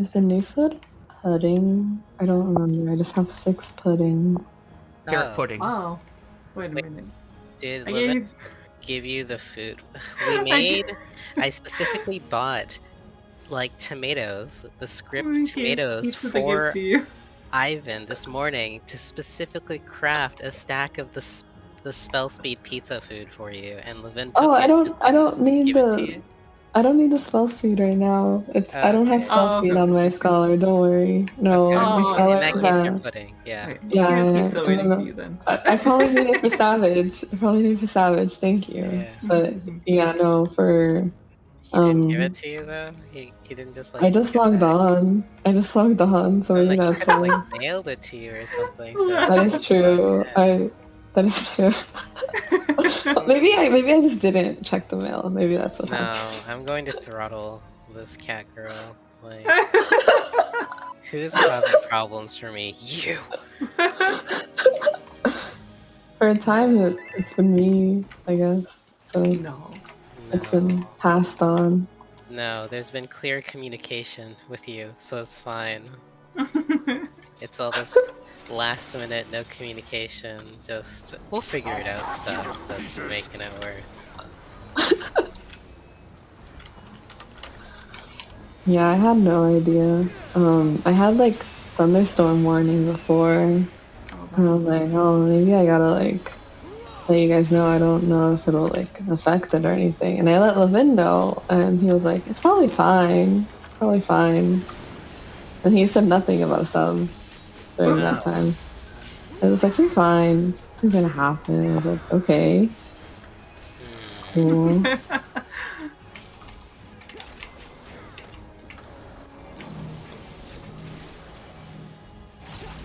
Is the new food pudding? I don't remember. I just have 6 pudding. Carrot Oh, pudding. Oh, wait a Wait. minute. did I Levin gave. give you the food we I made? gave, I specifically bought like tomatoes, the script I gave tomatoes pizza to give for to you. Ivan this morning to specifically craft a stack of the spell speed pizza food for you, and Levin Oh, took it. Just I didn't don't need give it to you. I don't need the spell speed right now. I don't have Okay. spell Oh, speed okay. on my scholar. Don't worry. No, Okay. my Oh, In scholar that okay. case, you're has. pudding. Yeah. Wait, Yeah, you have yeah. pizza No, waiting no, for no. you then. I probably need it for Savage. I probably need it for Savage. Thank you. Yeah. But yeah, no, for He didn't give it to you though. He didn't just like I just give it logged back. on. I just logged on, so No, maybe no, he that's could have like why. mailed it to you or something. So That when is you log true. in. That is true. Maybe I just didn't check the mail. Maybe that's what happened. No, I'm going to throttle this cat girl. Like, who's causing problems for me? You. For a time, it's been me, I guess. So No. it's been No. passed on. No, there's been clear communication with you, so it's fine. It's all this last minute, no communication, just we'll figure it out stuff that's making it worse. Yeah, I had no idea. I had like thunderstorm warning before, and I was like, oh, maybe I gotta like let you guys know. I don't know if it'll like affect it or anything. And I let Levin know, and he was like, it's probably fine, probably fine. And he said nothing about a sub during that Oh. time. I was like, you're fine. Nothing's gonna happen. I was like, okay, cool.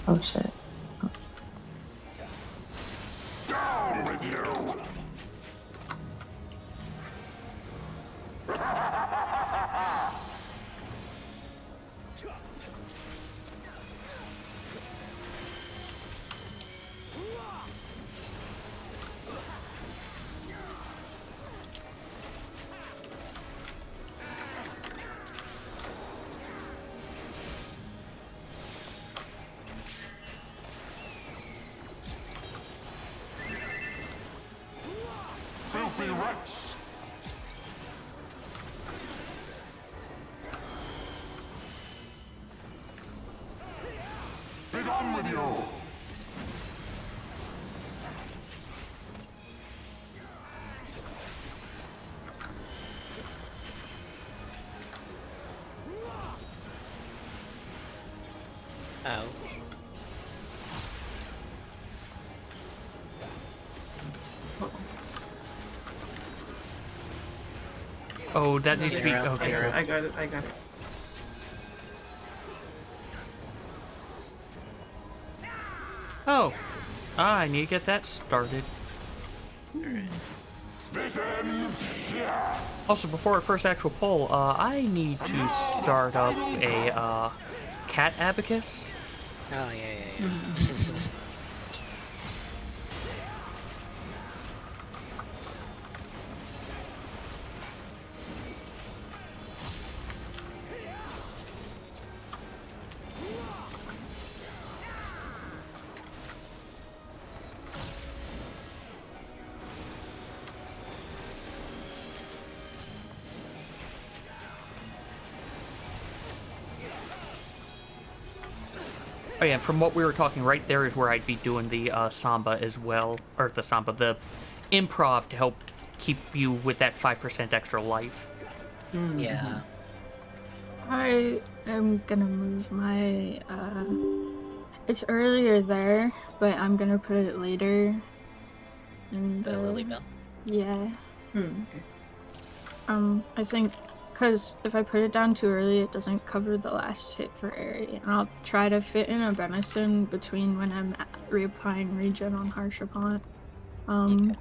Oh shit. Down with you! Filthy rats! Be gone with you! Oh. Oh, that needs to be Zero, okay. zero. I got it. I got it. Oh, I need to get that started. This ends here! Also, before our first actual poll, I need to start up a cat abacus. Oh, yeah. Oh yeah, from what we were talking, right there is where I'd be doing the samba as well, or the improv to help keep you with that 5% extra life. Yeah. I am gonna move my, it's earlier there, but I'm gonna put it later. In The Lily Bell. Yeah. Okay. I think, because if I put it down too early, it doesn't cover the last hit for Aerie. And I'll try to fit in a Benison between when I'm reapplying regen on Harsh Opponent. Okay.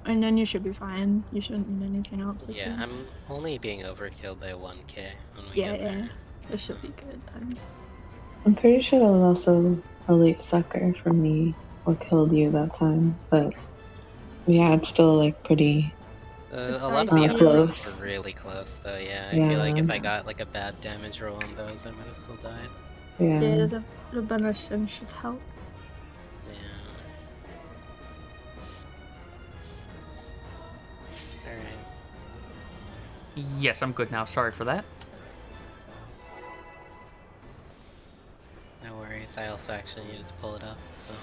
And then you should be fine. You shouldn't need anything else. Yeah, I'm only being overkilled by 1k when we Yeah, get there. yeah. This should be good then. I'm pretty sure that was also a late sucker from me what killed you that time. But yeah, it's still like pretty Just A lot of I the Oh, other see. runs close. were really close, though. Yeah, I feel like Yeah. if I got like a bad damage roll on those, I might have still died. Yeah, Yeah. the venison should help. Yeah. Alright. Yes, I'm good now. Sorry for that. No worries. I also actually needed to pull it up, so.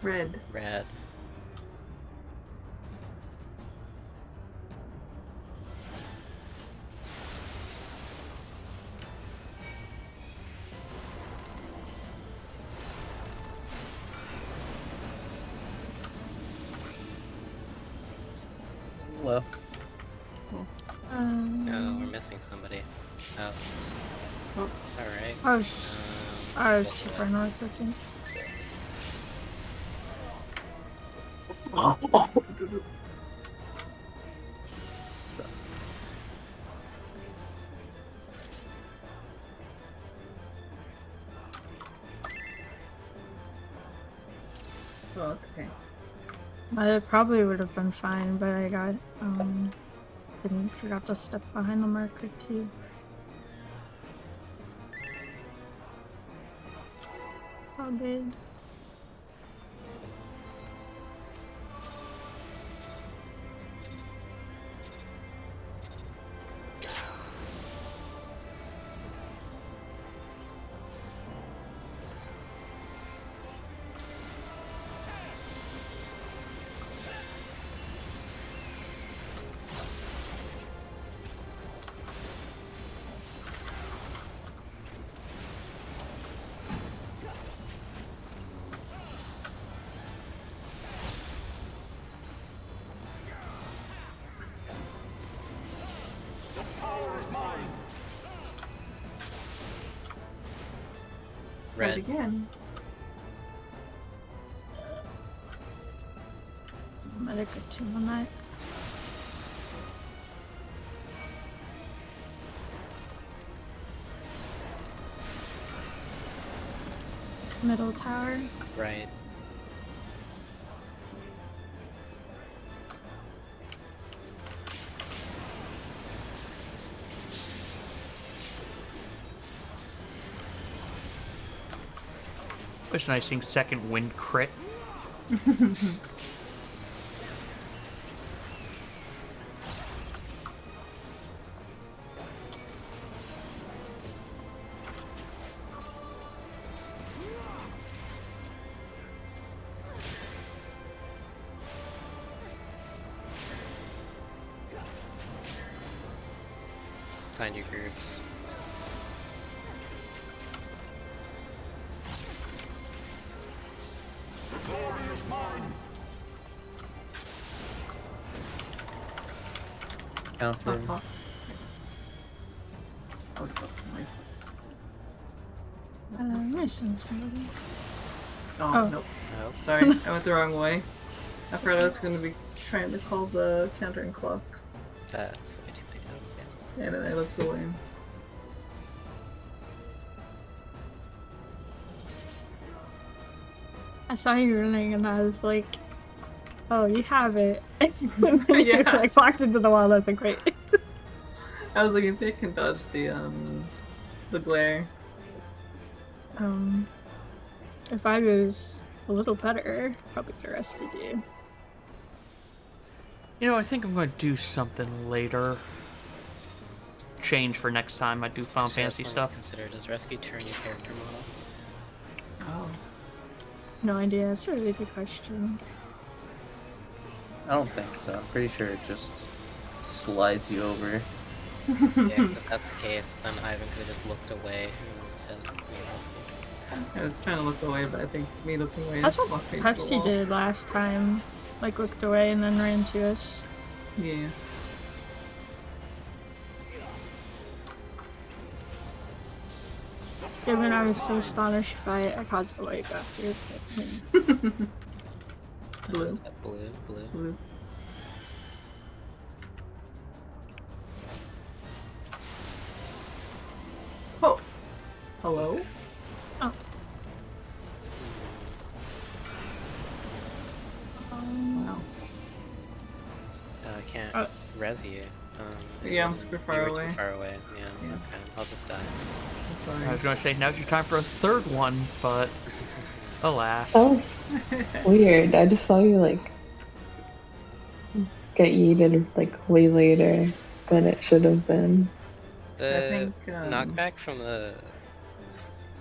Red. Red. Hello. Oh, we're missing somebody. Oh. Oh. Alright. I was super nice, I think. Oh, it's okay. I probably would have been fine, but I got forgot to step behind the marker too. How big? Red Red. again. So medic at 2 on that. Middle tower. Right. It's nice seeing second wind crit. Find your groups. Counter. Oh, oh, Missing somebody. oh, Oh. nope. Nope. Sorry, I went the wrong way. I forgot I was going to be trying to call the countering clock. That's way too many times, yeah. And then I looked away. I saw you running and I was like, oh, you have it. And then you Yeah. like walked into the wall. I was like, wait. I was like, if they can dodge the glare. If I was a little better, probably could have arrested you. You know, I think I'm going to do something later. Change for next time I do Final Actually, Fantasy that's something to stuff. consider. Does rescue turn your character model? Oh. No idea. That's a really good question. I don't think so. I'm pretty sure it just slides you over. Yeah, 'cause if that's the case, then Ivan could have just looked away and said, I was trying to look away, but I think me looking away That's just what walked me into the Pepsi wall. did last time. Like, looked away and then ran to us. Yeah. Given I was so astonished by it, I caused the wave after. what was that? Blue? Blue? Blue. Oh! Hello? Oh. Wow. I can't Oh. res you. Yeah, I'm super far you were away. too far away. Yeah, Yeah. okay. I'll just die. I'm sorry. I was gonna say now's your time for a third one, but alas. That was weird. I just saw you like get yeeted like way later than it should have been. The think, knockback from the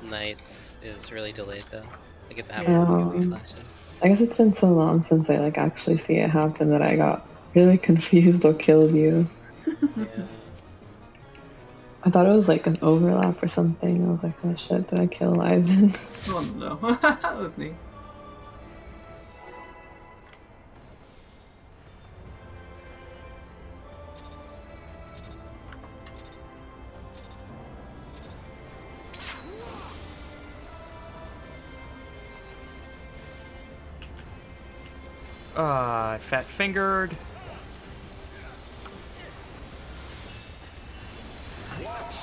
knights is really delayed though. Like it's after Yeah. the UV flashes. I guess it's been so long since I like actually see it happen that I got really confused what killed you. Yeah. I thought it was like an overlap or something. I was like, oh shit, did I kill Ivan? Oh no. That was me. Fat fingered.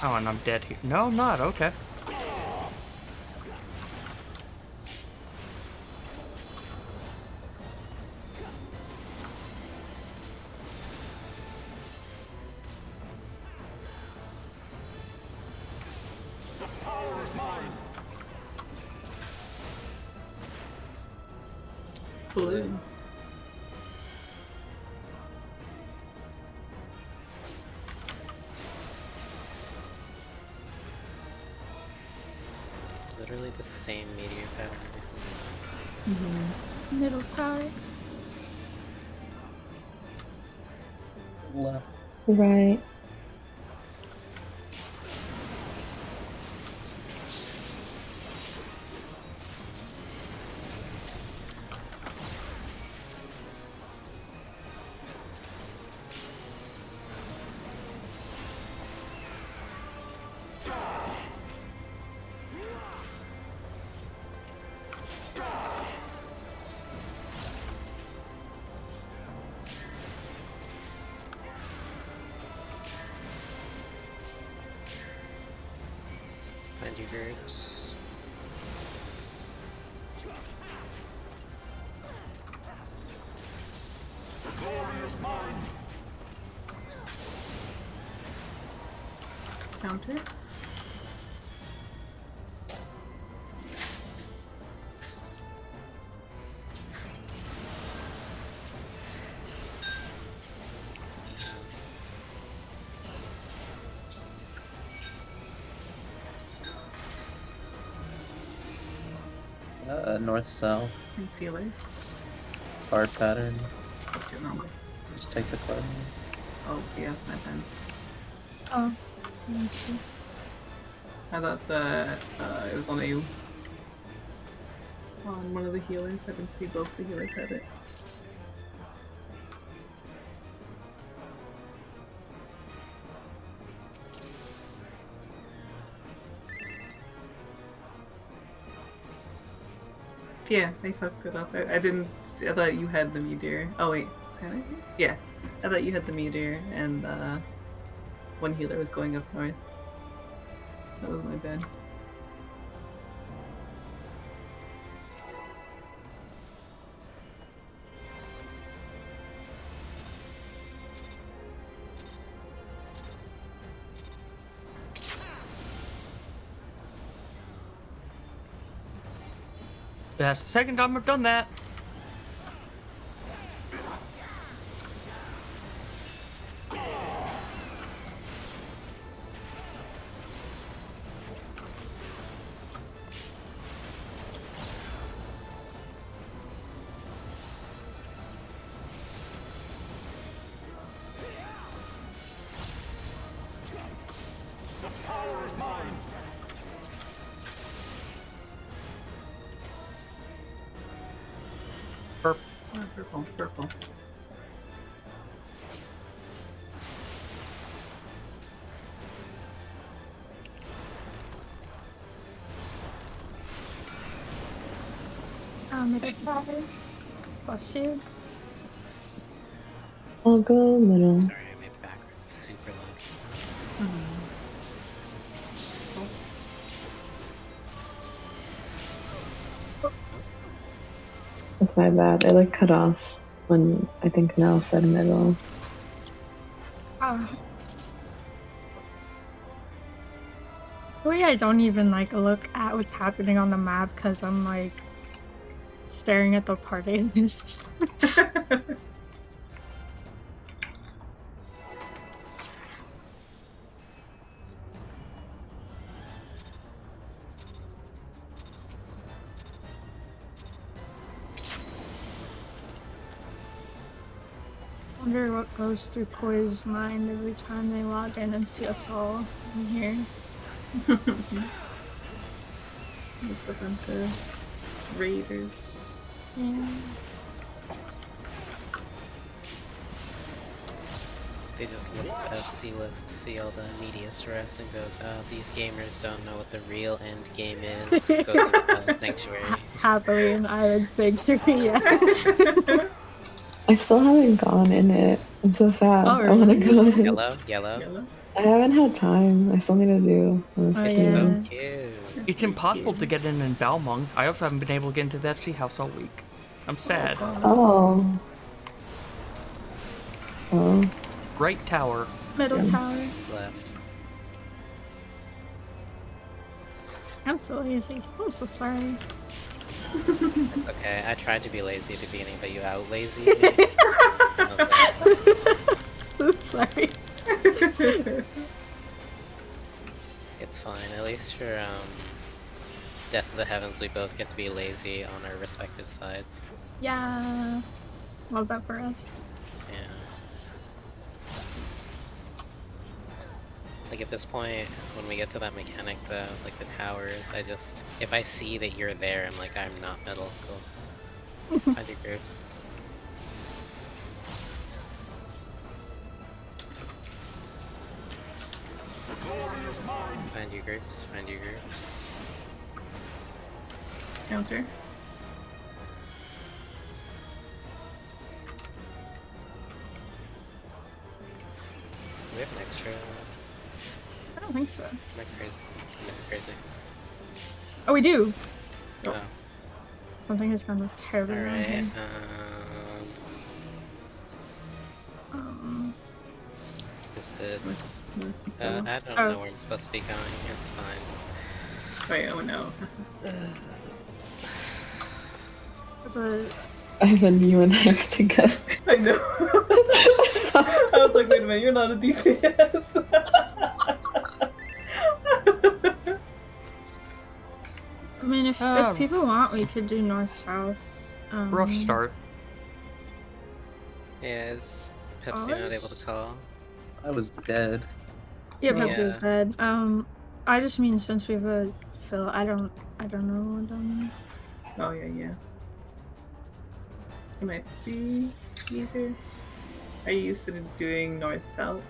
Oh, and I'm dead here. No, I'm not. Okay. Blue. Literally the same meteor pattern every single time. Middle tower. Left. Right. Find your groups. The glory is mine. Counter. North south. And sealers. Card pattern. What's your number? Just take the card. Oh, yeah, my turn. Oh. Let me see. I thought that it was on you. On one of the healers. I didn't see both the healers had it. Yeah, I fucked it up. I didn't. I thought you had the meteor. Oh wait, is that it? Yeah, I thought you had the meteor, and one healer was going up north. That was my bad. That's the second time I've done that. Perp. Oh, purple, purple. Middle. Bless you. I'll go middle. Sorry, I made the background super loud. That's my bad. I like cut off when I think Nell said middle. Maybe I don't even like look at what's happening on the map because I'm like staring at the party list. Wonder what goes through Koi's mind every time they log in and see us all in here. Just a bunch of raiders. Yeah. They just look at the FC list, see all the media stress, and goes, "Oh, these gamers don't know what the real end game is." Goes into the sanctuary. Happily in Island Sanctuary, yeah. I still haven't gone in it. I'm so sad. Oh, I want to really? go in. Yellow, yellow. Yellow? I haven't had time. I still need to do. It's yeah. so cute. It's impossible to get in Balmung. I also haven't been able to get into the FC house all week. I'm sad. Oh. Oh. Right tower. Middle Yeah. tower. Left. I'm so lazy. I'm so sorry. It's okay. I tried to be lazy at the beginning, but you out lazy me. I was like, Sorry. it's fine. At least for Death of the Heavens, we both get to be lazy on our respective sides. Yeah. Love that for us. Yeah. Like at this point, when we get to that mechanic though, like the towers, if I see that you're there, I'm like, I'm not middle. Cool. Find your groups. Find your groups, find your groups. Counter. Do we have an extra? I don't think so. Am I crazy? Am I crazy? Oh, we do. Oh. Something has gone terribly wrong Alright, here. Is it... What's I don't know where I'm supposed to be going, it's fine. Wait, oh no. It's a... Ivan, you and I are together. I know. I was like, wait a minute, you're not a DPS. I mean, if people want, we could do north-south. Rough start. Yeah, is Pepsi not able to call? I was dead. Yeah, Pepsi is Yeah. dead. I just mean since we have a fill, I don't know. Oh yeah, yeah. It might be easier. Are you used to doing north-south?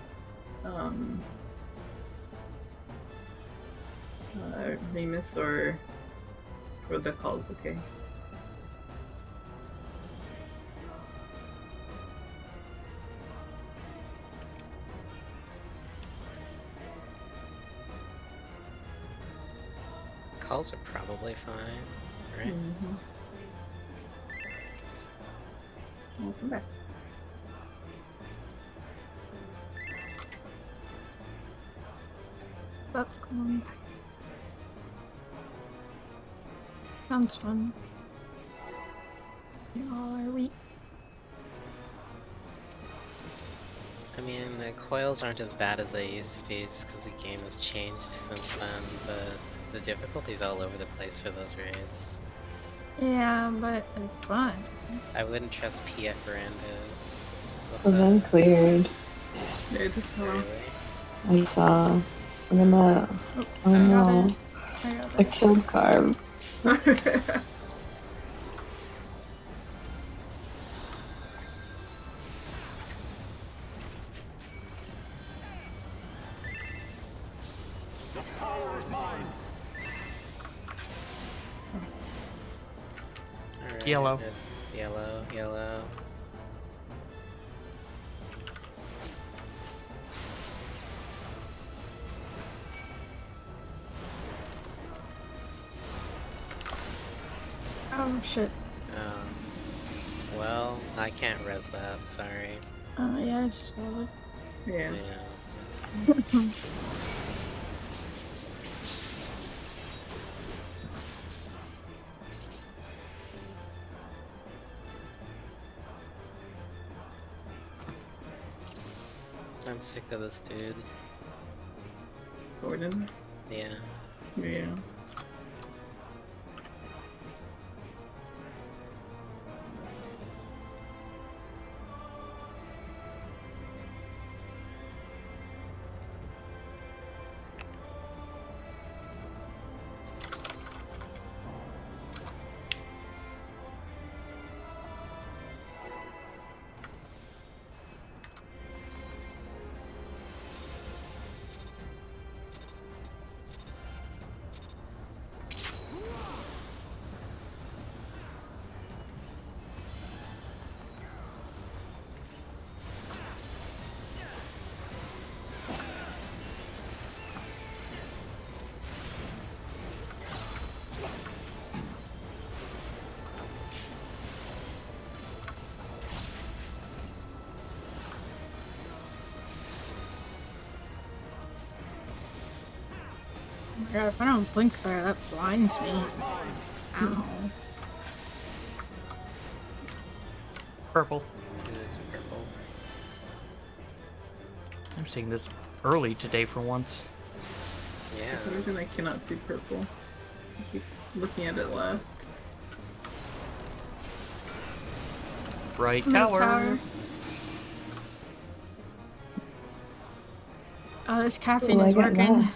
Remus or protocols, okay? Calls are probably fine, right? Mm-hmm. I'll come back. But come on back. Sounds fun. You all are weak. I mean, the coils aren't as bad as they used to be just because the game has changed since then, but the difficulty's all over the place for those raids. Yeah, but it's fun. I wouldn't trust PF Verandas. So then cleared. They're just so Really? I saw. I'm gonna. Oh I got no. it. I got I it. killed Carb. The power is mine. Alright, Yellow. It's yellow, yellow. Oh shit. Well, I can't res that, sorry. Yeah, I just rolled Yeah. Yeah. it. I'm sick of this dude. Gordon. Yeah. Yeah. Yeah, if I don't blink there, that blinds me. Ow. Purple. It's purple. I'm seeing this early today for once. Yeah. For some reason I cannot see purple. I keep looking at it last. Right Middle tower. Oh, this caffeine Ooh, I is got working. that.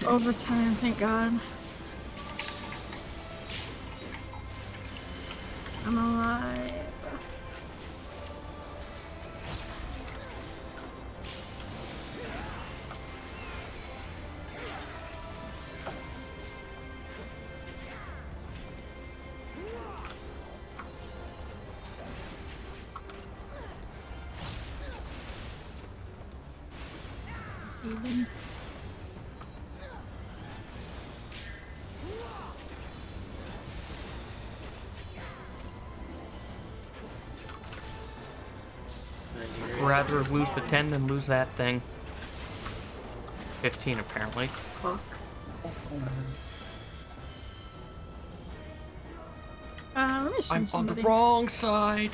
Overtime, thank God. I'm alive. Even. Rather lose the 10 than lose that thing. 15 apparently. Fuck. Let me I'm send on the somebody. wrong side.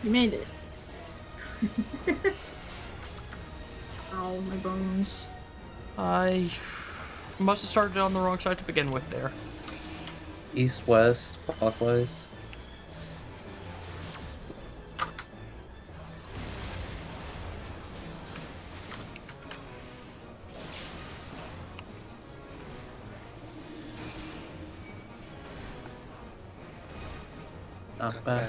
You made it. Ow, my bones. I must have started on the wrong side to begin with there. East, west, clockwise. Knock back.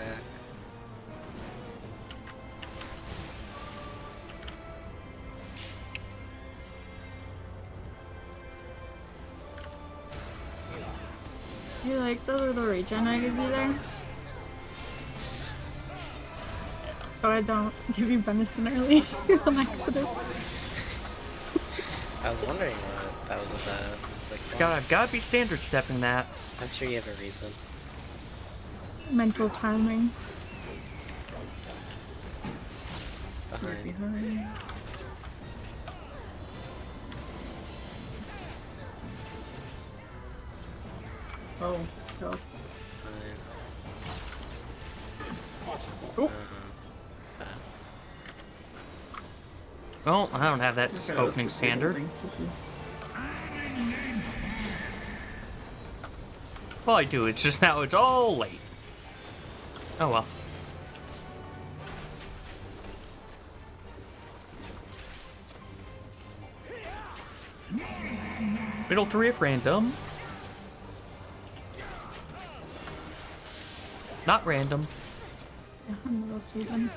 You like the little regen I give you there? Oh, I don't give you venison early on accident. I was wondering what that was about. It's like, well, God, I've got to be standard stepping that. I'm sure you have a reason. Mental timing. Right Behind. behind. Oh, help. Behind. Oh. Well, I don't have that Okay, opening that's standard. the Well, I do. It's just now it's all late. Oh well. Middle 3 if random. Not random. Yeah, I'm a little season.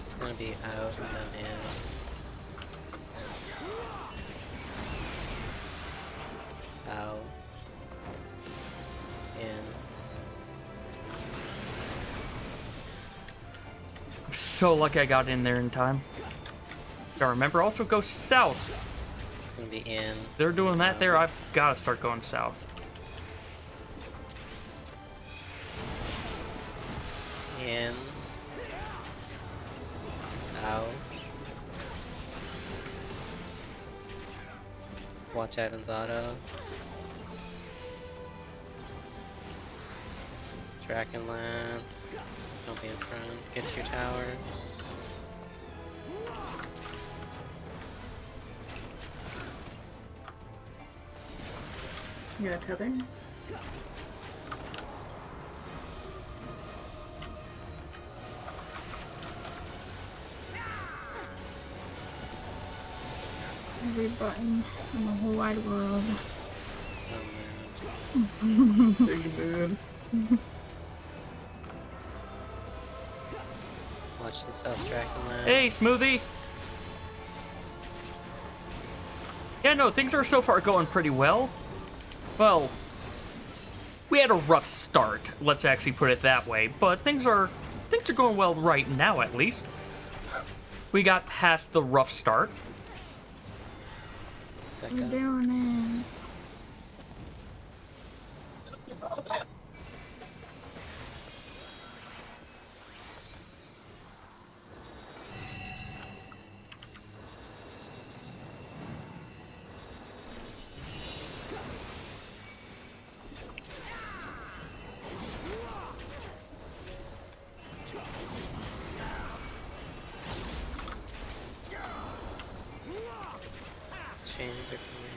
It's gonna be out and then in. Out. In. I'm so lucky I got in there in time. Now remember, also go south. It's gonna be in. They're doing that out. there. I've got to start going south. In. Out. Watch Ivan's autos. Dragon Lance. Don't be in front. Get to your towers. You got a tether? Every button in the whole wide world. Oh man. Big mood. Watch the South Dragon Lance. Hey, Smoothie! Yeah, no, things are so far going pretty well. Well, we had a rough start, let's actually put it that way, but things are going well right now, at least. We got past the rough start. Stack We're up. doing it. Chains are coming.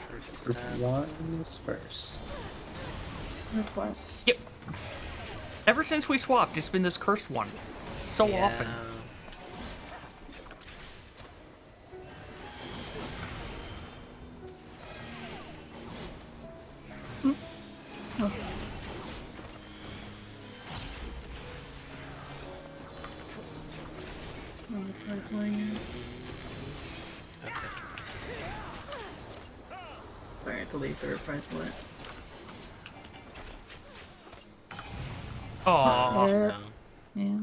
First Group set. 1 is first. Request. Yep. Ever since we swapped, it's been this cursed one. So often. Sorry, I had to leave the reprise alert. Aww. Oh, Yeah. no. Yeah.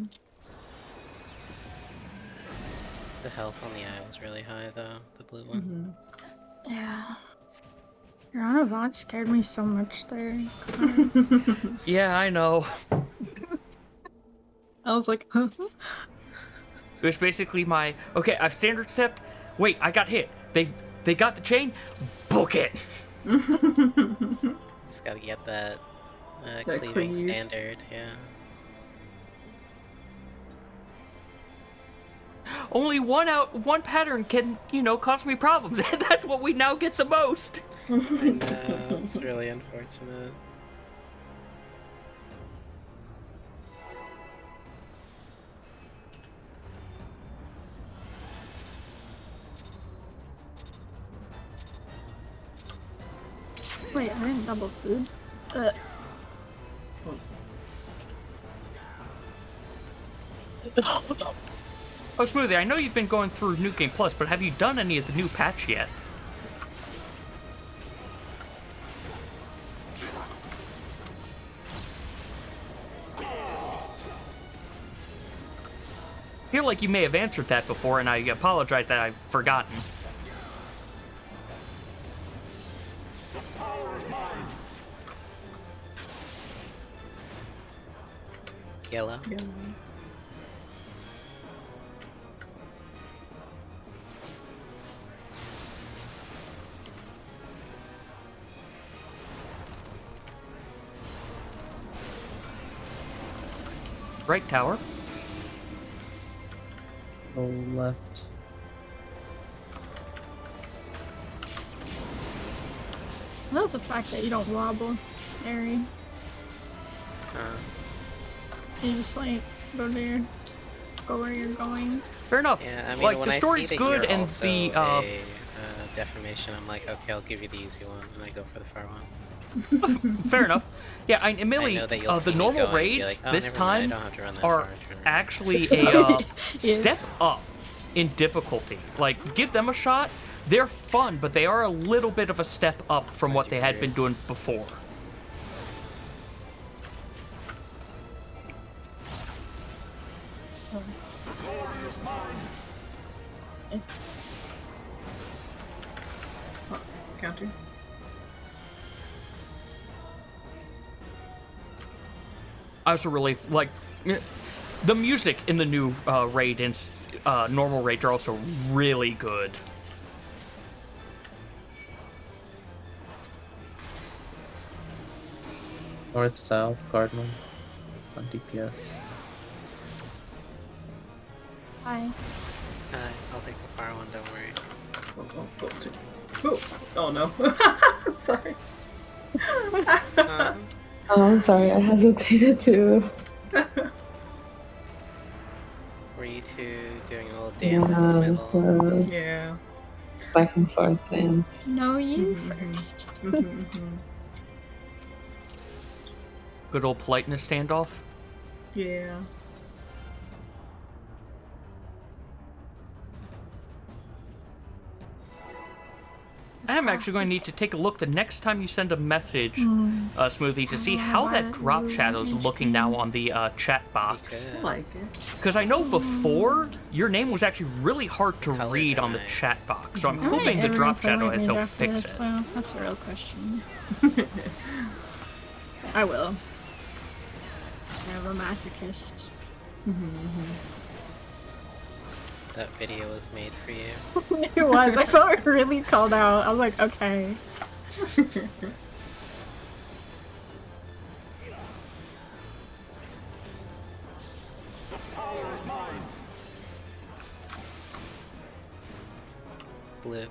The health on the eye was really high though, the blue one. Yeah. Your on Avant scared me so much there. Yeah, I know. I was like, huh? It was basically my, okay, I've standard stepped. Wait, I got hit. They got the chain. Book it. Just gotta get that, That cleaving cleave. standard, yeah. Only one pattern can, cause me problems. That's what we now get the most. I know, it's really unfortunate. Wait, I didn't double food. Oh, Smoothie, I know you've been going through New Game Plus, but have you done any of the new patch yet? I feel like you may have answered that before, and I apologize that I've forgotten. Yellow. Yeah. Right tower. Go left. I love the fact that you don't wobble, Ari. You just like go where you're going. Fair enough. Yeah, I mean, like when the I story's see that good you're and also the a deformation, I'm like, okay, I'll give you the easy one, and I go for the far one. fair enough. Yeah, I Millie, I know that you'll see the me normal going and be raids like, oh, this never mind, time I don't have to run that are far. Turn around. actually a Yeah. step up in difficulty. Like, give them a shot. They're fun, but they are a little bit of a step up from what they had been doing before. Glory is mine. Oh, counter. I also really like the music in the new raid and normal raid are also really good. North, south, cardinal. On DPS. Hi. I'll take the far one, don't worry. Oh, closer. Oh no. Sorry. Oh, I'm sorry, I hesitated too. Were you two doing a little dance in the Yeah, middle? Yeah. back and forth dance. No, you Mhm. first. Good old politeness standoff. Yeah. I am actually going to need to take a look the next time you send a message, Smoothie, to see how that drop shadow is looking now on the chat box. I like it. Because I know before, your name was actually really hard to Colors read are on the nice. chat box, so I'm I might hoping the ever drop follow shadow has you helped after fix this, it. so that's a real question. I will. I'm a masochist. That video was made for you. It was. I felt really called out. I was like, okay. Power is mine. Blue.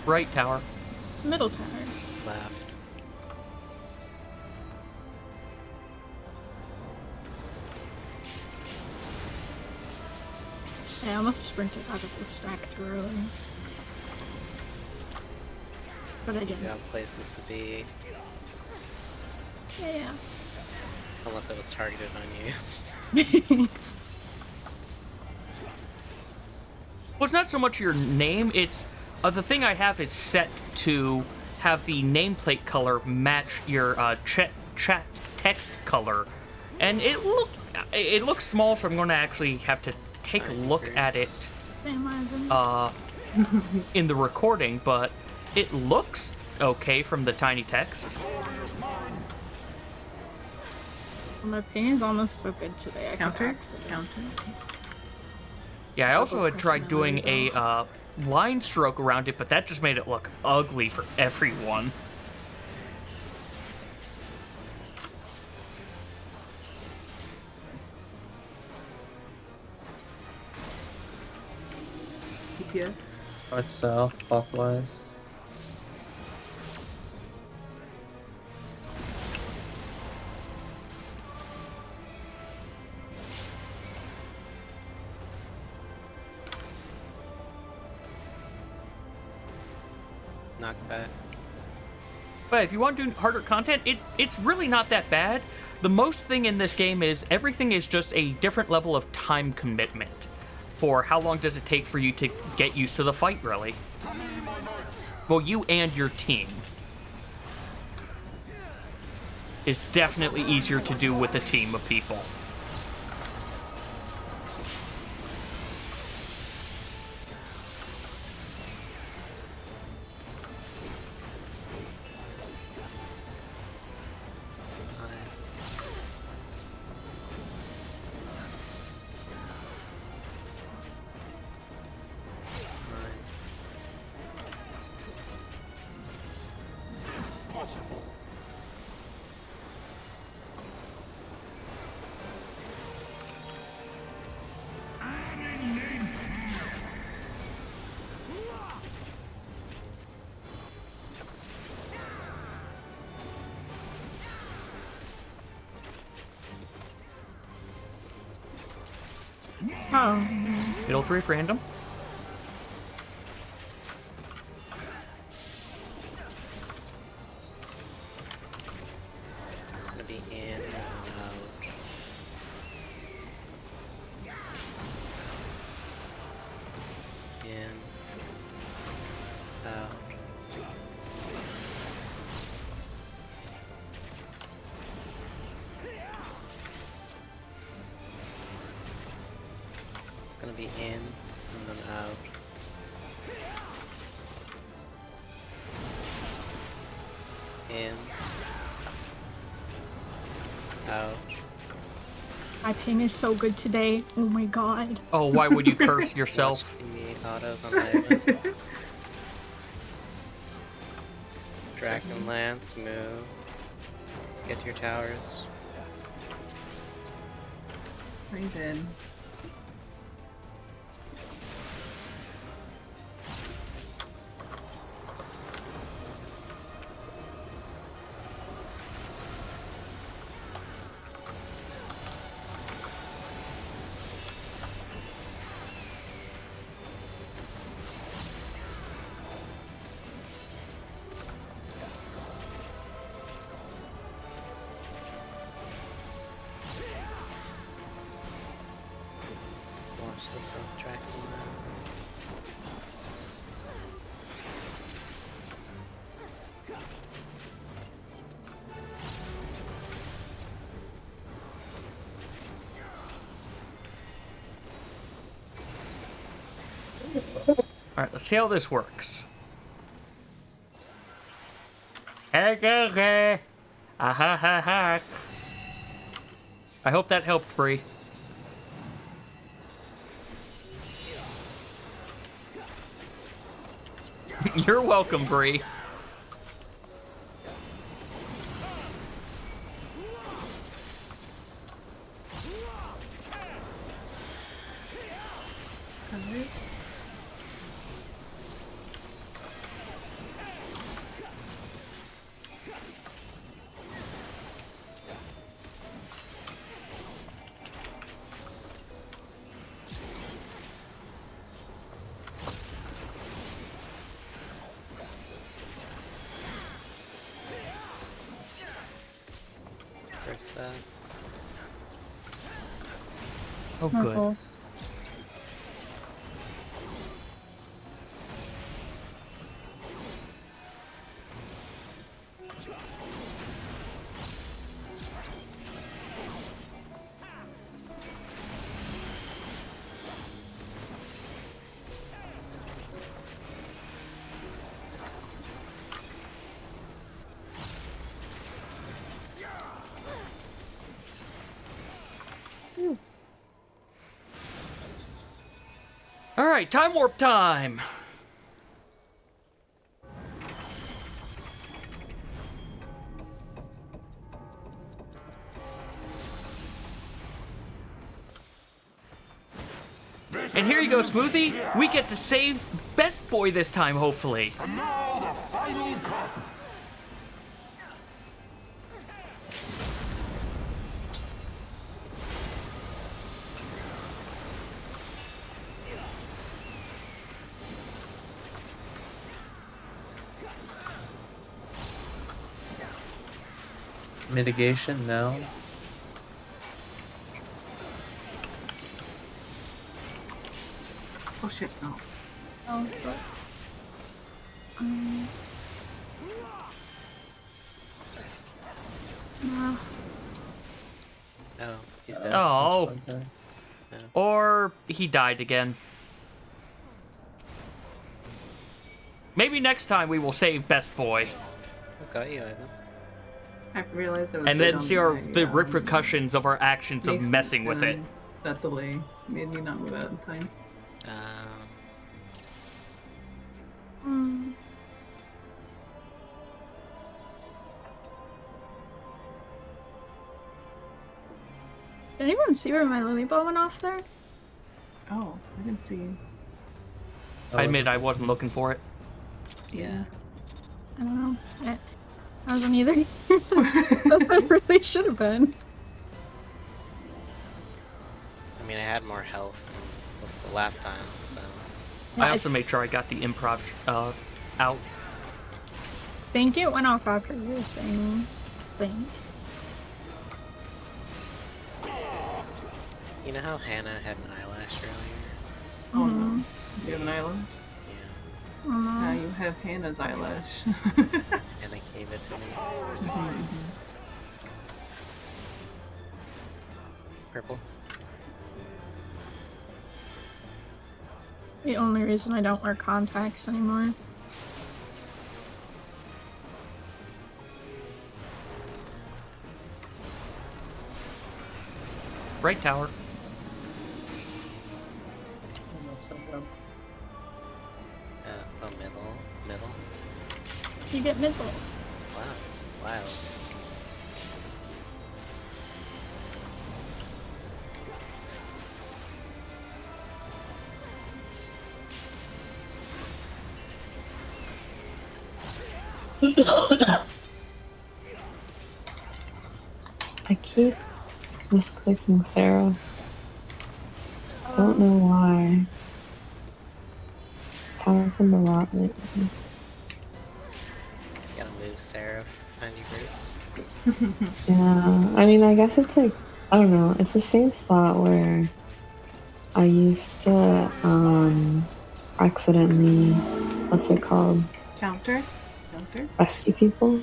Right tower. Middle tower. Left. I almost sprinted out of the stack too early. But I didn't. Got places to be. Yeah. Unless it was targeted on you. Well, it's not so much your name, it's the thing I have is set to have the nameplate color match your chat text color, and it looks small, so I'm going to actually have to take a look at it in the recording, but it looks okay from the tiny text. My pain's almost so good today. I Counter? counter. Counter. Yeah, I also had tried personality, doing a line stroke around it, but that just made it look ugly for everyone. DPS. North, south, clockwise. Knockback. But if you want to do harder content, it's really not that bad. The most thing in this game is everything is just a different level of time commitment for how long does it take for you to get used to the fight, really. Well, you and your team. It's definitely easier to do with a team of people. Possible. Oh. Middle 3 random. It's gonna be in, out. In, out. It's gonna be in and then out. In. Out. My pain is so good today. Oh my god. Oh, why would you curse yourself? Watch the autos on Ivan. Dragon Lance, move. Get to your towers. Raven. Watch this with Dragon Lance. Alright, let's see how this works. Okay. I hope that helped, Bree. You're welcome, Bree. First set. Oh, good. Knuckles. Alright, time warp time! And here you go, Smoothie. We get to save Best Boy this time, hopefully. And now the final cut. Mitigation now. Oh shit, no. Oh, but, nah. Oh, he's dead. Oh. Okay. Or he died again. Maybe next time we will save Best Boy. What got you, Ivan? I realized I was And good then on see our my, the repercussions of our actions of mace, messing with it. and That delay made me not move out in time. Hmm. Did anyone see where my lily ball went off there? Oh, I didn't see. I admit I wasn't looking for it. Yeah. I don't know. I wasn't either. That really should have been. I mean, I had more health than last time, so. Yeah, I also made sure I got the improv out. think it went off after your thing. You know how Hannah had an eyelash earlier? Oh no. Do you have an eyelash? Yeah. Now you have Hannah's eyelash. Hannah gave it to me. Purple. The only reason I don't wear contacts anymore. Right tower. Oh, middle. You get middle. Wow. I keep misclicking Sarah. I don't know why. It's happened a lot lately. Gotta move Sarah, find your groups. Yeah, I mean, I guess it's like, I don't know, it's the same spot where I used to, accidentally, what's it called? Counter? Rescue people?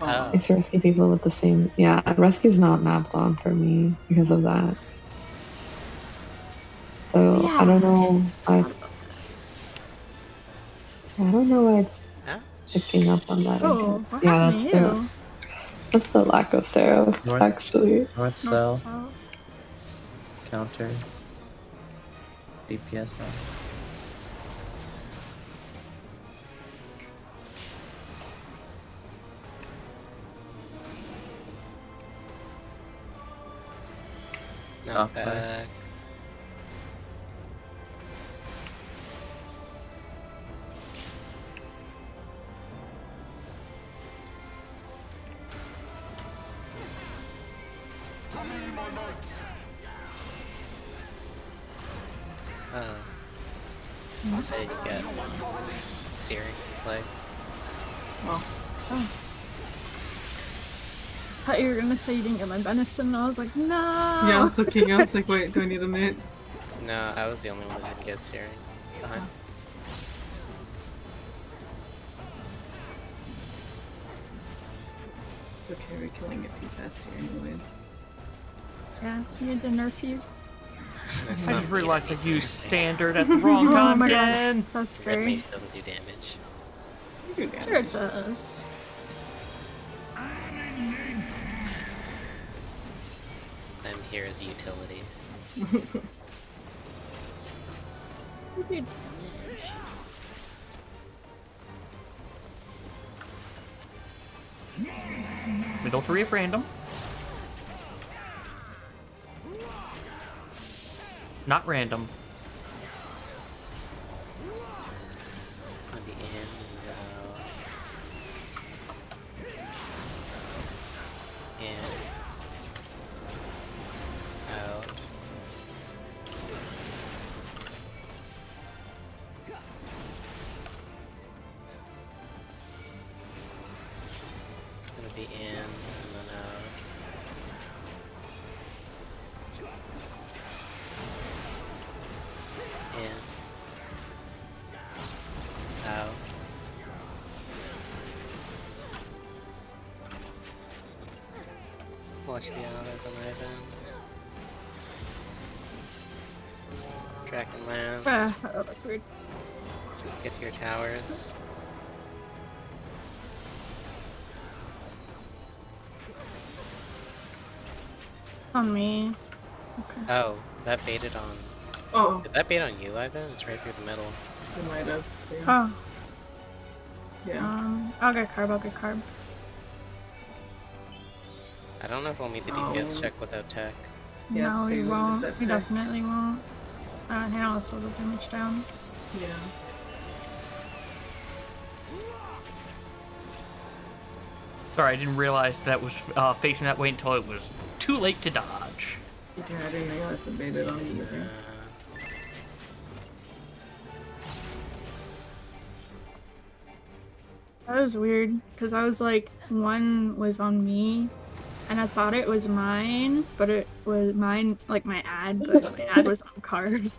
Oh. I used to rescue people with the same, yeah, rescue's not mapped on for me because of that. So, I don't know, I don't know why it's picking up on that Oh, again. what Yeah, happened to you? that's the lack of Sarah, North. actually. North cell. South. Counter. DPS on. Knock back. back. Oh. So you get Searing play. Thought you were gonna say you didn't get my venison, and I was like, no. Yeah, I was looking. I was like, wait, do I need a minute? No, I was the only one that didn't get Searing behind. It's okay, we're killing it too fast here anyways. Yeah, you had to nerf you. That's I not just me, realized that I means used me. standard at the wrong Oh time my god, again. that's Red scary. Mace doesn't do damage. You do damage. Sure it does. I'm here as utility. You do damage. Middle 3 if random. Not random. It's gonna be in and out. In. Out. It's gonna be in and then out. In. Out. Watch the autos on right end. Track and land. Ah, oh, that's weird. Get to your towers. On me. Okay. Oh, that baited on. Oh, Did that bait on you, Ivan? It's right through the middle. it might have. Oh, Yeah. I'll get carb. I don't know if we'll meet the Oh. DPS check without tech. Yeah, No, we same, won't. that's We fair. definitely won't. Now this was a damage down. Yeah. Sorry, I didn't realize that was facing that way until it was too late to dodge. Yeah, I didn't realize it baited on me either. That was weird, because I was like, one was on me, and I thought it was mine, but it was mine, like my ad, but my ad was on card.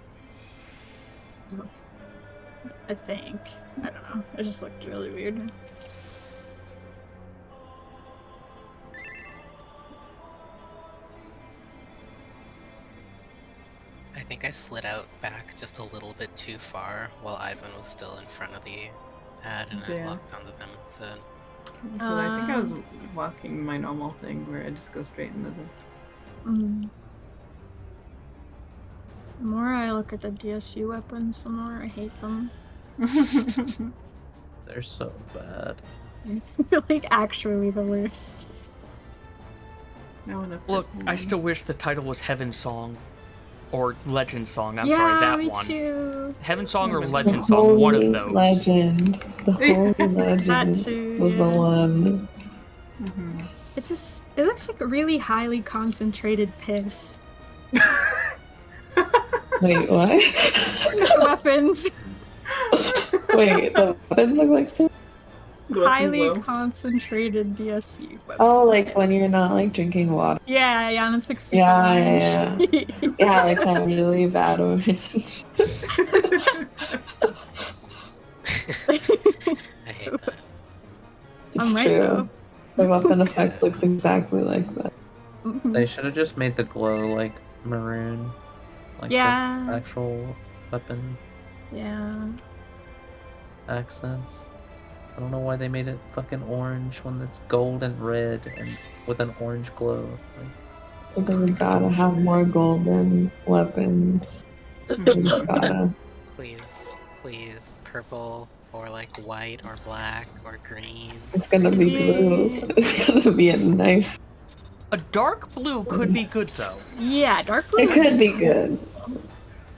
I think. I don't know. It just looked really weird. I think I slid out back just a little bit too far while Ivan was still in front of the ad and I Yeah. locked onto them instead. So I think I was walking my normal thing where I just go straight into the. The more I look at the DSU weapons, the more I hate them. They're so bad. I feel like actually the worst. Look, I still wish the title was Heaven Song. Or Legend Song, I'm yeah, sorry, that me one. Too. Heaven Song or The Legend Song, one of Holy those. Legend. The Holy Legend too, was the yeah. one. It looks like a really highly concentrated piss. Wait, what? Weapons. Wait, the weapons look like this? Highly concentrated DSU weapons. Oh, like when you're not like drinking water. Yeah, and it's like super Yeah. orange. Yeah, like that really bad orange. I hate that. I'm right True. though. The weapon effect looks exactly like that. They should have just made the glow like maroon. Like Yeah. the actual weapon Yeah. accents. I don't know why they made it fucking orange when it's gold and red and with an orange glow. Like, Because we gotta have more golden weapons. We just gotta. Please, purple or like white or black or green. It's gonna be blue. It's gonna be a nice. A dark blue could be good, though. Yeah, dark blue. It could be good.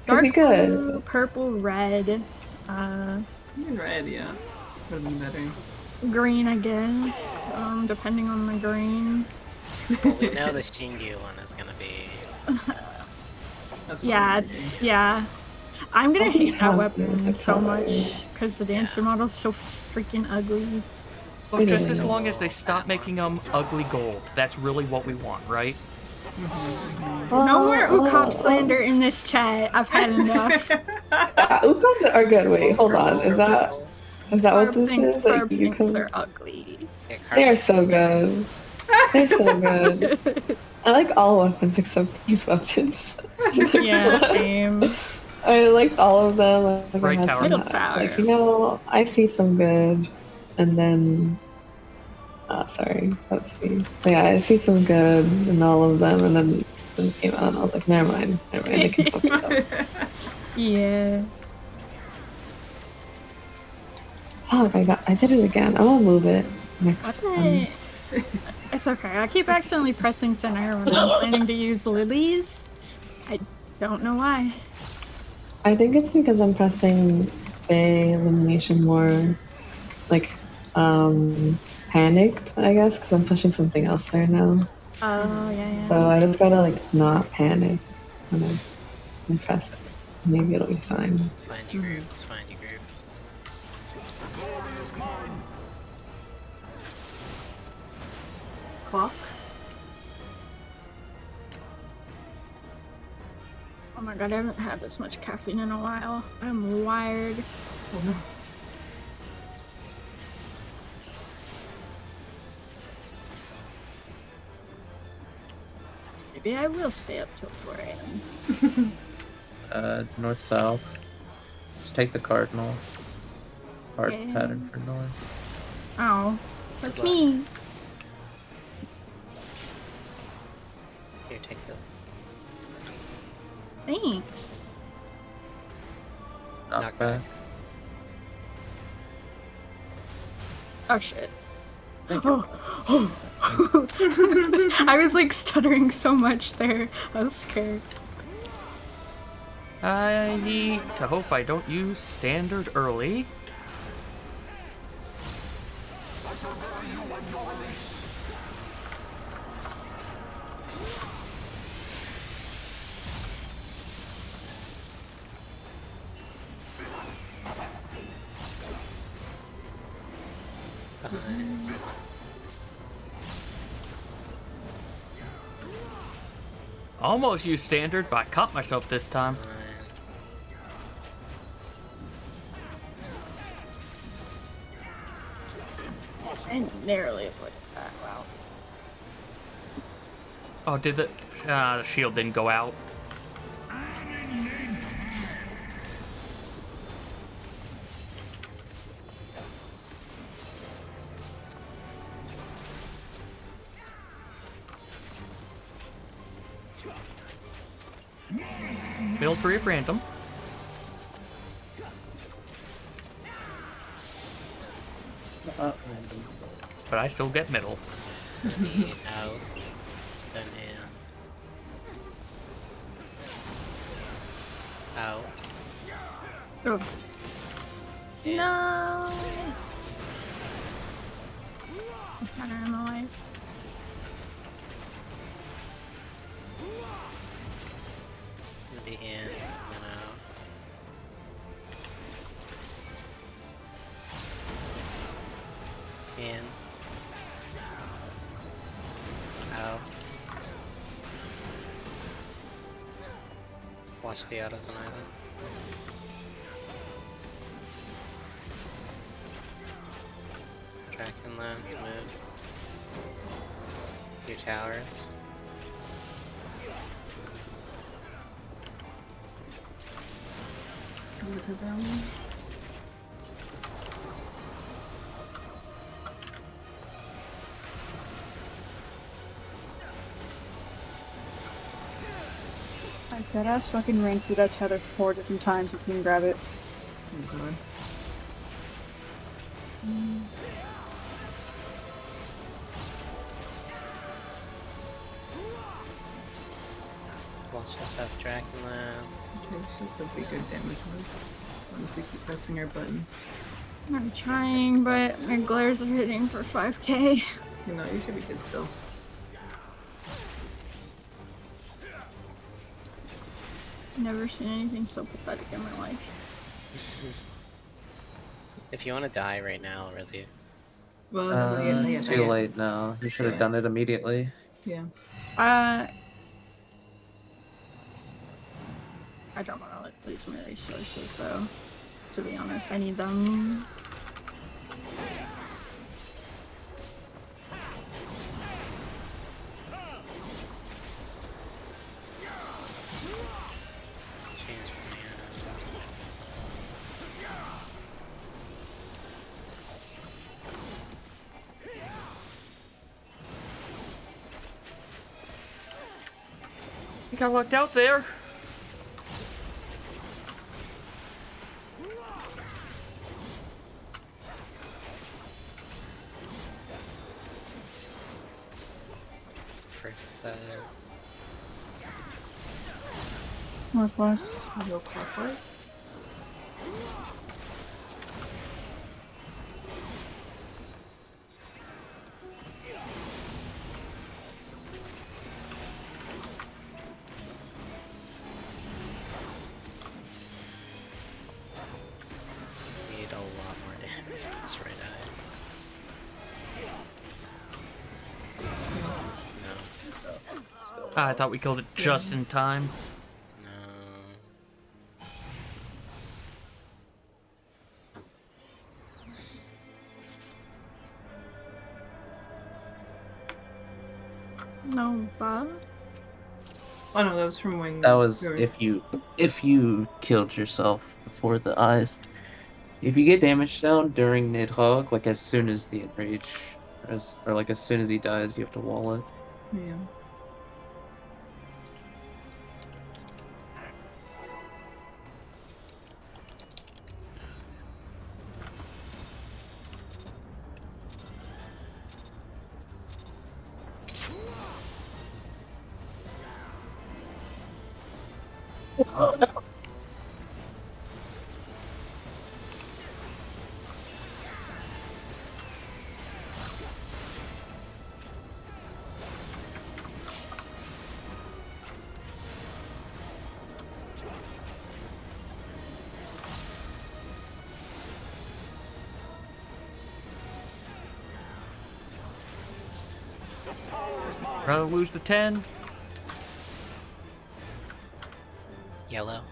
Dark be good. blue, purple, red. Red, yeah. Would have been better. Green, I guess. Depending on the green. Well, we know the Shingyu one is gonna be. Yeah, I'm gonna hate that have weapon the so color. much because the dancer model's so freaking ugly. Look, just as long as they stop making them ugly gold. That's really what we want, right? No more Ukop slander in this chat. I've had enough. Ukops are good. Wait, hold on. Is that what this is? Carb thinks they're ugly. They are so good. They're so good. I like all weapons except these weapons. Yeah, same. I like all of them. Like, Right, I had Tower. some Middle that- power. like, I see some good, and then. Sorry, let's see. But yeah, I see some good in all of them, and then it came out, and I was like, never mind. They can fuck it up. Yeah. Oh, I did it again. I'm gonna move it next time. It's okay. I keep accidentally pressing thin air when I'm planning to use lilies. I don't know why. I think it's because I'm pressing Bay Elimination more, like, panicked, I guess, because I'm pushing something else there now. Oh, yeah. So I just gotta, like, not panic when I press it. Maybe it'll be fine. Find your groups. Clock? Oh my god, I haven't had this much caffeine in a while. I'm wired. Oh no. Maybe I will stay up till 4 a.m. North-south. Just take the cardinal. Hard Okay. pattern for north. Oh, that's Good luck. me. Here, take this. Thanks. Knock back. Oh shit. Oh. I was like stuttering so much there. I was scared. I need to hope I don't use standard early. Fine. Almost used standard, but I caught myself this time. Fine. I narrowly avoided that. Wow. Oh, did the shield didn't go out? Middle 3 of random. Random. But I still get middle. It's gonna be out. Then in. Out. Oh. In. No. Got her in my way. It's gonna be in and then out. In. Out. Watch the autos on island. Tracking lens, move. 2 towers. Go to them. I deadass fucking ran through that tether 4 different times if you can grab it. Oh god. Watch the South tracking lens. Okay, it's just a bigger damage one. Once we keep pressing our buttons. I'm trying, but my glares are hitting for 5k. You know, you should be good still. Never seen anything so pathetic in my life. If you want to die right now, I'll res you. Well, no, yeah, Too late now. You should have done it immediately. Yeah. I don't want to lose my resources, so to be honest, I need them. Change plan. He got locked out there. First set. Northwest. Go clockwise. Need a lot more damage with this right eye. No. I thought we killed it just in time. No. No, Bob. Oh no, that was from when. That was we were- if you killed yourself before the eyes. If you get damage down during Nidhogg, like as soon as the enrage, or like as soon as he dies, you have to wall it. Yeah. Rather lose the 10. Yellow.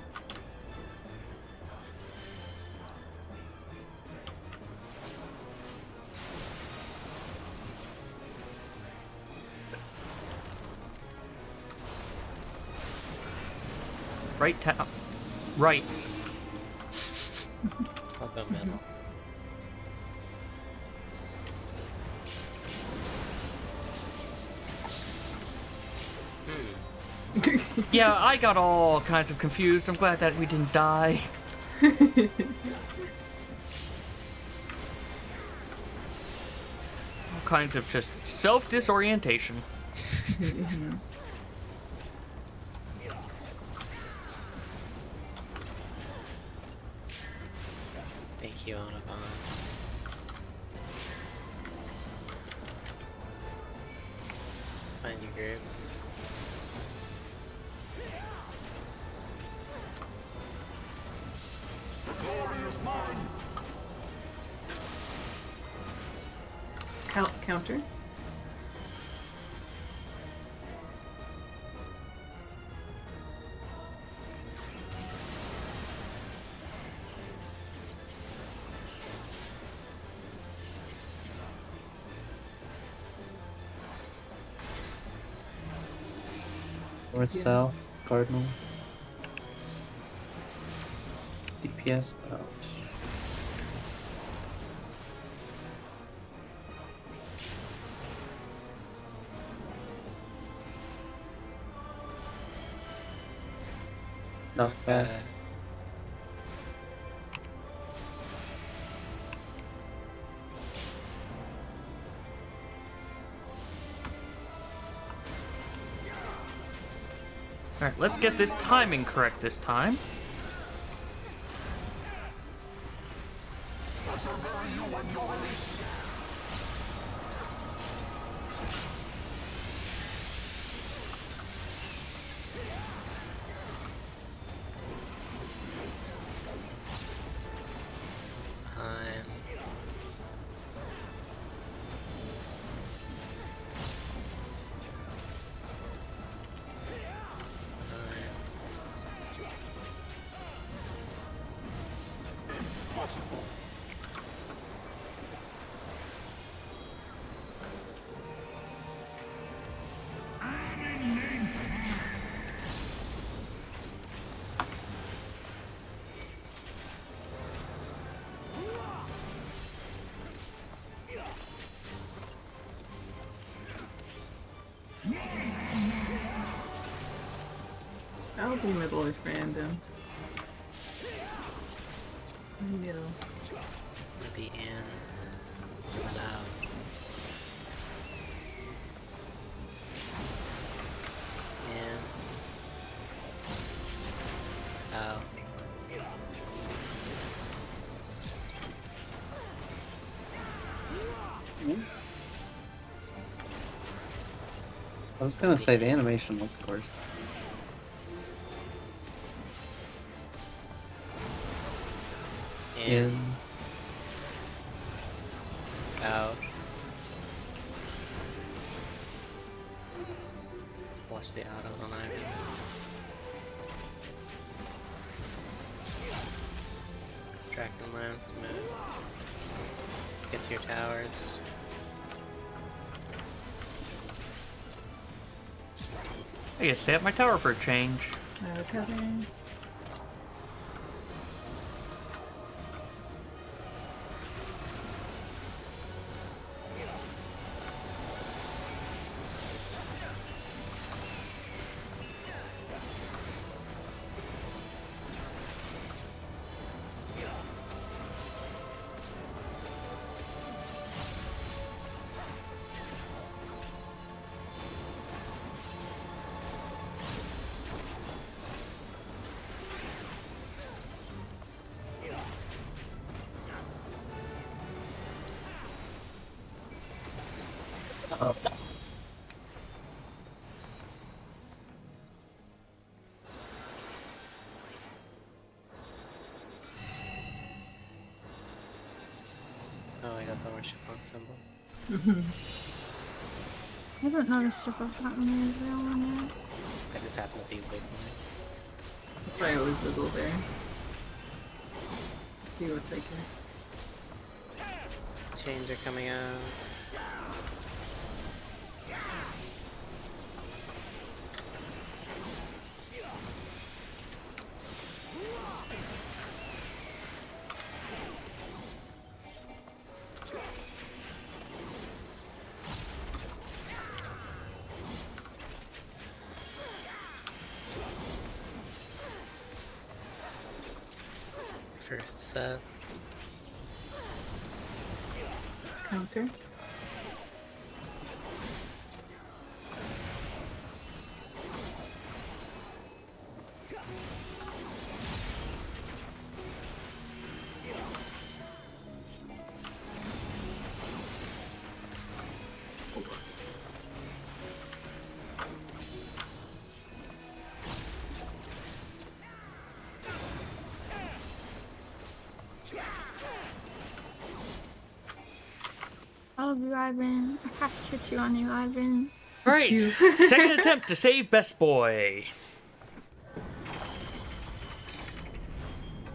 Right tap. Right. I'll go middle. Yeah, I got all kinds of confused. I'm glad that we didn't die. All kinds of just self-disorientation. Thank you, Onavon. Find your groups. Counter. North, Yeah. south, cardinal. DPS out. Not bad. Alright, let's get this timing correct this time. Behind. I'll be middle if random. Middle. It's gonna be in and out. In. Out. I was gonna say the animation looked worse. In. Out. Watch the autos on Ivy. Track and land smooth. Get to your towers. I guess stay at my tower for a change. Okay. Oh, I got the worship on symbol. haven't noticed if I've gotten the Israel one yet. I just happen to be with me. That's why I always wiggle there. See what's right here. Chains are coming out. First set. Counter. I love you, Ivan. I cast Kick you on you, Ivan. Alright, second attempt to save Best Boy.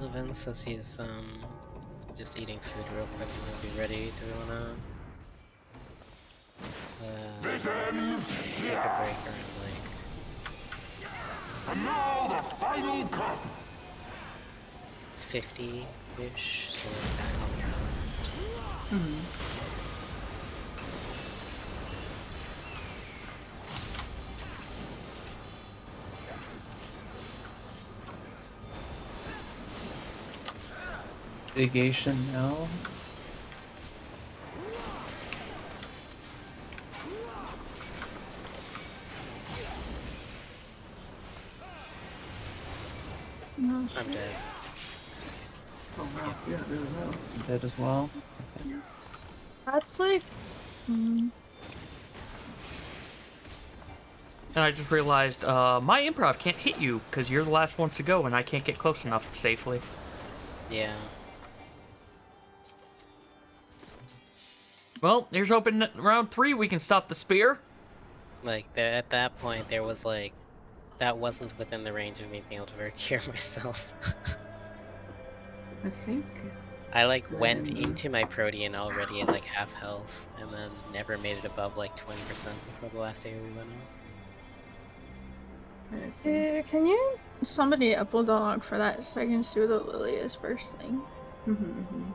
Levin says he's just eating food real quick and he'll be ready. Do we wanna This ends take here. a break around like And now the final cut. 50-ish, so we're back on the island. Mitigation now. No I'm shit. dead. Oh wow, yeah, really well. Dead as well. That's like. And I just realized my improv can't hit you because you're the last ones to go and I can't get close enough safely. Yeah. Well, here's open round 3. We can stop the spear. Like, at that point, there was like... That wasn't within the range of me being able to cure myself. I think. I like went Then- into my Protean already at like half health, and then never made it above like 20% before the last AoE went on. Can you somebody upload the log for that so I can see what the lily is first thing? I'm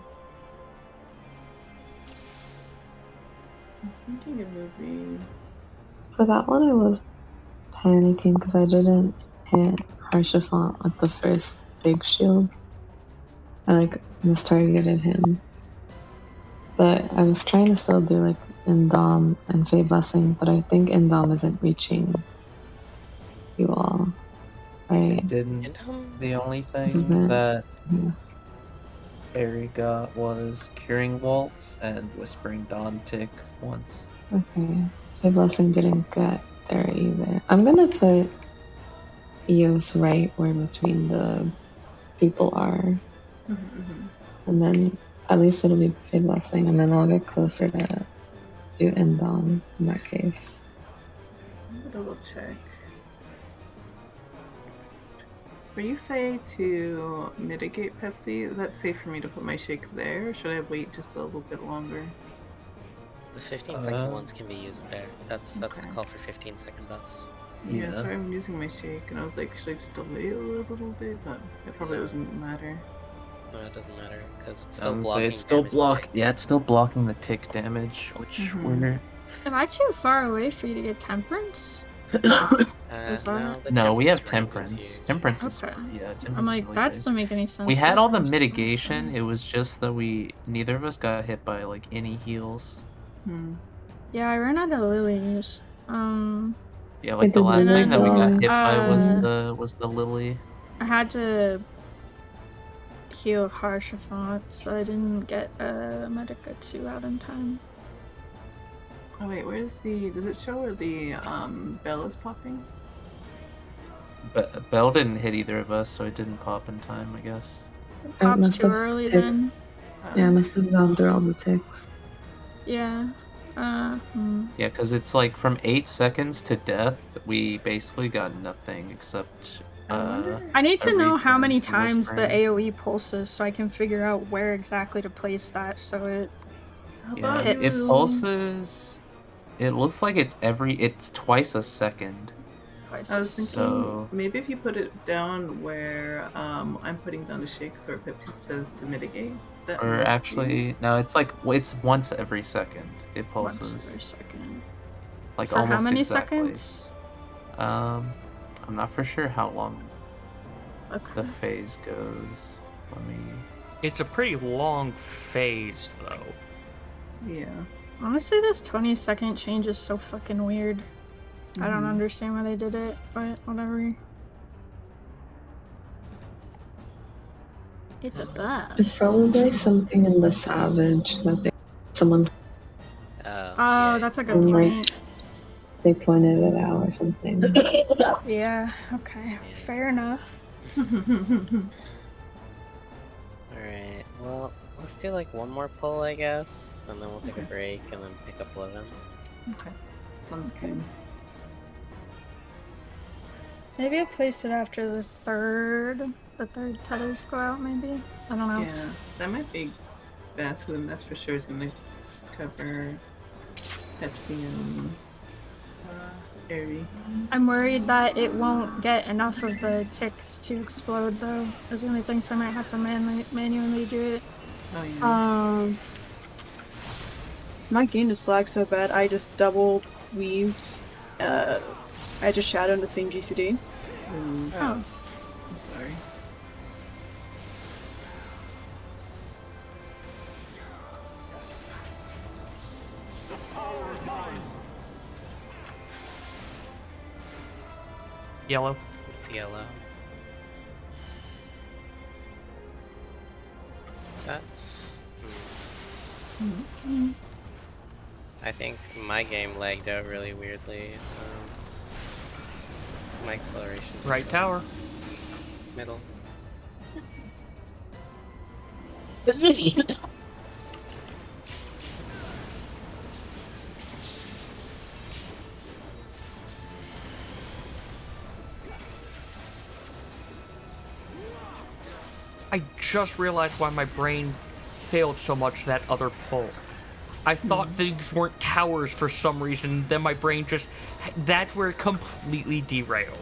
thinking it would be. For that one, I was panicking because I didn't hit Harshafant with the first big shield. I like mistargeted him. But I was trying to still do like Indom and Fey Blessing, but I think Indom isn't reaching you all. Right? Didn't. The only thing Mhm. that Yeah. Barry got was Curing Waltz and Whispering Dawn Tick once. Okay. Fey Blessing didn't get there either. I'm gonna put Eos right where between the people are. And then at least it'll be Fey Blessing, and then I'll get closer to do Indom in that case. I'm gonna double check. When you say to mitigate Pepsi, is that safe for me to put my shake there, or should I wait just a little bit longer? The 15-second ones can be used there. That's the Okay. call for 15-second buffs. Yeah, Yeah. sorry, I'm using my shake, and I was like, should I just delay it a little bit? But it probably doesn't matter. No, it doesn't matter, because it's I still would say blocking it's still damage to tick. Yeah, it's still blocking the tick damage, which we're Am I too far away for you to get Temperance? Is No, that- the no, we have range is Temperance. huge. Temperance is Okay. Temperance I'm is like, really that big. doesn't make any sense. We had all the Temperance doesn't make mitigation. sense. It was just that neither of us got hit by like any heals. Yeah, I ran out of lilies. Yeah, like the did last you thing that we got know, hit by was uh, the lily. I had to heal Harshafant, so I didn't get Medica 2 out in time. Oh wait, where's the? Does it show where the bell is popping? But Bell didn't hit either of us, so it didn't pop in time, I guess. Pops must too have early ticked. then. Yeah, I must have gone through all the ticks. Yeah. Yeah, because it's like from 8 seconds to death, we basically got nothing except I need to a know how regen many from the times the spring. AoE pulses so I can figure out where exactly to place that so it How Yeah, about it hits. pulses. It looks like it's twice a second. twice I a was second. thinking So maybe if you put it down where I'm putting down the shakes or Pepsi says to mitigate, that or might be. actually no, it's like it's once every second. It Once pulses every second. like For how almost many exactly. seconds? I'm not for sure how long Okay. the phase goes. Let me. It's a pretty long phase, though. Yeah. Honestly, this 20-second change is so fucking weird. I don't Mhm. understand why they did it, but whatever. It's a buff. It's probably something in the Savage that someone Oh, Oh, yeah. that's a good and, like, point. they pointed it out or something. Yeah, okay. Fair enough. Alright, well, let's do like one more pull, I guess, and then we'll take a Okay. break and then pick up 11. Okay. Sounds good. Maybe I'll place it after the third tethers go out, maybe? I don't know. Yeah, that might be best. Then that's for sure is gonna cover Pepsi and Airy. I'm worried that it won't get enough of the ticks to explode, though. That's the only thing, so I might have to manually do it. Oh yeah. My game just lagged so bad, I just double weaved. I just shadowed the same GCD. Ooh, Oh. I'm sorry. The power is mine. Yellow. It's yellow. That's... I think my game lagged out really weirdly. My acceleration. Right tower. Middle. I just realized why my brain failed so much that other pull. I thought these weren't towers for some reason, then my brain just... That's where it completely derailed.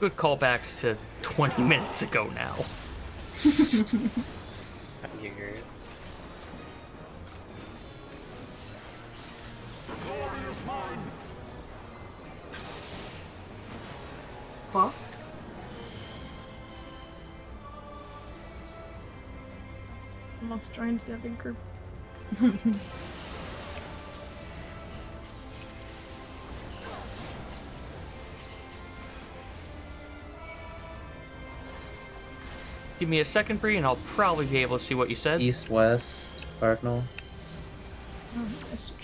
Good callbacks to 20 minutes ago now. Figures. The glory is mine. What? Almost joined the other group. Give me a second, Bree, and I'll probably be able to see what you said. East west cardinal. Oh, that's okay.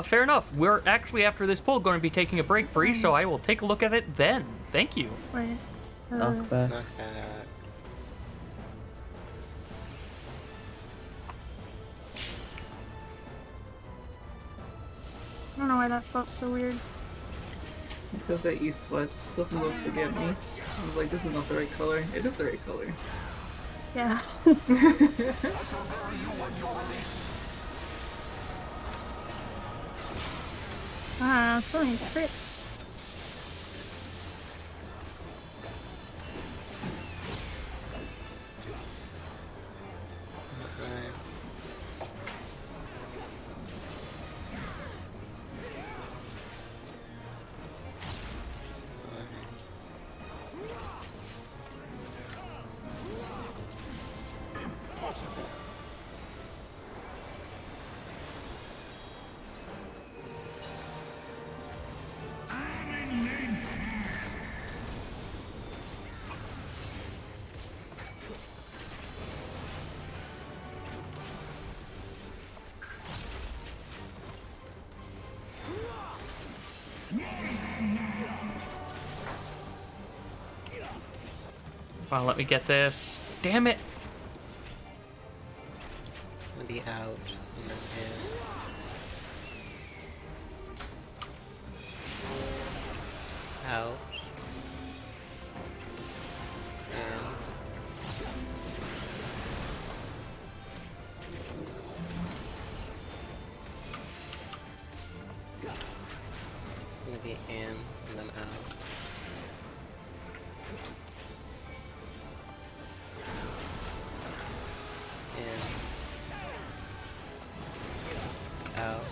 Fair enough. We're actually, after this poll, going to be taking a break, Bree, so I will take a look at it then. Thank you. Wait. Knockback. Knockback. I don't know why that felt so weird. Because that east-west doesn't look so good at me. I was like, this is not the right color. It is the right color. Yeah. I shall bury you when you're released. Ah, so many crits. Right. Impossible. Well, let me get this. Damn it! I'm gonna be out and then in. Out. In. It's gonna be in and then out. In. Out.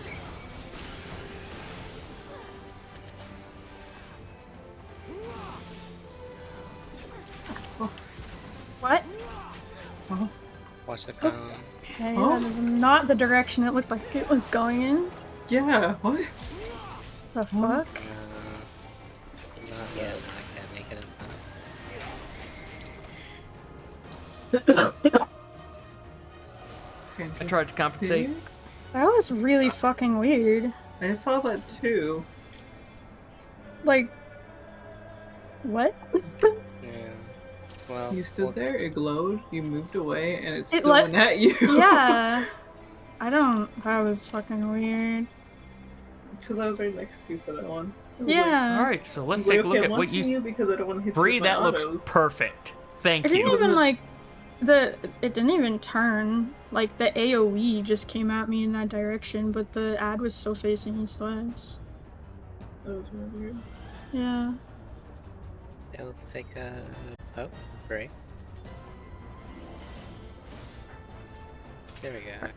What? Watch the cone. Okay, Oh. that is not the direction it looked like it was going in. Yeah, what? The fuck? Not yet. I can't make it in time. I tried to compensate. That was really fucking weird. I saw that too. Like, what? Yeah. Well, You stood there, it glowed, you moved away, and it It still let- went at you. Yeah. That was fucking weird. Because I was right next to you for that one. I was Yeah. Alright, so let's like, take a look okay, at I'm what watching you... because I don't want to hit Bree, you with my that looks autos. perfect. Thank It didn't you. even like it didn't even turn. Like the AoE just came at me in that direction, but the ad was still facing east-west. That was really weird. Yeah. yeah, let's take a. Oh, great. There we go. Okay.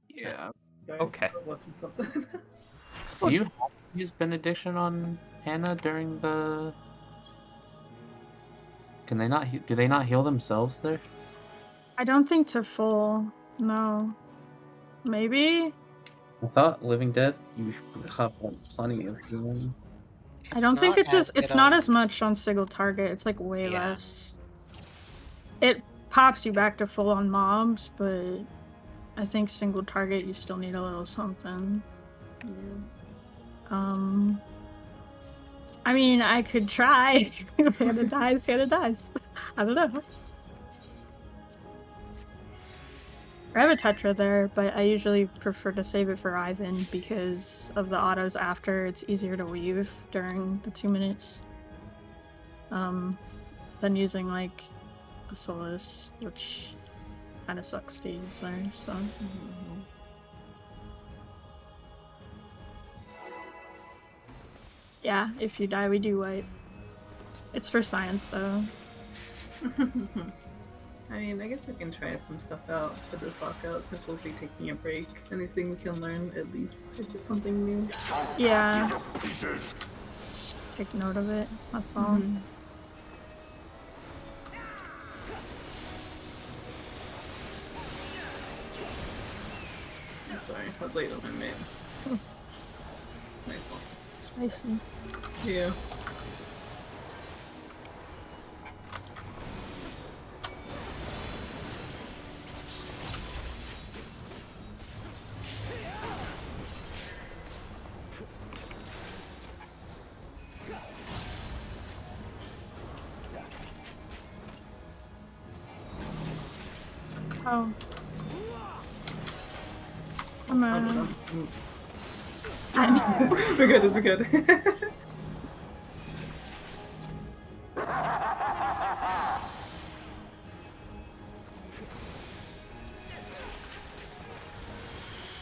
Yeah. Sorry, Okay. I was watching something. Do you have to use benediction on Hannah during the? Can they not? Do they not heal themselves there? I don't think to full. No. Maybe? I thought Living Dead you have plenty of healing. I don't think not it's good not on- as much on single target. It's like way Yeah. less. It pops you back to full on mobs, but I think single target you still need a little something. I mean, I could try. Hannah dies, Hannah dies. I don't know. I have a Tetra there, but I usually prefer to save it for Ivan because of the autos after. It's easier to weave during the 2 minutes than using like a Solus, which kind of sucks to use there, so. Yeah, if you die, we do wipe. It's for science, though. I mean, I guess we can try some stuff out for this lockout since we'll be taking a break. Anything we can learn, at least, if it's something new. Yeah, Pieces. take note of it, that's all. I'm sorry, I was late on my man. My fault. Spicy. Yeah. Oh. Come on. We're good, we're good.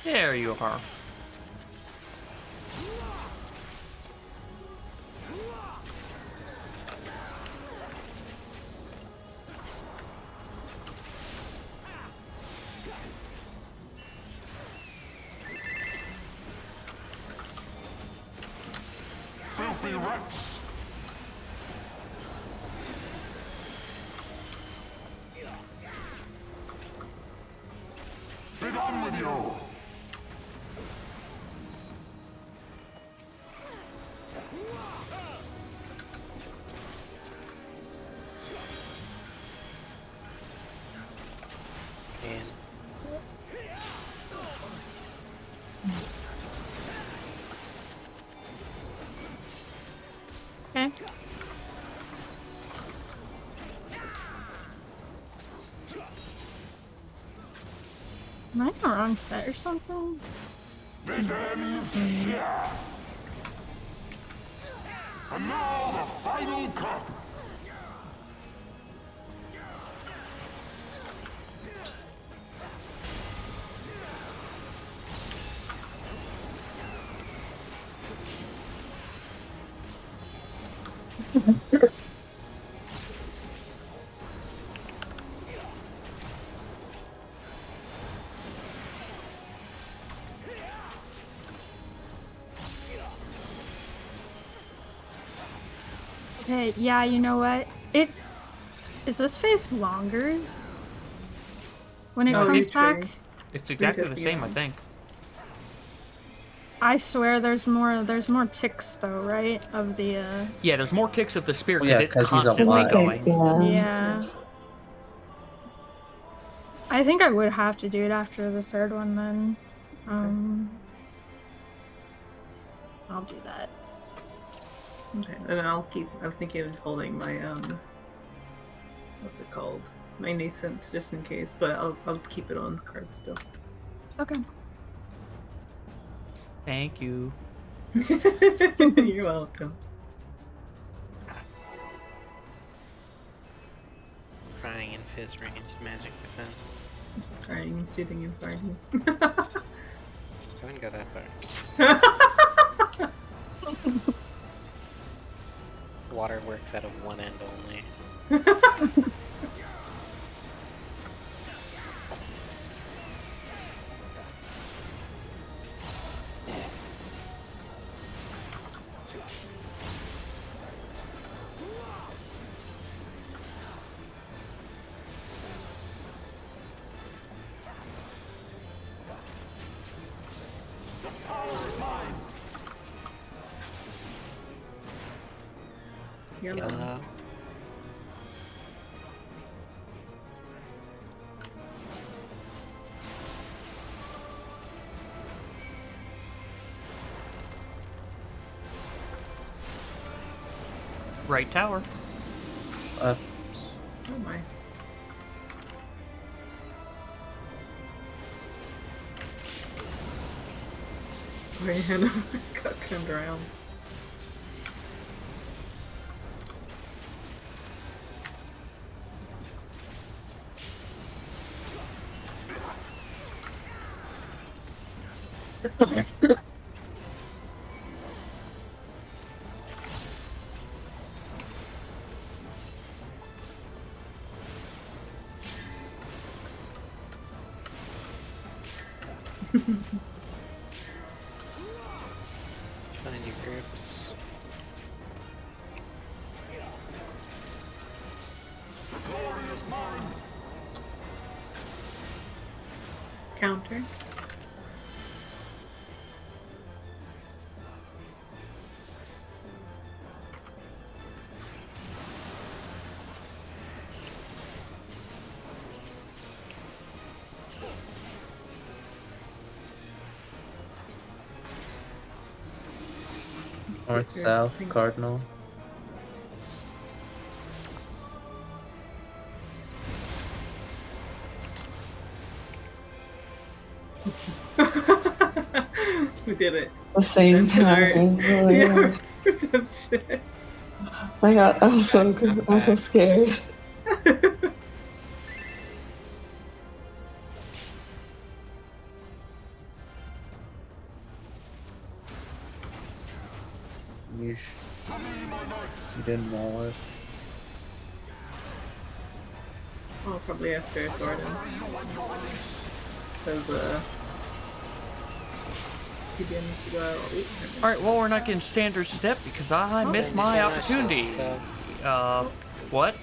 There you are. Filthy rats. Be done with you. And Am I in the wrong set or something? This ends here. And now the final cup. Okay, yeah, you know what? Is this phase longer? When it No, comes it's back? true. It's exactly the Retesting same, I it. think. I swear there's more ticks though, right? Of the Yeah, there's more ticks of the spear Well, because yeah, it's 'cause he's constantly alive. going. Yeah. I think I would have to do it after the third one then. I'll do that. Okay, and then I'll keep. I was thinking of holding my what's it called? My nascent, just in case. But I'll keep it on carb still. Okay. Thank you. You're welcome. Crying in fizz ranged magic defense. Crying and shooting and farting. I wouldn't go that far. Water works out of one end only. Yellow. Right tower. Oh my. Sorry, Hannah. Got turned around. Find your groups. The glory is mine. Counter. North, south, cardinal. We did it. The same Redemption art. time. Really, Yeah, redemption. my god, I'm so good. I'm so scared. You didn't wall it. Oh, probably after Gordon. Because, PBN needs to go out. Ooh, Alright, well, we're not getting standard step because I missed my Yeah, opportunity. so- What?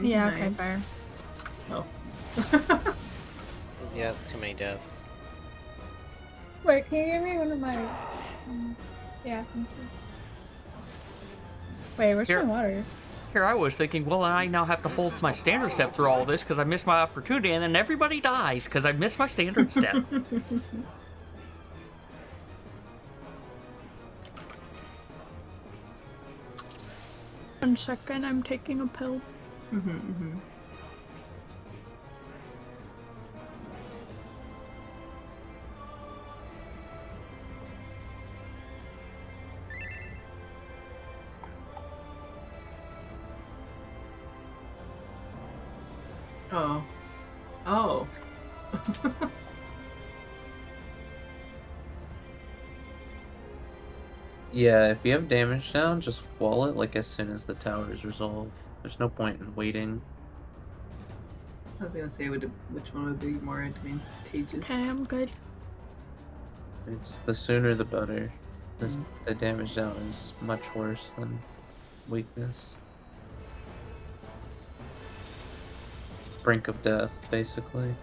Yeah, okay, fair. Oh. Yeah, it's too many deaths. Wait, can you give me one of my... yeah, thank you. Wait, where's Here. my water? Here I was thinking, well, I now have to hold my standard step through all this because I missed my opportunity, and then everybody dies because I missed my standard step. One second, I'm taking a pill. Oh. Oh. Yeah, if you have damage down, just wall it like as soon as the tower is resolved. There's no point in waiting. I was gonna say which one would be more advantageous. Okay, I'm good. It's the sooner the better. Mm. The damage down is much worse than weakness. Brink of death, basically.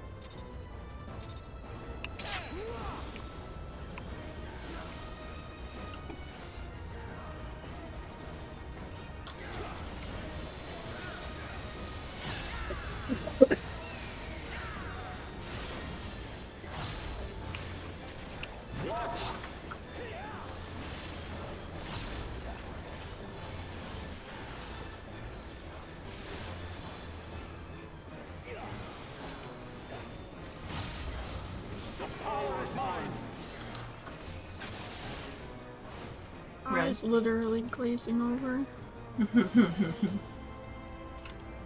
Eyes literally glazing over.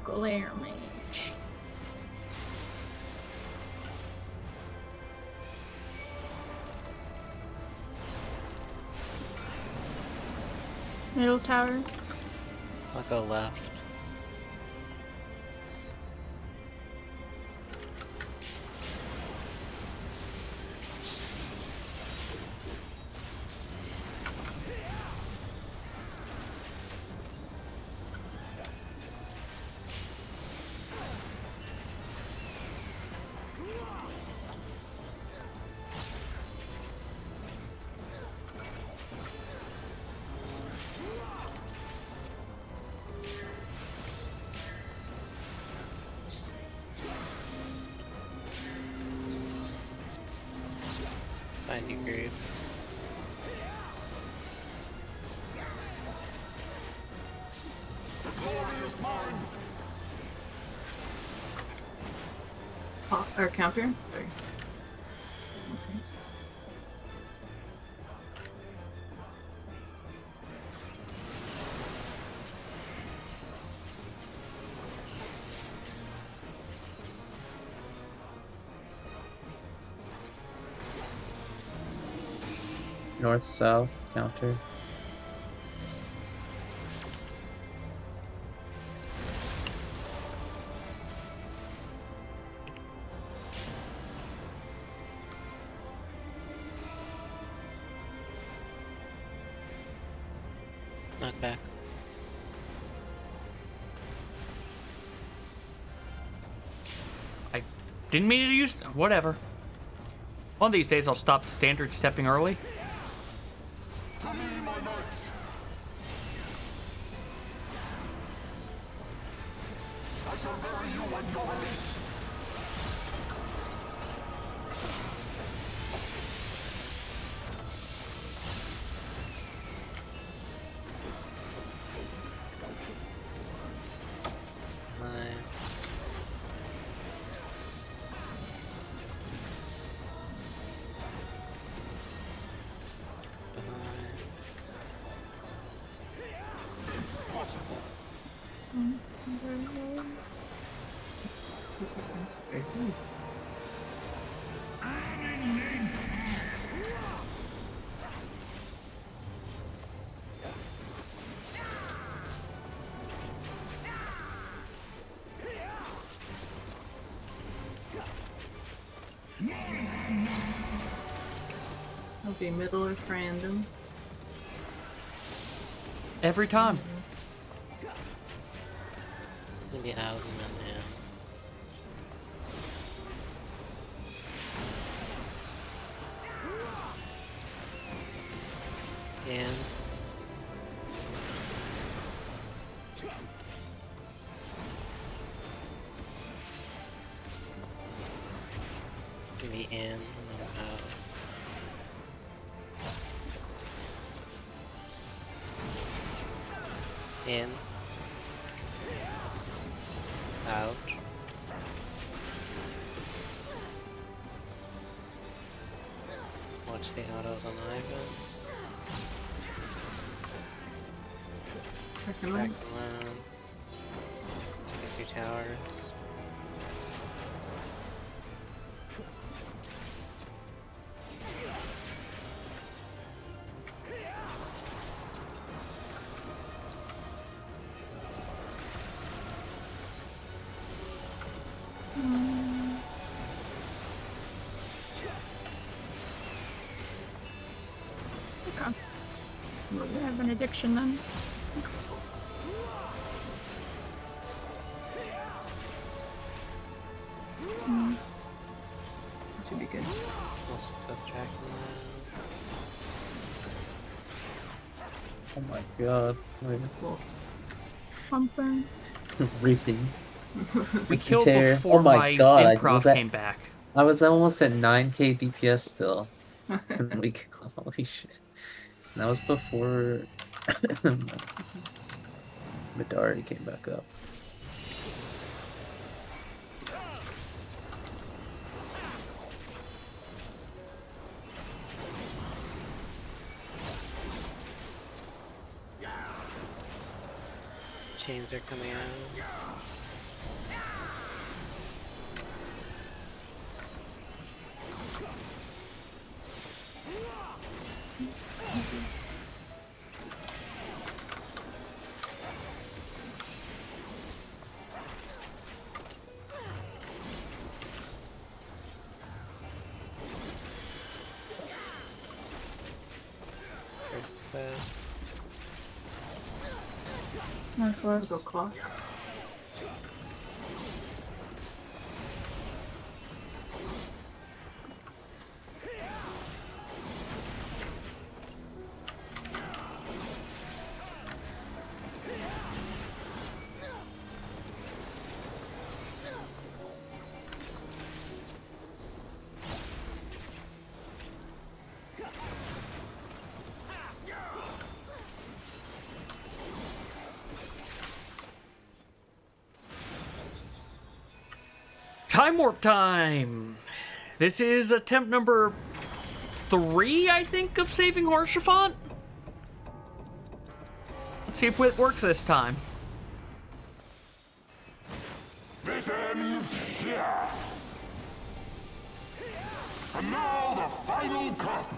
Glare mage. Middle tower. I'll go left. Find your groups. Or counter? Sorry. Okay. North, south, counter. Knock back. I didn't mean to use... Whatever. One of these days I'll stop standard stepping early. To me, my knights. I shall bury you and your release. Okay, middle of random. Every time. It's gonna be out and then in. In. It's gonna be in and then out. In. Out. Watch the autos on Ivan. Second Back one. to lands. Get through towers. I have an addiction then. That should be good. Also tracking Oh my god. Wait. Cool. Pumping. Reaping. We killed Tear. before Oh my my god, improv came back. I was almost at 9k DPS still. And holy shit. And that was before Midari came back up. chains are coming out. There's Northwest. Go clock. Time warp time! This is attempt number 3, I think, of saving Harshaphant. Let's see if it works this time. This ends here. And now the final cut.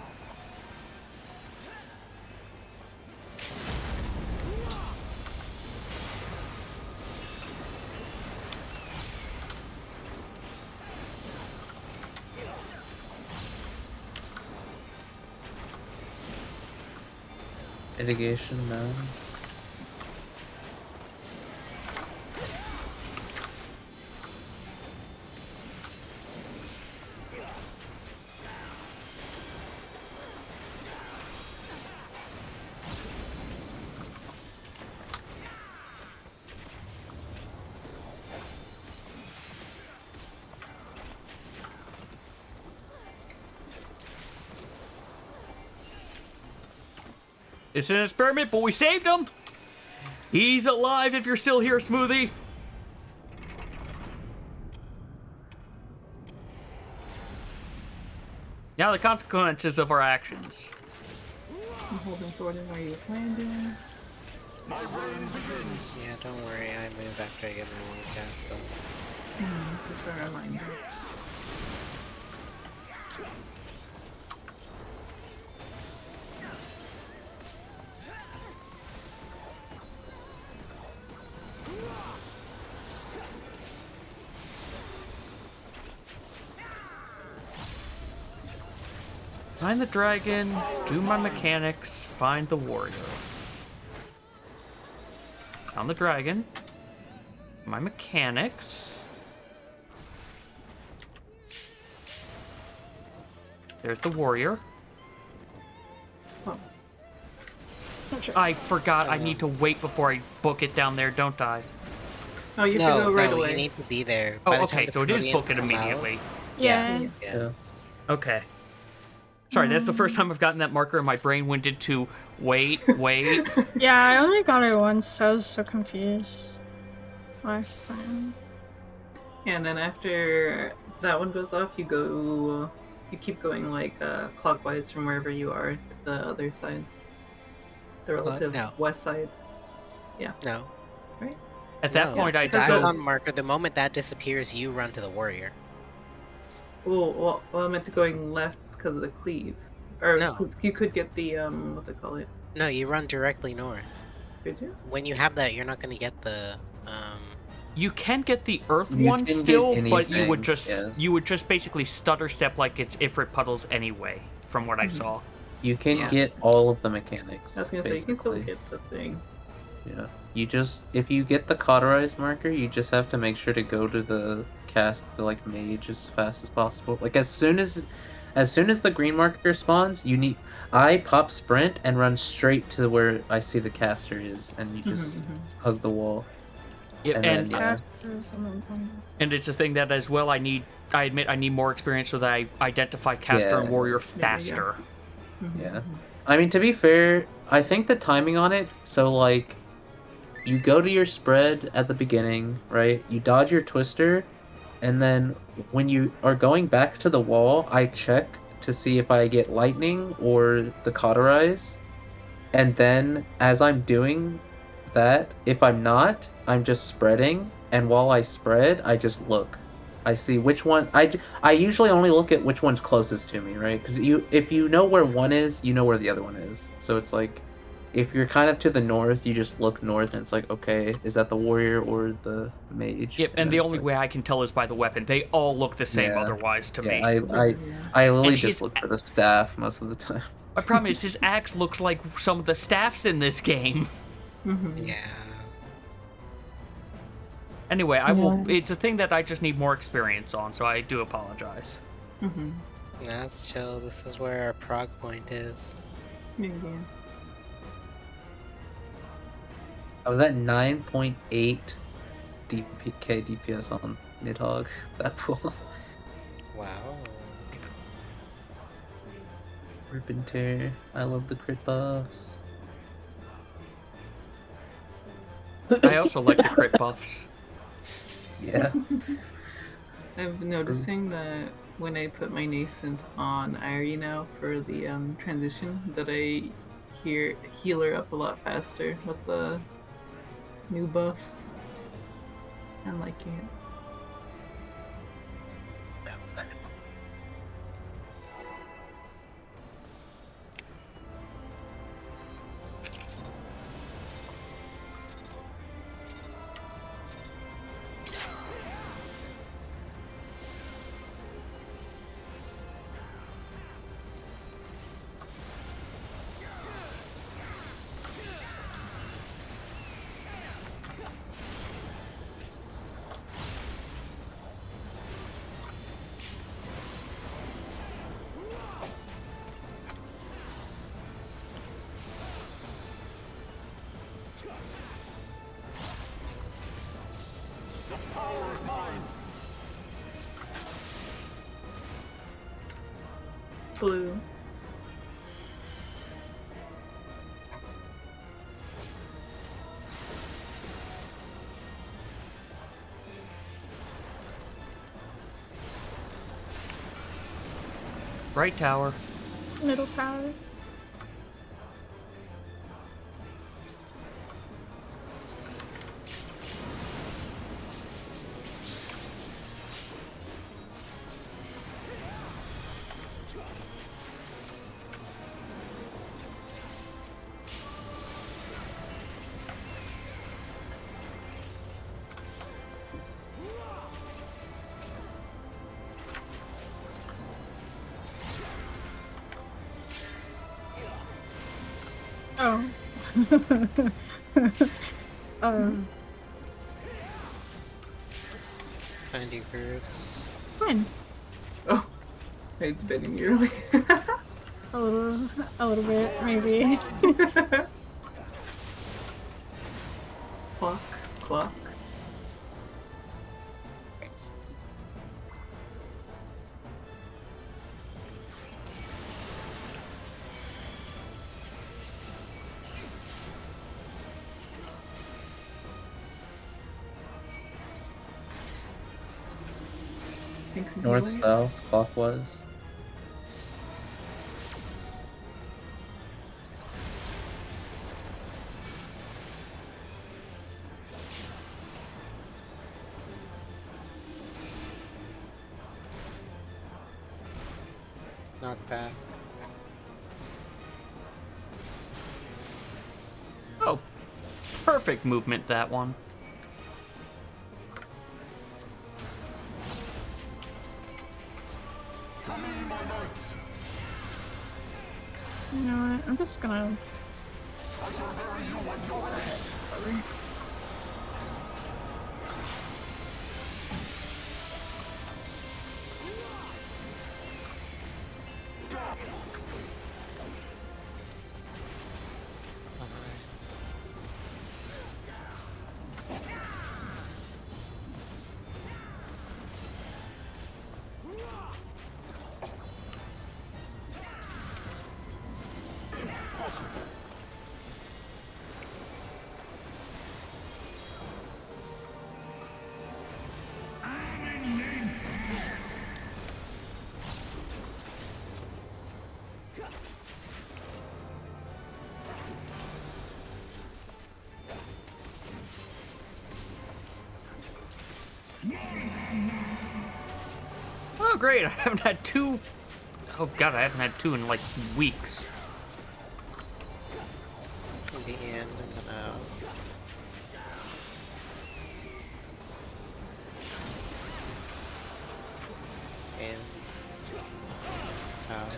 Mitigation, man. It's an experiment, but we saved him! He's alive if you're still here, Smoothie! Now the consequences of our actions. I'm holding Jordan where he was landing. My reign begins. yeah, don't worry, I move after I get my one cast on. Just a reminder. Find the dragon, do my mechanics, find the warrior. Found the dragon. My mechanics. There's the warrior. Oh. I forgot I need to wait before I book it down there, don't I? Oh, you have to go right away. You need to be there. Oh, By the time okay, the so it is Proteans booked come out- immediately. Yeah. Yeah. Okay. Sorry, that's the first time I've gotten that marker and my brain went into wait. Yeah, I only got it once. I was so confused last time. And then after that one goes off, you keep going like clockwise from wherever you are to the other side, the relative no. west side. No. Right? At that point, I Dive go. on marker. The moment that disappears, you run to the warrior. Well, I meant to going left because of the cleave, or No. you could get the what they call it. No, you run directly north. Could you? When you have that, you're not going to get the. You can get the earth You one can get still, but you anything, yes. would just basically stutter step like it's Ifrit puddles anyway, from what I saw. You can Yeah. get all of the mechanics. I was gonna say you can still basically. get the thing. Yeah. You just if you get the cauterized marker, you just have to make sure to go to the like mage as fast as possible. Like as soon as the green marker spawns, I pop sprint and run straight to where I see the caster is, and you just hug the wall. Yeah, And and then yeah. and it's a thing that as well. I admit I need more experience so that I identify caster and Yeah. warrior There we go. faster. Yeah. I mean, to be fair, I think the timing on it, so like you go to your spread at the beginning, right? You dodge your twister, and then when you are going back to the wall, I check to see if I get lightning or the cauterize. And then as I'm doing that, if I'm not, I'm just spreading, and while I spread, I just look. I see which one I usually only look at which one's closest to me, right? Because if you know where one is, you know where the other one is. So it's like if you're kind of to the north, you just look north, and it's like, okay, is that the warrior or the mage? Yep, and the only way I can tell is by the weapon. They all look the same Yeah. otherwise to me. I literally And just look for the staff most of the time. My problem is his axe looks like some of the staffs in this game. Yeah. Anyway, I will. It's a thing that I just need more experience on, so I do apologize. That's chill. This is where our prog point is. Yeah. I was at 9.8 DPK DPS on Nidhogg, that pool. Wow. Rip and tear. I love the crit buffs. I also like the crit buffs. Yeah. I've been noticing that when I put my nascent on Irie now for the transition, that I heal her up a lot faster with the new buffs. I'm liking it. Power is mine. Blue. Right tower. Middle tower. Oh. Find your groups. Fine. Oh, I betting you early. A little bit, maybe. Clock. Thanks, North, healers. south, clockwise. Knockback. Oh, perfect movement, that one. To me, my knights. You know what? I'm just gonna. I shall bury you and yours. Oh, great! I haven't had two. Oh god, I haven't had two in like weeks. In the end, and then out. In. Out.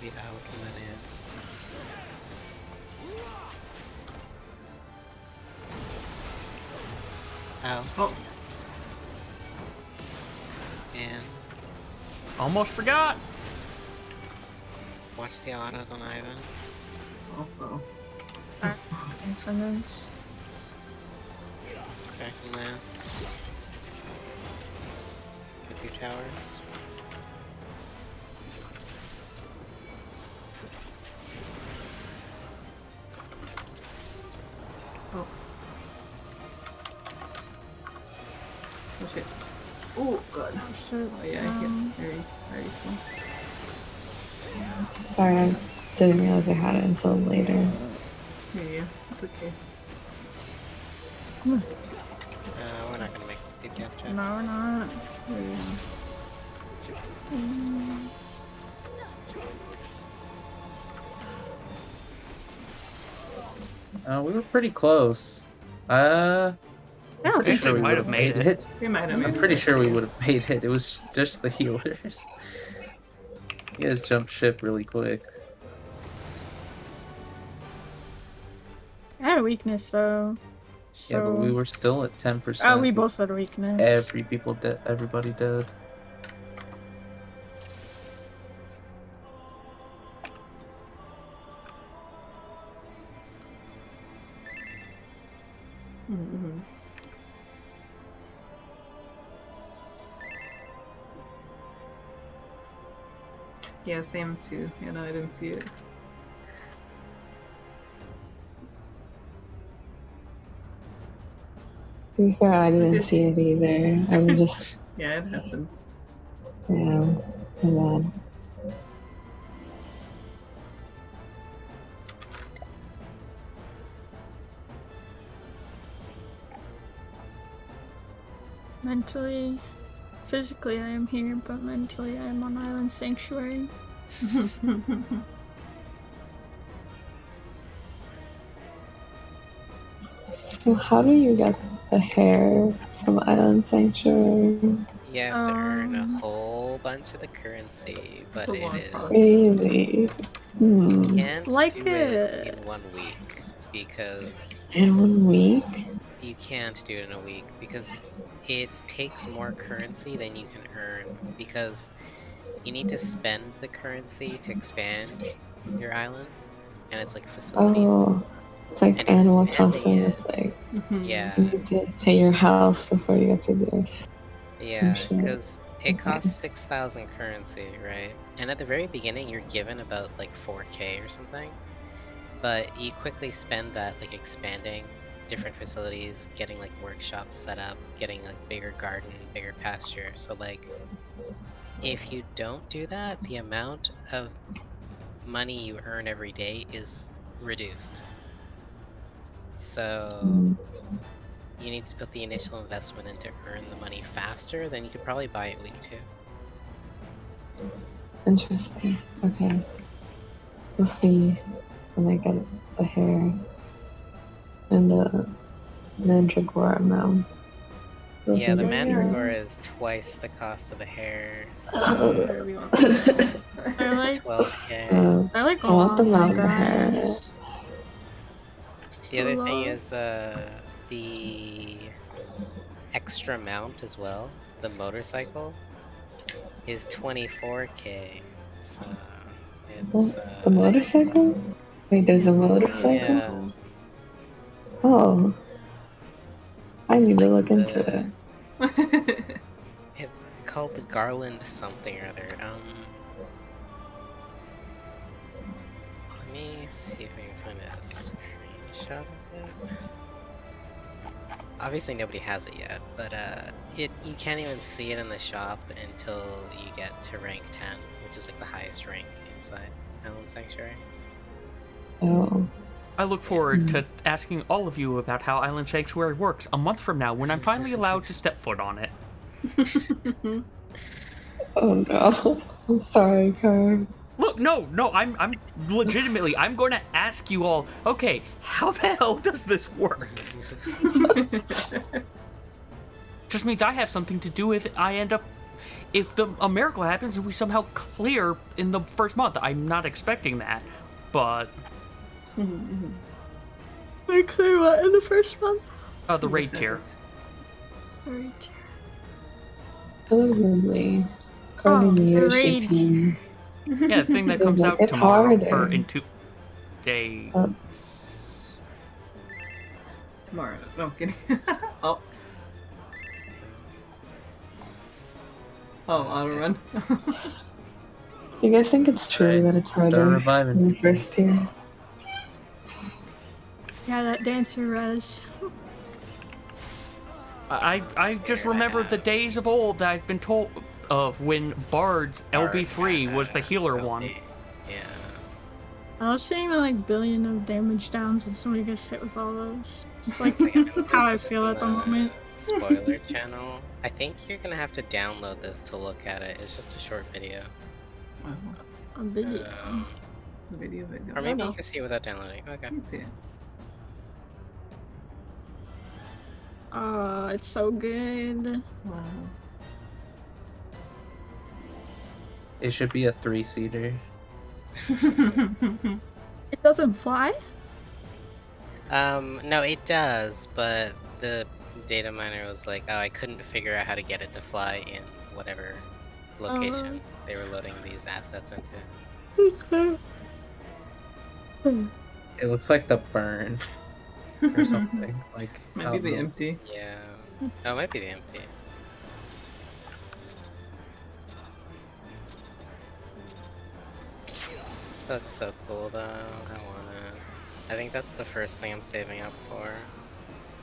Be out and then in. Out. Oh, And Almost forgot. watch the autos on Ivan. also. Transcendence. Cracking lance. Get 2 towers. Oh. Oh shit. Oh god. Oh shit. Oh yeah, I hit very cool. Sorry, I didn't realize I had it until later. Yeah, it's okay. We're not gonna make this DPS check. No, we're not. We were pretty close. I don't Pretty think sure so. we Might would have have made made it. We might have made I'm it. pretty sure we would have made it. It was just the healers. You guys jumped ship really quick. I had a weakness though. So... Yeah, but we were still at 10%. Oh, we both had a weakness. Everybody did. Mm-hmm. Yeah, same too. Yeah, no, I didn't see it. To be fair, I didn't did. see it either. I was just, Yeah, it happens. yeah, my bad. Mentally, physically I am here, but mentally I am on Island Sanctuary. So how do you get the hair from Island Sanctuary? You have to earn a Um, whole bunch of the currency, but It's a long it is. Crazy. You Hmm. can't Like do it it. in 1 week because In 1 week? you can't do it in a week because it takes more currency than you can earn because you need to spend the currency to expand your island, and it's like facilities. Oh, it's like And Animal expanding Crossing. it, It's like yeah, you need to pay your house before you get to do. yeah, shit. because it Okay. costs 6,000 currency, right? And at the very beginning, you're given about like 4K or something, but you quickly spend that like expanding different facilities, getting like workshops set up, getting like bigger garden, bigger pasture. So like, if you don't do that, the amount of money you earn every day is reduced. So Mm, you need to put the initial investment in to earn the money faster, then you could probably buy it week 2. interesting. Okay. We'll see when I get the hair. And Mandragora mount. Yeah, the Looking at Mandragora is twice the cost of the hair, so Whatever you want to They're like 12k. they're like a I want the long mountain hair. grind. The other thing is the extra mount as well. The motorcycle is 24k. So it's The motorcycle? Wait, there's a motorcycle? yeah. Oh, I It's need to like look into it. It's called the Garland something or other. Let me see if I can find a screenshot of it. Obviously nobody has it yet, but you can't even see it in the shop until you get to rank 10, which is like the highest rank inside Island Sanctuary. Oh. I look forward to asking all of you about how Island Sanctuary works a month from now when I'm finally allowed to step foot on it. Oh no. I'm sorry, Carl. Look, no, I'm legitimately, I'm going to ask you all, okay, how the hell does this work? Just means I have something to do if I end up, if a miracle happens and we somehow clear in the first month. I'm not expecting that, but... We clear what in the first month? the raid tier. Raid tier. Probably. Oh, According to the you, raid she can... Yeah, the thing that comes out It's tomorrow, harder. or in 2 days. Tomorrow. No, I'm kidding. Oh. Oh, auto run. You guys think it's true Right. that it's They're harder reviving in the people. first tier? Yeah, that dancer res. I just remember the days of old that I've been told of when Bard's LB3 was the healer one. Yeah. I was seeing like billion of damage downs when somebody gets hit with all those. It's like It's like, how I feel at the moment. Spoiler channel. I think you're gonna have to download this to look at it. It's just a short video. Wow. A video. Video. Or maybe you can see it without downloading. Okay. I can see it. Oh, it's so good. Wow. It should be a 3-seater. It doesn't fly? No, it does, but the data miner was like, oh, I couldn't figure out how to get it to fly in whatever location they were loading these assets into. It looks like the burn or something. Like Might be the empty. Yeah. Oh, it might be the empty. Looks so cool though. I want it. I think that's the first thing I'm saving up for.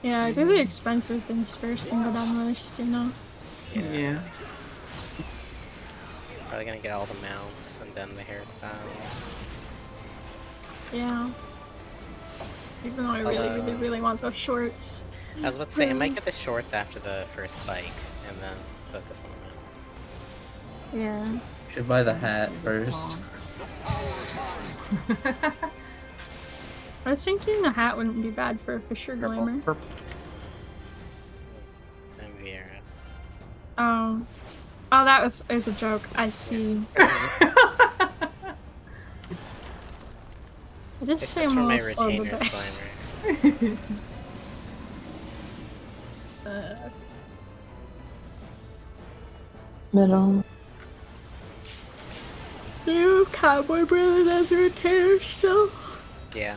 Yeah, I do the expensive things first and go down the list, you know? Yeah. Probably gonna get all the mounts and then the hairstyle. Yeah. Even though I really want those shorts. I was about to say, I might get the shorts after the first bike and then focus on the mount. Yeah. Should buy the hat first. I was thinking the hat wouldn't be bad for a Fisher Glamour. Purple. Then Vera. Oh. Oh, that was a joke. I see. I just It's say just I'm for a my little slow retainer's today. glamour. Middle. Do you have Cowboy Brandon as a retainer still? Yeah.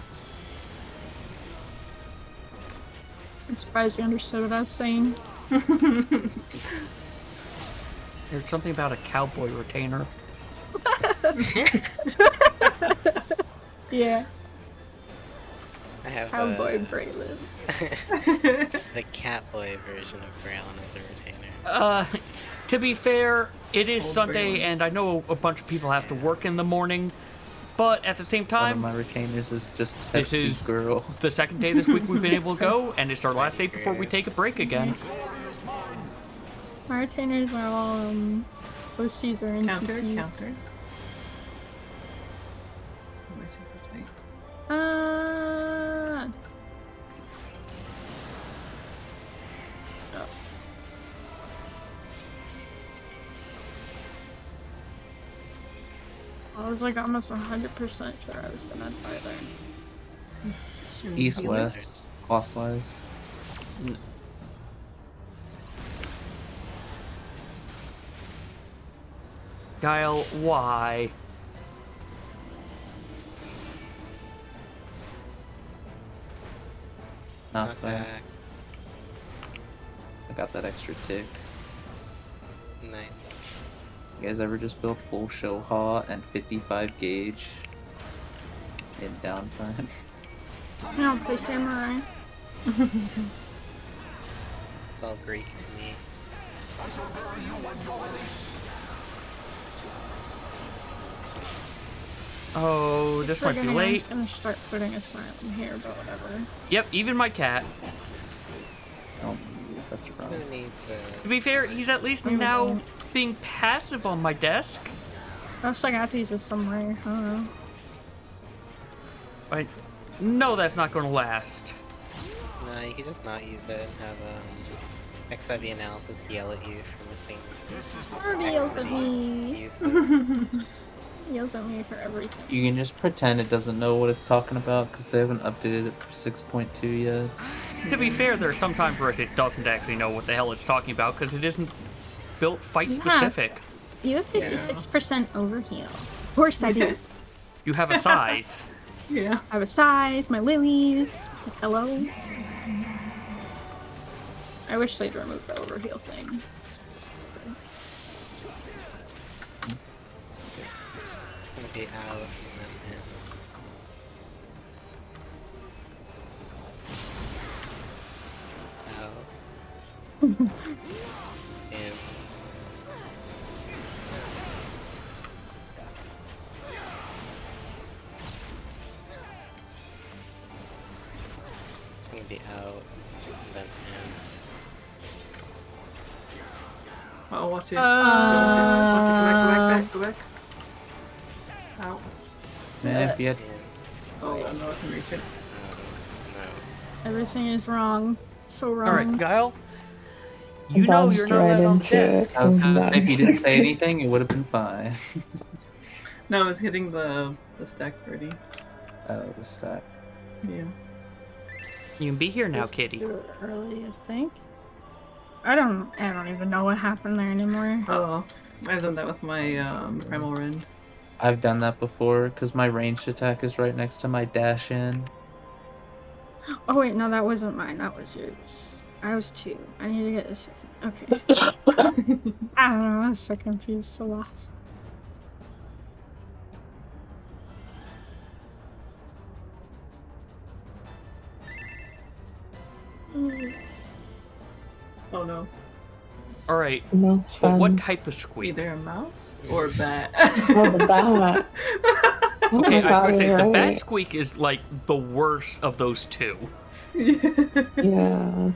I'm surprised you understood what I was saying. There's something about a cowboy retainer. Yeah. I have Cowboy Braylon. the Catboy version of Braylon as a retainer. To be fair, it is Old Sunday, Braylon. and I know a bunch of people have to work in the morning, but at the same One of time, my retainers is just This Pepsi is- Girl. the second day this week we've been able to go, and it's our last day before we take a break again. My retainers are all OCs or Counter. NPCs. Oh, my super tight. was like almost 100% sure I was gonna die there. East, west, clockwise. Guile, why? Not bad. back. I got that extra tick. Nice. You guys ever just built full show haw and 55 gauge in downtime? I don't play samurai. It's all Greek to me. I shall bury you and yours. Oh, this might be Forgetting I late. was gonna start putting asylum here, but whatever. Yep, even my cat. Oh, that's wrong. Who needs To be fair, he's at least now being passive on my desk. Also, I got to use this somewhere. I don't know. I know that's not going to last. Nah, you can just not use it and have XIV analysis yell at you for missing Already yells at me. uses. Yells at me for everything. You can just pretend it doesn't know what it's talking about because they haven't updated it for 6.2 yet. To be fair, there are some times where it doesn't actually know what the hell it's talking about because it isn't built fight specific. You have 56% overheal. Of course I do. You have a size. Yeah. I have a size, my lilies. Like, hello? I wish they'd remove the overheal thing. It's gonna be out and then in. Out. In. It's gonna be out and then in. Oh, watch it. Watch it. Go back. Ow. Man, if you had In. Oh, I know I can reach it. No. Everything is wrong. So wrong. Alright, Guile. You know you're not Dodged allowed on the into desk. it. I was gonna say if you didn't Dodged. say anything, it would have been fine. No, I was hitting the stack birdie. Oh, the stack. Yeah. You can be here now, Just kitty. do it early, I think. I don't even know what happened there anymore. Oh, I've done that with my primal rend. I've done that before because my ranged attack is right next to my dash in. Oh wait, no, that wasn't mine. That was yours. I was 2. I need to get a second. Okay. I don't know. I was so confused, so lost. Oh no. Alright, Mouse but what fun. type of squeak? Either a mouse or a bat. Oh, the bat. Oh Okay, my I was God, gonna say, you're the bat right. squeak is like the worst of those two. Yeah.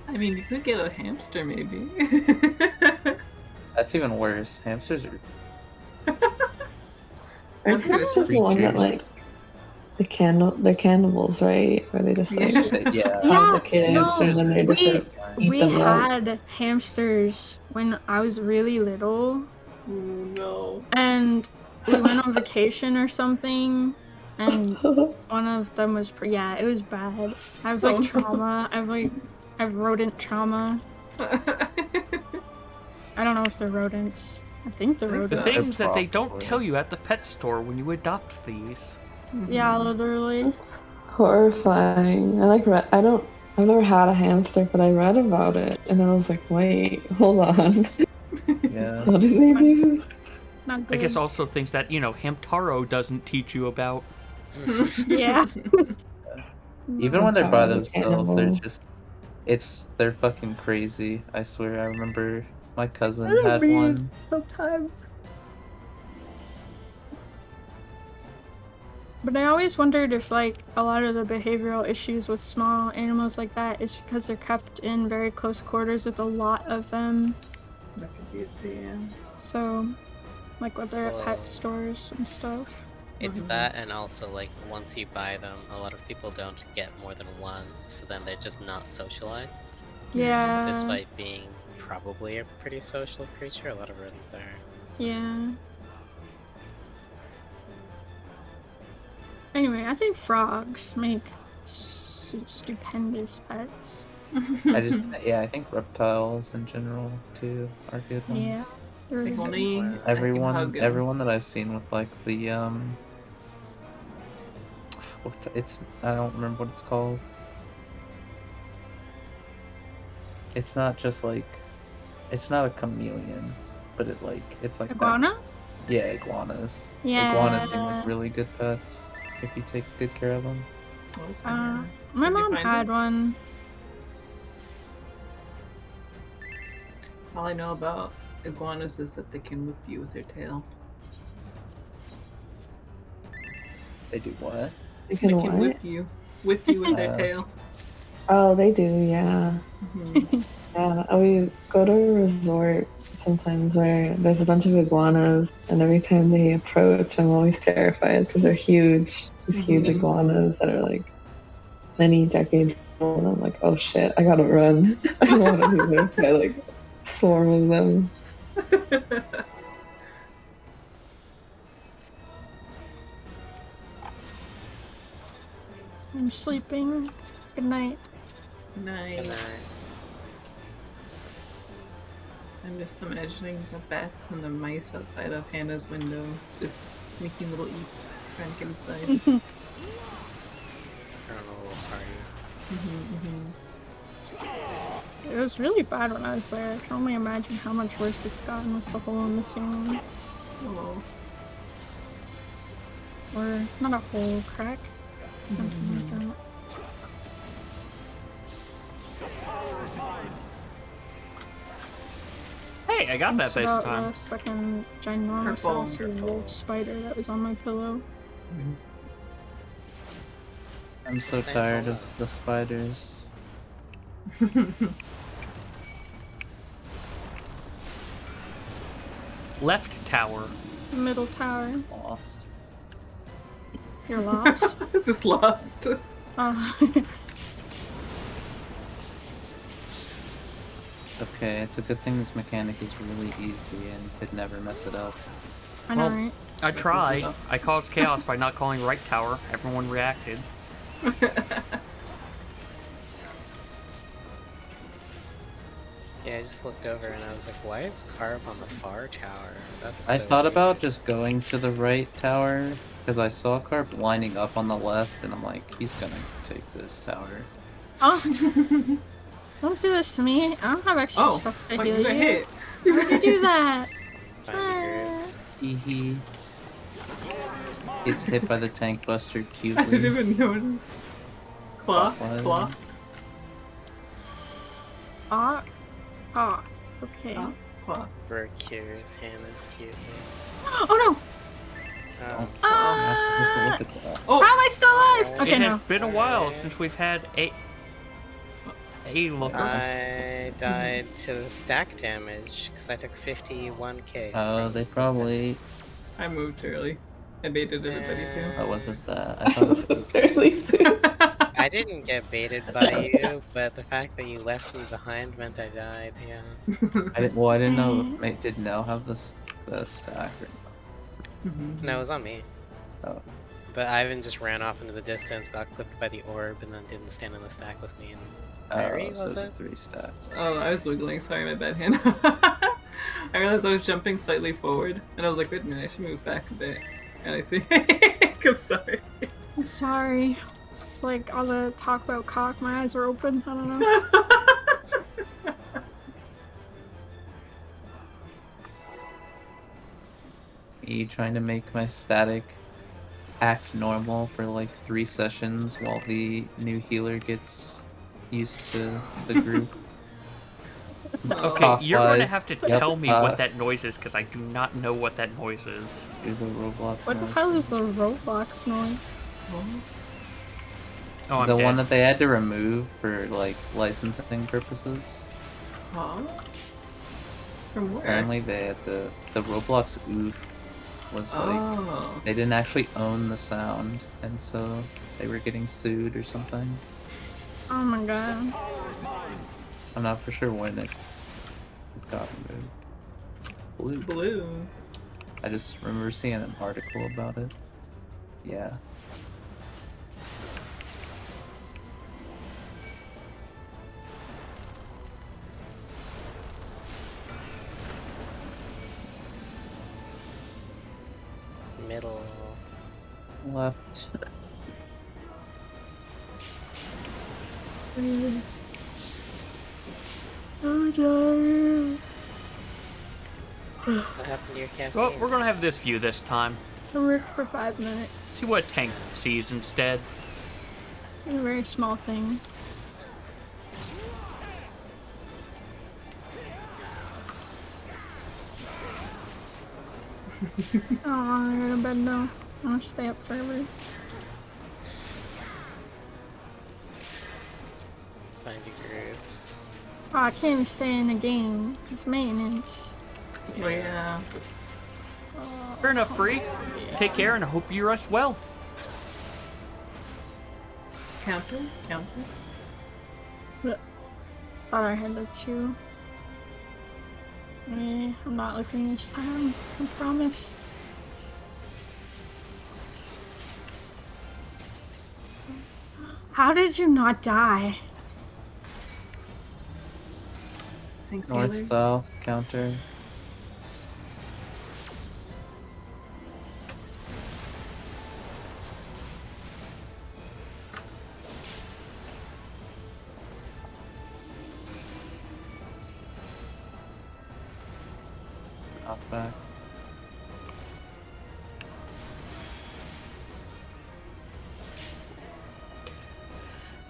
I mean, you could get a hamster, maybe. That's even worse. Hamsters are. Aren't Okay, hamsters it's the one that creatures. like they're cannibals, right? Where they just like Yeah. have the kids no, and then they just we- like eat We them up. had hamsters when I was really little, Oh no. and we went on vacation or something, and one of them was yeah, it was bad. I have like Oh, no. trauma. I have rodent trauma. I don't know if they're rodents. I think they're The rodents. things that they don't probably. tell you at the pet store when you adopt these. Yeah, literally. Horrifying. I've never had a hamster, but I read about it and I was like, wait, hold on. Yeah. What did they do? Not I good. guess also things that, Hamtaro doesn't teach you about. Yeah. Even when they're by Hamtaro, themselves, they're cannibal. just. They're fucking crazy. I swear. I remember my cousin They're had weird one. sometimes. But I always wondered if, like, a lot of the behavioral issues with small animals like that is because they're kept in very close quarters with a lot of them. That could be it too, yeah. So, like, when they're at Well, pet stores and stuff. It's that, and also, like, once you buy them, a lot of people don't get more than one, so then they're just not socialized. Yeah. Despite being probably a pretty social creature. A lot of rodents are. So. Yeah. Anyway, I think frogs make stupendous pets. I think reptiles in general too are good ones. Yeah. They're really Except good. for- Only I can hug 'em. Everyone that I've seen with like the I don't remember what it's called. It's not just like, it's not a chameleon, but it's like that. Iguana? Yeah, iguanas. Yeah. Iguanas seem like really good pets if you take good care of them. Oh, My Did you mom find had it? one. All I know about iguanas is that they can whip you with their tail. They do what? They They can can what? whip you with their Uh, tail. Oh, they do, yeah. Mhm. Yeah, we go to a resort sometimes where there's a bunch of iguanas, and every time they approach, I'm always terrified because they're huge. These huge Mhm. iguanas that are like many decades old, and I'm like, oh shit, I gotta run. I don't want to be whipped by like a swarm of them. I'm sleeping. Good night. Nice. And, I'm just imagining the bats and the mice outside of Hannah's window, just making little eeps, trying to get inside. they're on a little party. It was really bad when I was there. I can only imagine how much worse it's gotten with the hole in the ceiling. Oh. Or not a hole, crack. Something like that. Hey, I got that It's this about time. the fucking ginormous Purple. wolf spider that was on my pillow. I'm so Same tired color. of the spiders. Left tower. Middle tower. Lost. You're lost. It's just lost. uh, Okay, it's a good thing this mechanic is really easy and could never mess it up. I know, Well, right? I tried. I caused chaos by not calling right tower. Everyone reacted. Yeah, I just looked over and I was like, why is Carb on the far tower? That's I so thought weird. about just going to the right tower because I saw Carp lining up on the left, and I'm like, he's gonna take this tower. Oh, don't do this to me. I don't have extra Oh, stuff to fuck, heal you got you. hit. Why would you do that? Find the groups. Hee Gets hit by the tank buster I didn't cutely. even notice. Claw, Clockwise. claw, Okay. claw, claw. For cures, Hannah cute. Oh Oh, no! Just look at that. How am I still alive? Okay, it no. has been a while since we've had a looker. I died to the stack damage because I took 51k. Oh, they probably. I moved early. I baited everybody Oh, was it that? I thought it was. Barely too. too. I didn't get baited by you, but the fact that you left me behind meant I died. Yeah. I didn't know. It did Nell have the stack? No, it was on me. Oh. But Ivan just ran off into the distance, got clipped by the orb, and then didn't stand in the stack with me. And Mary, So was it's a it? 3-stack. Oh, I was wiggling. Sorry, my bad, Hannah. I realized I was jumping slightly forward, and I was like, wait a minute, I should move back a bit. And I think I'm sorry. I'm sorry. It's like all the talk about cock, my eyes are open. I don't know. Me trying to make my static act normal for like 3 sessions while the new healer gets used to the group. Okay, you're going to Clockwise. have to Yep, tell me what that noise is because I do not know what that noise is. Do the Roblox What the noise. hell is a Roblox noise? Oh, I'm The dead. one that they had to remove for like licensing purposes. Huh? From where? Apparently they had the Roblox oof was like Oh. they didn't actually own the sound, and so they were getting sued or something. Oh my god. I'm not for sure when it got removed. Blue. Blue. I just remember seeing an article about it. Yeah. Middle. Left. What happened to your campaign? Well, we're gonna have this view this time. I worked for 5 minutes. See what Tank sees instead. A very small thing. Oh, I'm going to bed now. I'm gonna stay up forever. Find your groups. Oh, I can't even stay in the game. It's maintenance. Oh yeah. Fair enough, Bree. Take care, and I hope you rest well. Counter. But thought I had the 2. I'm not looking this time. I promise. How did you not die? Thanks, North, healers. south, counter. Out back.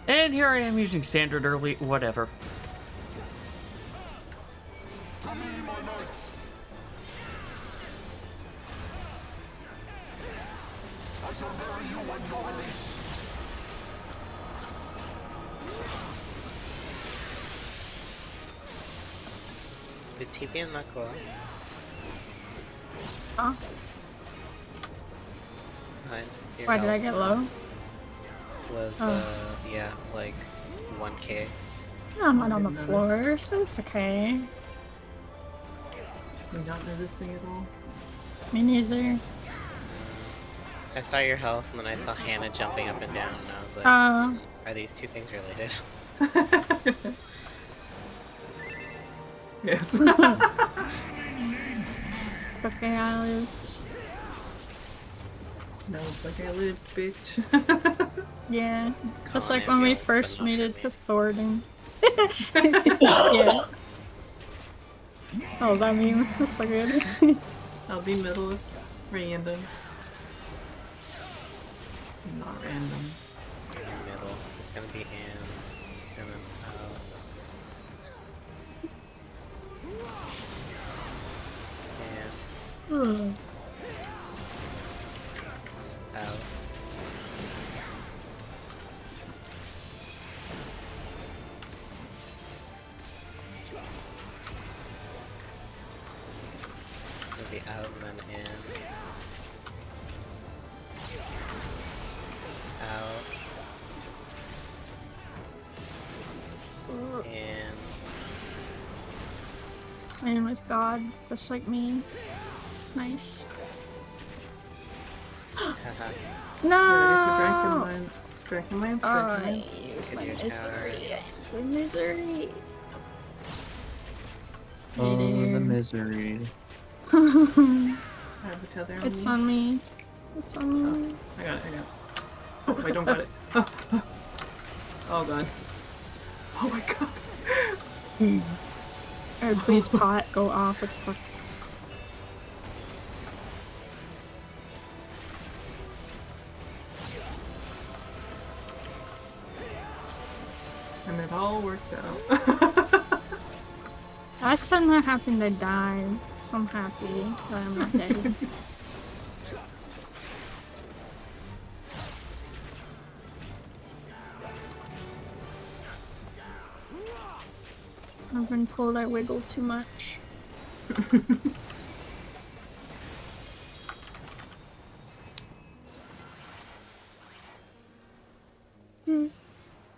And here I am using standard early, whatever. To me, my knights. I shall bury you and your race. Did TPM not go up? Huh? Behind your Why did I health get low? Was, yeah, like 1k. I'm not on the floor, so it's okay. We don't know this thing at all. Me neither. I saw your health, and then I saw Hannah jumping up and down, and I was like, are these two things related? Yes. Okay, I lived. No, it's like I live, bitch. Yeah. That's Calm like when we ambient, first but not made it to enemy. Thornton. Yeah. Oh, that meme. That's so good. I'll be middle random. Not random. Middle. It's gonna be Anne, and then Ugh. out. It's gonna be out and then in. Out. In. I am with God, just like me. Nice. Haha. No! Dragonlance. Oh, I used Get my your misery. tower. I used my misery. Oh, Hey the there. misery. I have a tether on It's me. on me. It's on me. I got it. Oh, I don't got it. Oh god. Oh my god. Or please pot, go off. What the fuck? And it all worked out. Last time that happened, I died. So I'm happy that I'm not dead. I've been told I wiggle too much. Get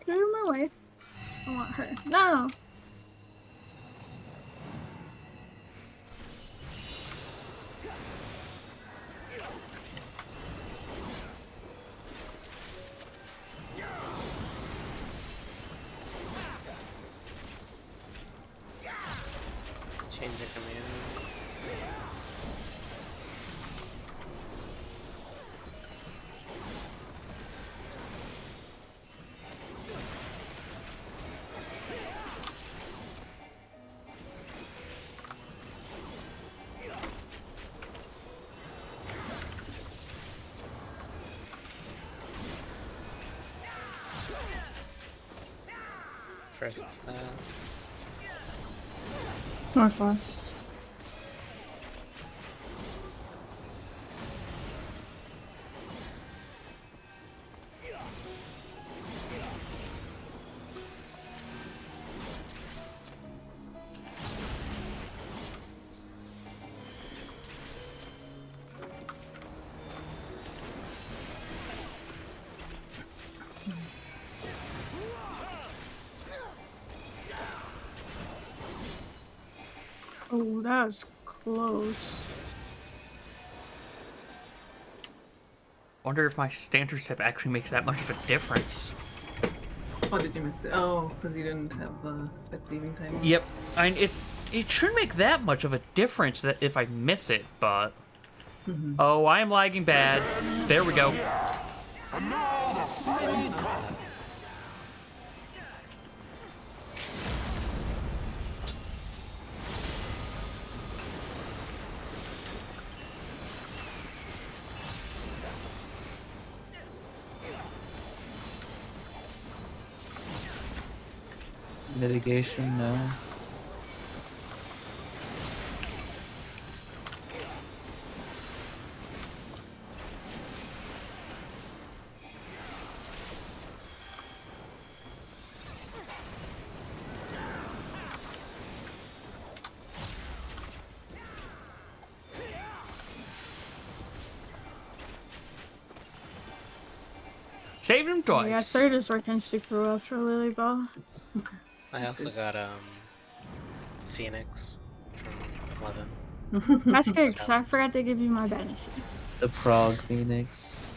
out of my way. I want her. No! Change your command. First Northwest. Oh, that was close. Wonder if my standard step actually makes that much of a difference. Oh, did you miss it? Oh, because you didn't have the leaving time. Yep, it shouldn't make that much of a difference that if I miss it, but oh, I am lagging bad. There we go. And now the final count. Mitigation, no. Saved him twice. Yeah, third is working super well for Lily Ball. I also got Phoenix from 11. That's good, because I forgot to give you my fantasy. The Prog Phoenix.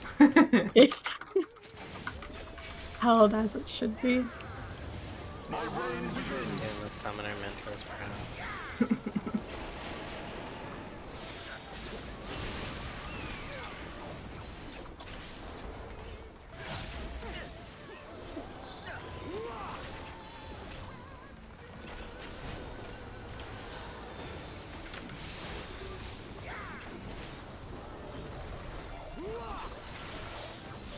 Held as it should be. My reign begins. Doing the Summoner Mentor's Proud.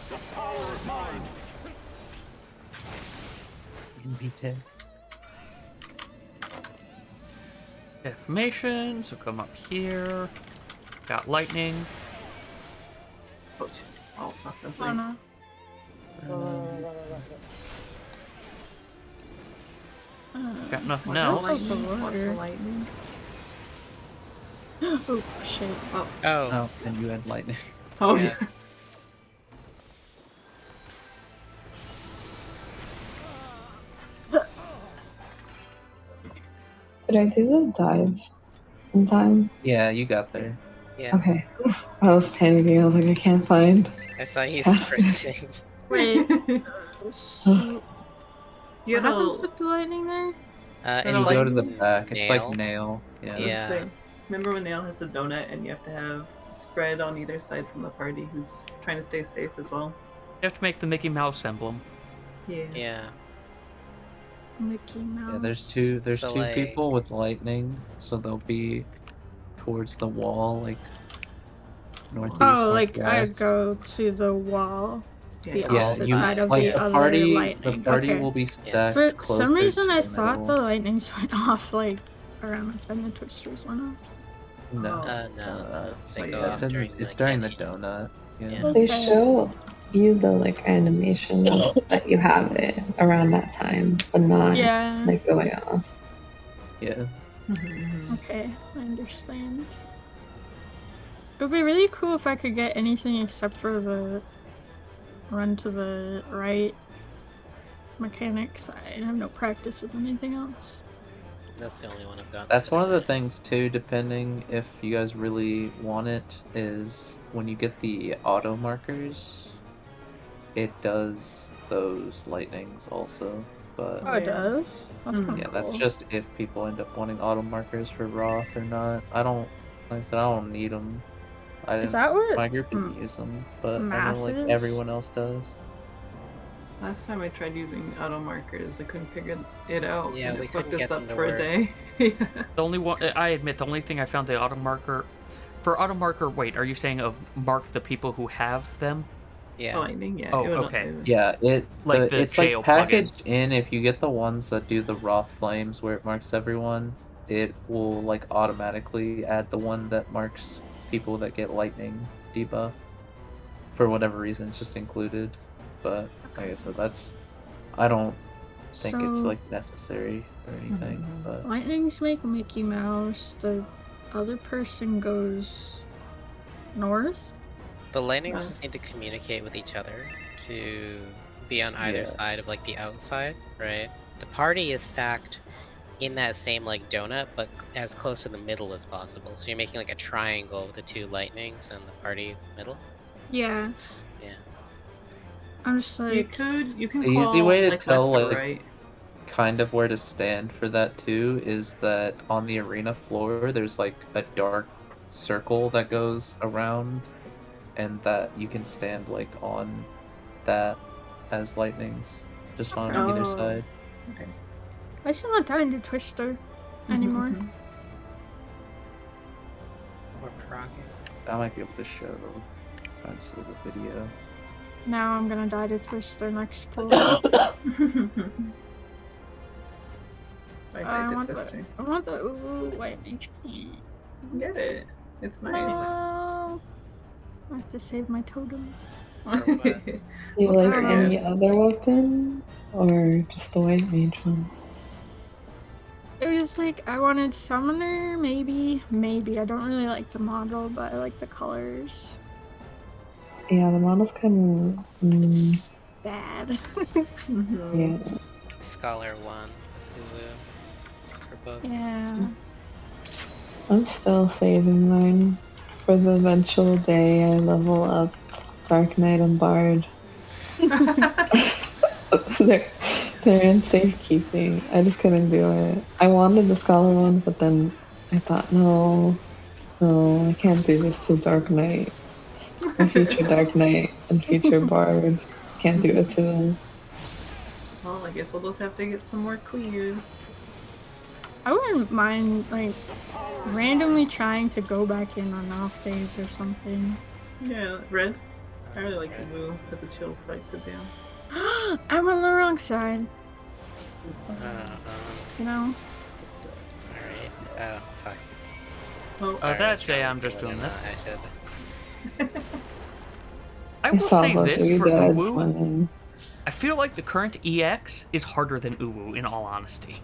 The power is mine. NB10. Deformation, so come up here. Got lightning. Oh, oh fuck, that's Oh like... no. Got nothing What else. else? Lightning? What's the lightning? Oh shit. Oh, Oh, and you had lightning. Oh, yeah. yeah. Did I do the dive in time? Yeah, you got there. Yeah. Okay. I was panicking. I was like, I can't find. I saw you sprinting. Wait. So, You what had happens a... with the lightning there? It's You like go to the back. It's like nail. nail. Yeah. Yeah. Say, remember when Nail has a donut and you have to have spread on either side from the party who's trying to stay safe as well? You have to make the Mickey Mouse emblem. Yeah. Yeah. Mickey Mouse. Yeah, there's two So, like- people with lightning, so they'll be towards the wall, like northeast. Oh, like I northwest. go to the wall, the Yeah, Yeah, opposite you side of like the the other party. lightning. The party Okay. will be stacked. For closer some reason, to I the thought the middle. lightnings went off like around the time the twisters went off. No, No. They like, go yeah, off it's during it's the during the canyon. donut. Yeah. Yeah. They Okay. show you the like animation that you have it around that time, but not Yeah. like going off. Yeah. Okay, I understand. It would be really cool if I could get anything except for the run to the right mechanics. I have no practice with anything else. That's the only one I've got. That's one of the things too, depending if you guys really want it, is when you get the auto markers, it does those lightnings also. But Oh, it does? That's Mm. kind of yeah, cool. that's just if people end up wanting auto markers for Roth or not. I don't, like I said, I don't need them. I Is didn't. that what My group didn't use them, but I know math like is? everyone else does. Last time I tried using auto markers, I couldn't figure it out. Yeah, and we it fucked couldn't us get up them to for a work. day. Yeah. The only one, I admit, the only thing I found the auto marker for auto marker. Wait, are you saying of mark the people who have them? Yeah. Lightning, yeah. Oh, it would- okay. Yeah, Like the it's like jail plugin. packaged in. If you get the ones that do the Roth flames where it marks everyone, it will like automatically add the one that marks people that get lightning debuff. For whatever reason, it's just included. But like I said, I don't think it's So, like necessary or anything. Mhm. But Lightnings make Mickey Mouse. The other person goes north. The lightnings Uh. just need to communicate with each other to be on either Yeah. side of like the outside, right? The party is stacked in that same like donut, but as close to the middle as possible. So you're making like a triangle with the two lightnings and the party middle. Yeah. Yeah. I'm just You like, can the call easy way to like tell left or like right. kind of where to stand for that too is that on the arena floor there's like a dark circle that goes around, and that you can stand like on that as lightnings just on either Oh. side. Okay. I still not dying to Twister anymore. Mhm. Or Prog. I might be able to show and see the video. Now I'm gonna die to Twister next pull. I I did want Twister. the, I want the ooh lightning key. Get it. It's nice. No. I have to save my totems. what? Do you like Okay. any other weapon? Or just the white mage one? It was like I wanted summoner, maybe. I don't really like the model, but I like the colors. Yeah, the model's kind of. It's bad. Mhm. Yeah. Scholar 1 with Hulu for books. Yeah. I'm still saving mine for the eventual day I level up Dark Knight and Bard. they're, they're in safekeeping. I just couldn't do it. I wanted the Scholar one, but then I thought, no, I can't do this to Dark Knight. My future Dark Knight and future Bard. Can't do it to them. Well, I guess we'll just have to get some more clears. I wouldn't mind like randomly trying to go back in on off days or something. Yeah, red. I really like the blue as a chill fight to do. I'm on the wrong side, Uh, you know? Alright. Oh, fuck. Oh, Sorry, that I was day trying to I'm think just whether doing or not this. I should. I will saw say both this of you for do it, I just Uwu. went in. I feel like the current EX is harder than Uwu, in all honesty.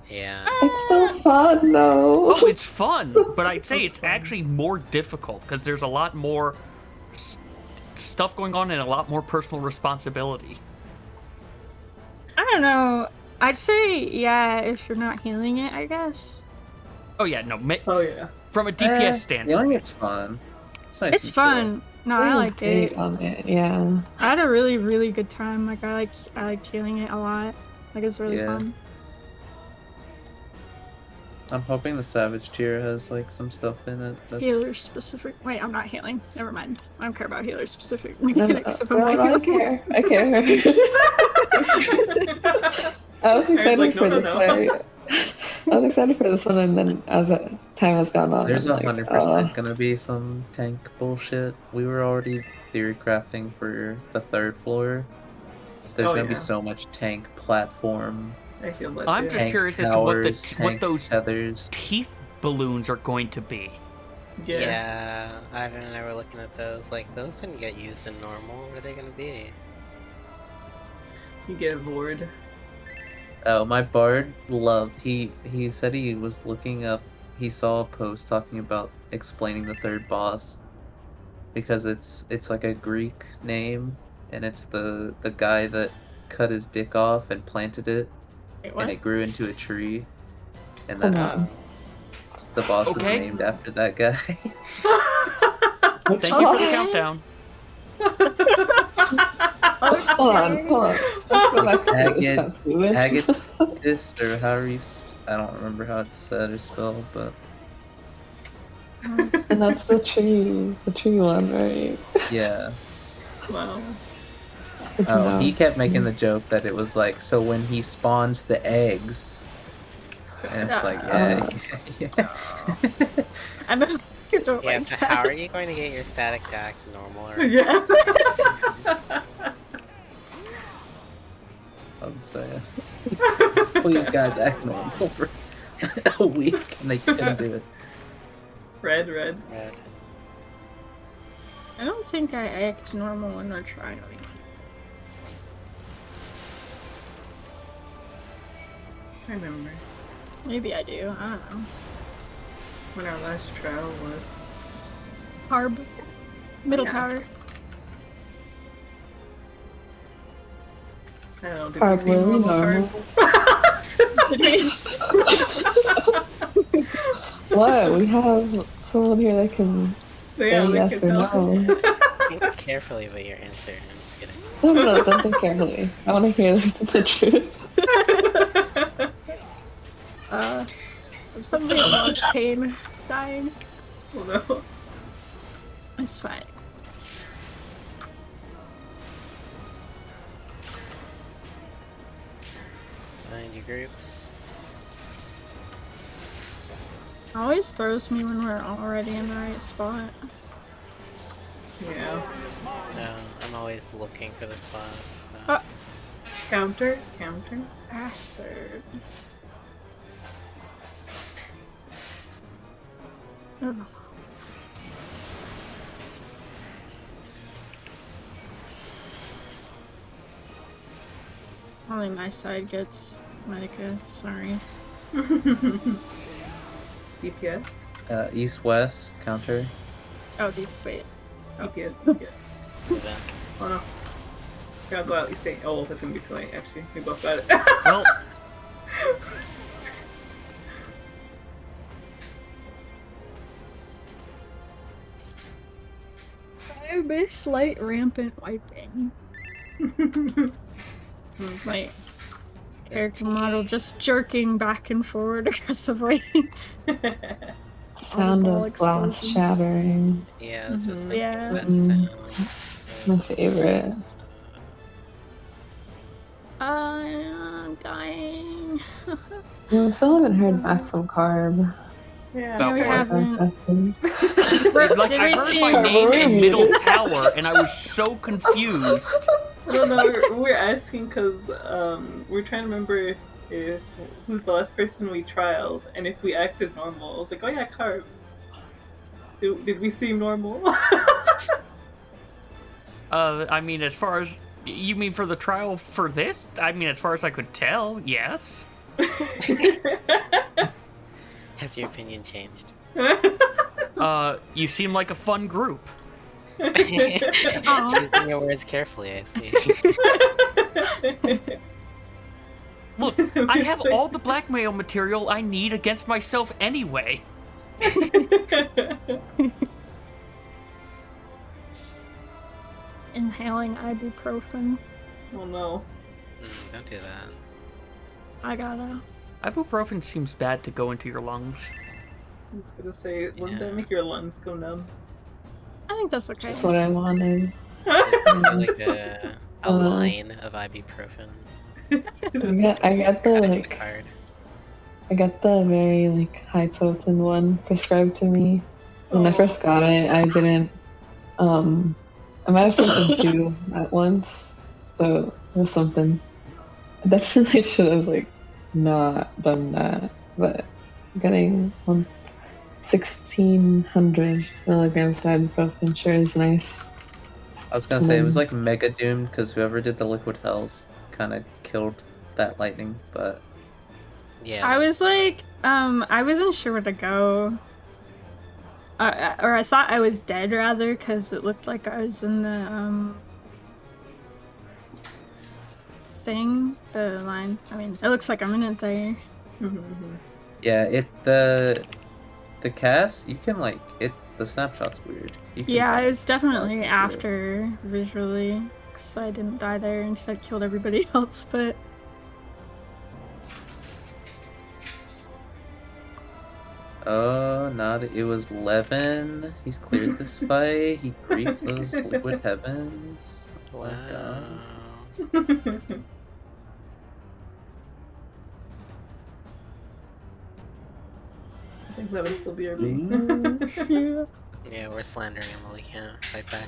Yeah. It's so fun though. Oh, it's fun, but I'd say it's actually more difficult because there's a lot more stuff going on and a lot more personal responsibility. I don't know. I'd say yeah if you're not healing it, I guess. Oh yeah, no, Oh yeah. from a DPS standpoint. Healing it's fun. It's nice. It's and chill. fun. No, I like Great it. on it. Yeah. I had a really, really good time. Like I liked healing it a lot. Like it's really Yeah. fun. I'm hoping the Savage tier has like some stuff in it. That's... Healer specific. Wait, I'm not healing. Never mind. I don't care about healer specific No, mechanics if I'm no, not I healing. care. I care. I was excited like, for no, this. no. I was excited for this one, and then as time has gone on, There's I'm like, 100% gonna be some tank bullshit. We were already theory crafting for the third floor. There's Oh, gonna be yeah. so much tank platform. I feel that I'm too. just Tank curious as to what towers, what tank those tethers. teeth balloons are going to be. Yeah. Ivan and I were looking at those. Like, those didn't get used in normal. What are they gonna be? You get bored. Oh, my bard loved. He said he was looking up. He saw a post talking about explaining the third boss because it's like a Greek name, and it's the guy that cut his dick off and planted it, Wait, and what? it grew into a tree, and Come that's on. the boss Okay. is named after that guy. Thank you for the countdown. Hold on. Let's go back to Agatis, or however I don't remember how it's said or spelled, but And that's the tree one, right? yeah. Wow. Good to Oh, know. he kept making the joke that it was like, so when he spawns the eggs, and it's like, yeah. I don't Yeah, like so that. how are you going to get your static attack normal? Or... Yeah. I'm saying. Please, guys, act normal for a week, and they couldn't do it. Red. Red. I don't think I act normal when we're trying. I remember Maybe I do. I don't know. when our last trial was. Harb. Middle Yeah. tower. I don't know. Did Are we see we normal normal? Harb? What? We have someone here that can Yeah, say we yes can or tell us. no. Think carefully about your answer. I'm just kidding. No, don't think carefully. I want to hear the truth. If somebody loves pain, dying, Oh no. it's fine. Find your groups. It always throws me when we're already in the right spot. Yeah. No, I'm always looking for the spots. So. Ah. Counter. Bastard. Ugh. Only my side gets Medica, sorry. DPS. East-west, counter. Oh, deep, wait. DPS. Move in. Oh no. Gotta go out. You stay. Oh, that's gonna be too late. Actually, we both got it. Well, I miss light rampant wiping. My character model just jerking back and forward aggressively. Sound All of glass explosions. shattering. Yeah, I was just Mhm. thinking Yeah. that My sound. favorite. I'm dying. No, still haven't heard back from Carb. Yeah. About we what? haven't. like Did I we heard see- my name in middle tower, and I was so confused. No, we're asking because we're trying to remember if who's the last person we trialed, and if we acted normal. I was like, oh yeah, Carb. Did we seem normal? I mean, as far as you mean for the trial for this, I mean, as far as I could tell, yes. Has your opinion changed? You seem like a fun group. Choosing your words carefully, I see. Look, I have all the blackmail material I need against myself anyway. Inhaling ibuprofen. Oh no. Don't do that. I gotta. Ibuprofen seems bad to go into your lungs. I was gonna say, wouldn't Yeah. that make your lungs go numb? I think that's okay. That's what I wanted. Like a line of ibuprofen. I got the Cut it in the like card. I got the very like high potent one prescribed to me. When I first got it, I didn't I might have taken two at once. So it was something. I definitely should have like not done that. But getting 1600 milligrams of ibuprofen sure is nice. I was gonna say it was like mega doomed because whoever did the liquid hells kind of killed that lightning, but Yeah. I was like, I wasn't sure where to go. Or I thought I was dead rather, because it looked like I was in the, thing, the line. I mean, it looks like I'm in it there. yeah, the cast you can like the snapshot's weird. You can Yeah, kinda it was definitely through it. after visually. sucks. I didn't die there, instead killed everybody else, but... Oh, not it was Levin. He's cleared this fight. He griefed those liquid heavens. Oh my god. I think that would still be our beat. Yeah. Yeah, we're slandering him while we can't fight back.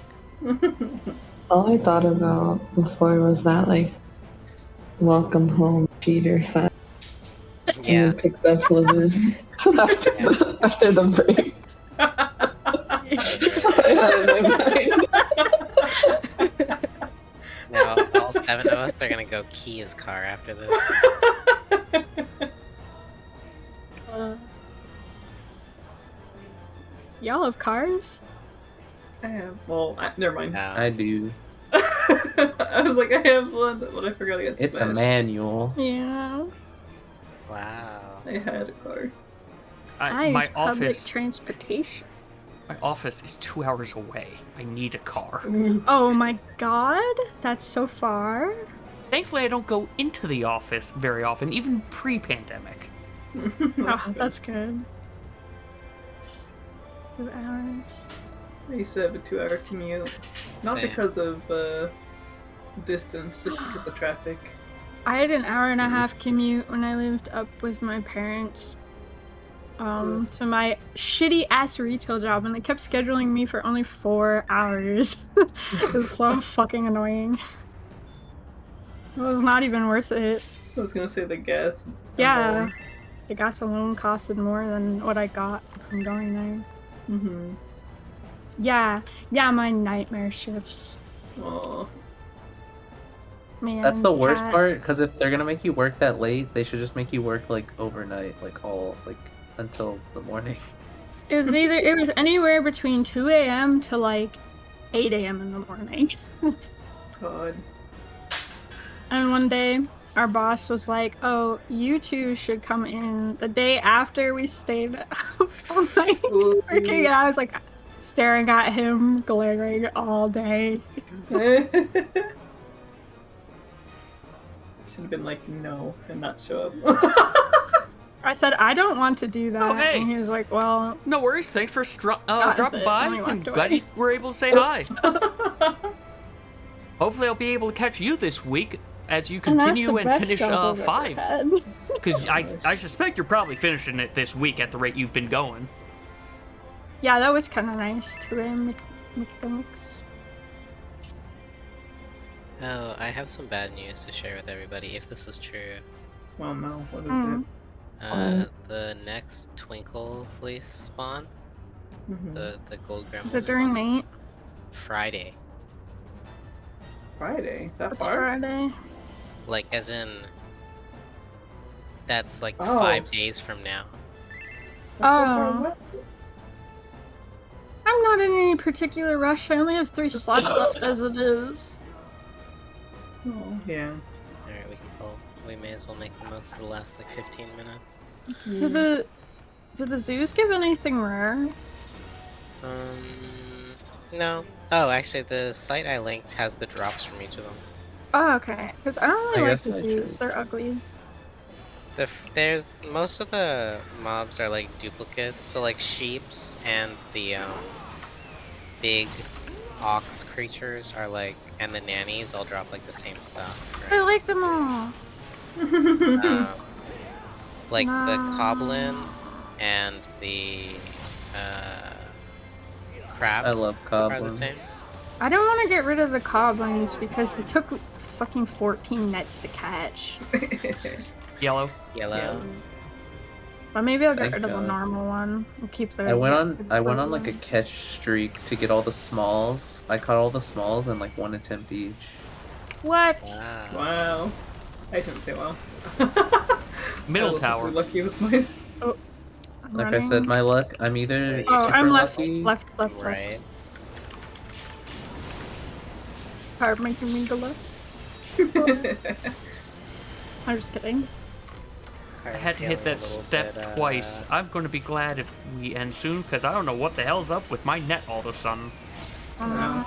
All I thought about before was that, like, welcome home cheater sign. Yeah. And picked up Levin after the break. I had it in mind. Now, all 7 of us are gonna go key his car after this. Y'all have cars? I have. Well, never mind. No. I do. I was like, I have one, but I forgot I got It's a smashed. manual. Yeah. Wow. I had a car. I my use public office, transportation. my office is 2 hours away. I need a car. Oh my god, that's so far. Thankfully, I don't go into the office very often, even pre-pandemic. Oh, that's good. 2 hours. I used to have a 2-hour commute. Not Same. because of distance, just because of traffic. I had an hour and a half commute when I lived up with my parents to my shitty ass retail job, and they kept scheduling me for only 4 hours. It was so fucking annoying. It was not even worth it. I was gonna say the gas. Yeah, alone. the gas alone costed more than what I got from going there. Mm-hmm. Yeah, my nightmare shifts. Aw. Man, That's the worst Kat. part, because if they're gonna make you work that late, they should just make you work like overnight, like all like until the morning. It was anywhere between 2 a.m. to like 8 a.m. in the morning. God. And one day, our boss was like, "Oh, you two should come in the day after we stayed up all night working." And I was like staring at him, glaring all day. Should have been like, no, and not show up. I said, "I don't want to do that." Oh, hey. And he was like, "Well, No worries. Thanks for That was dropping it. by. Then we I'm walked glad away. you were able to say hi. Hopefully, I'll be able to catch you this week as you and that's continue the and best finish job I've ever 5. had." Because I suspect you're probably finishing it this week at the rate you've been going. Yeah, that was kind of nice. 2 a.m. mechanics. Oh, I have some bad news to share with everybody, if this is true. Well, no, what is Mm. The next Twinkle Fleece spawn, it? Mm-hmm. the gold gremlin Is it during on night? Friday. Friday? That It's far? Friday. Like, as in... That's like Oh. 5 days from now. That's so far Oh. away. I'm not in any particular rush. I only have 3 slots left as it is. Oh, yeah. Alright, we may as well make the most of the last like 15 minutes. Did the zoos give anything rare? No. Oh, actually, the site I linked has the drops from each of them. Oh, okay. Because I don't really I like guess the I zoos. should. They're ugly. There's most of the mobs are like duplicates, so like sheeps and the big ox creatures are like, and the nannies all drop like the same stuff. I Right? like them all. Like the No. coblin and the crab I love are the goblins. same. I don't want to get rid of the coblins because they took fucking 14 nets to catch. Yellow. Yellow. But maybe I'll get Thank rid of the God. normal one and keep the. I went on like a one. catch streak to get all the smalls. I caught all the smalls in like 1 attempt each. What? Wow. Wow. I shouldn't say wow. Middle I was tower. lucky with mine. I'm Like I said, running. my luck. I'm either Oh, super I'm left, lucky. left. Right. Hard making me go left. I'm just kidding. I had to hit that step twice. I'm going to be glad if we end soon, because I don't know what the hell's up with my net all of a sudden. Uh,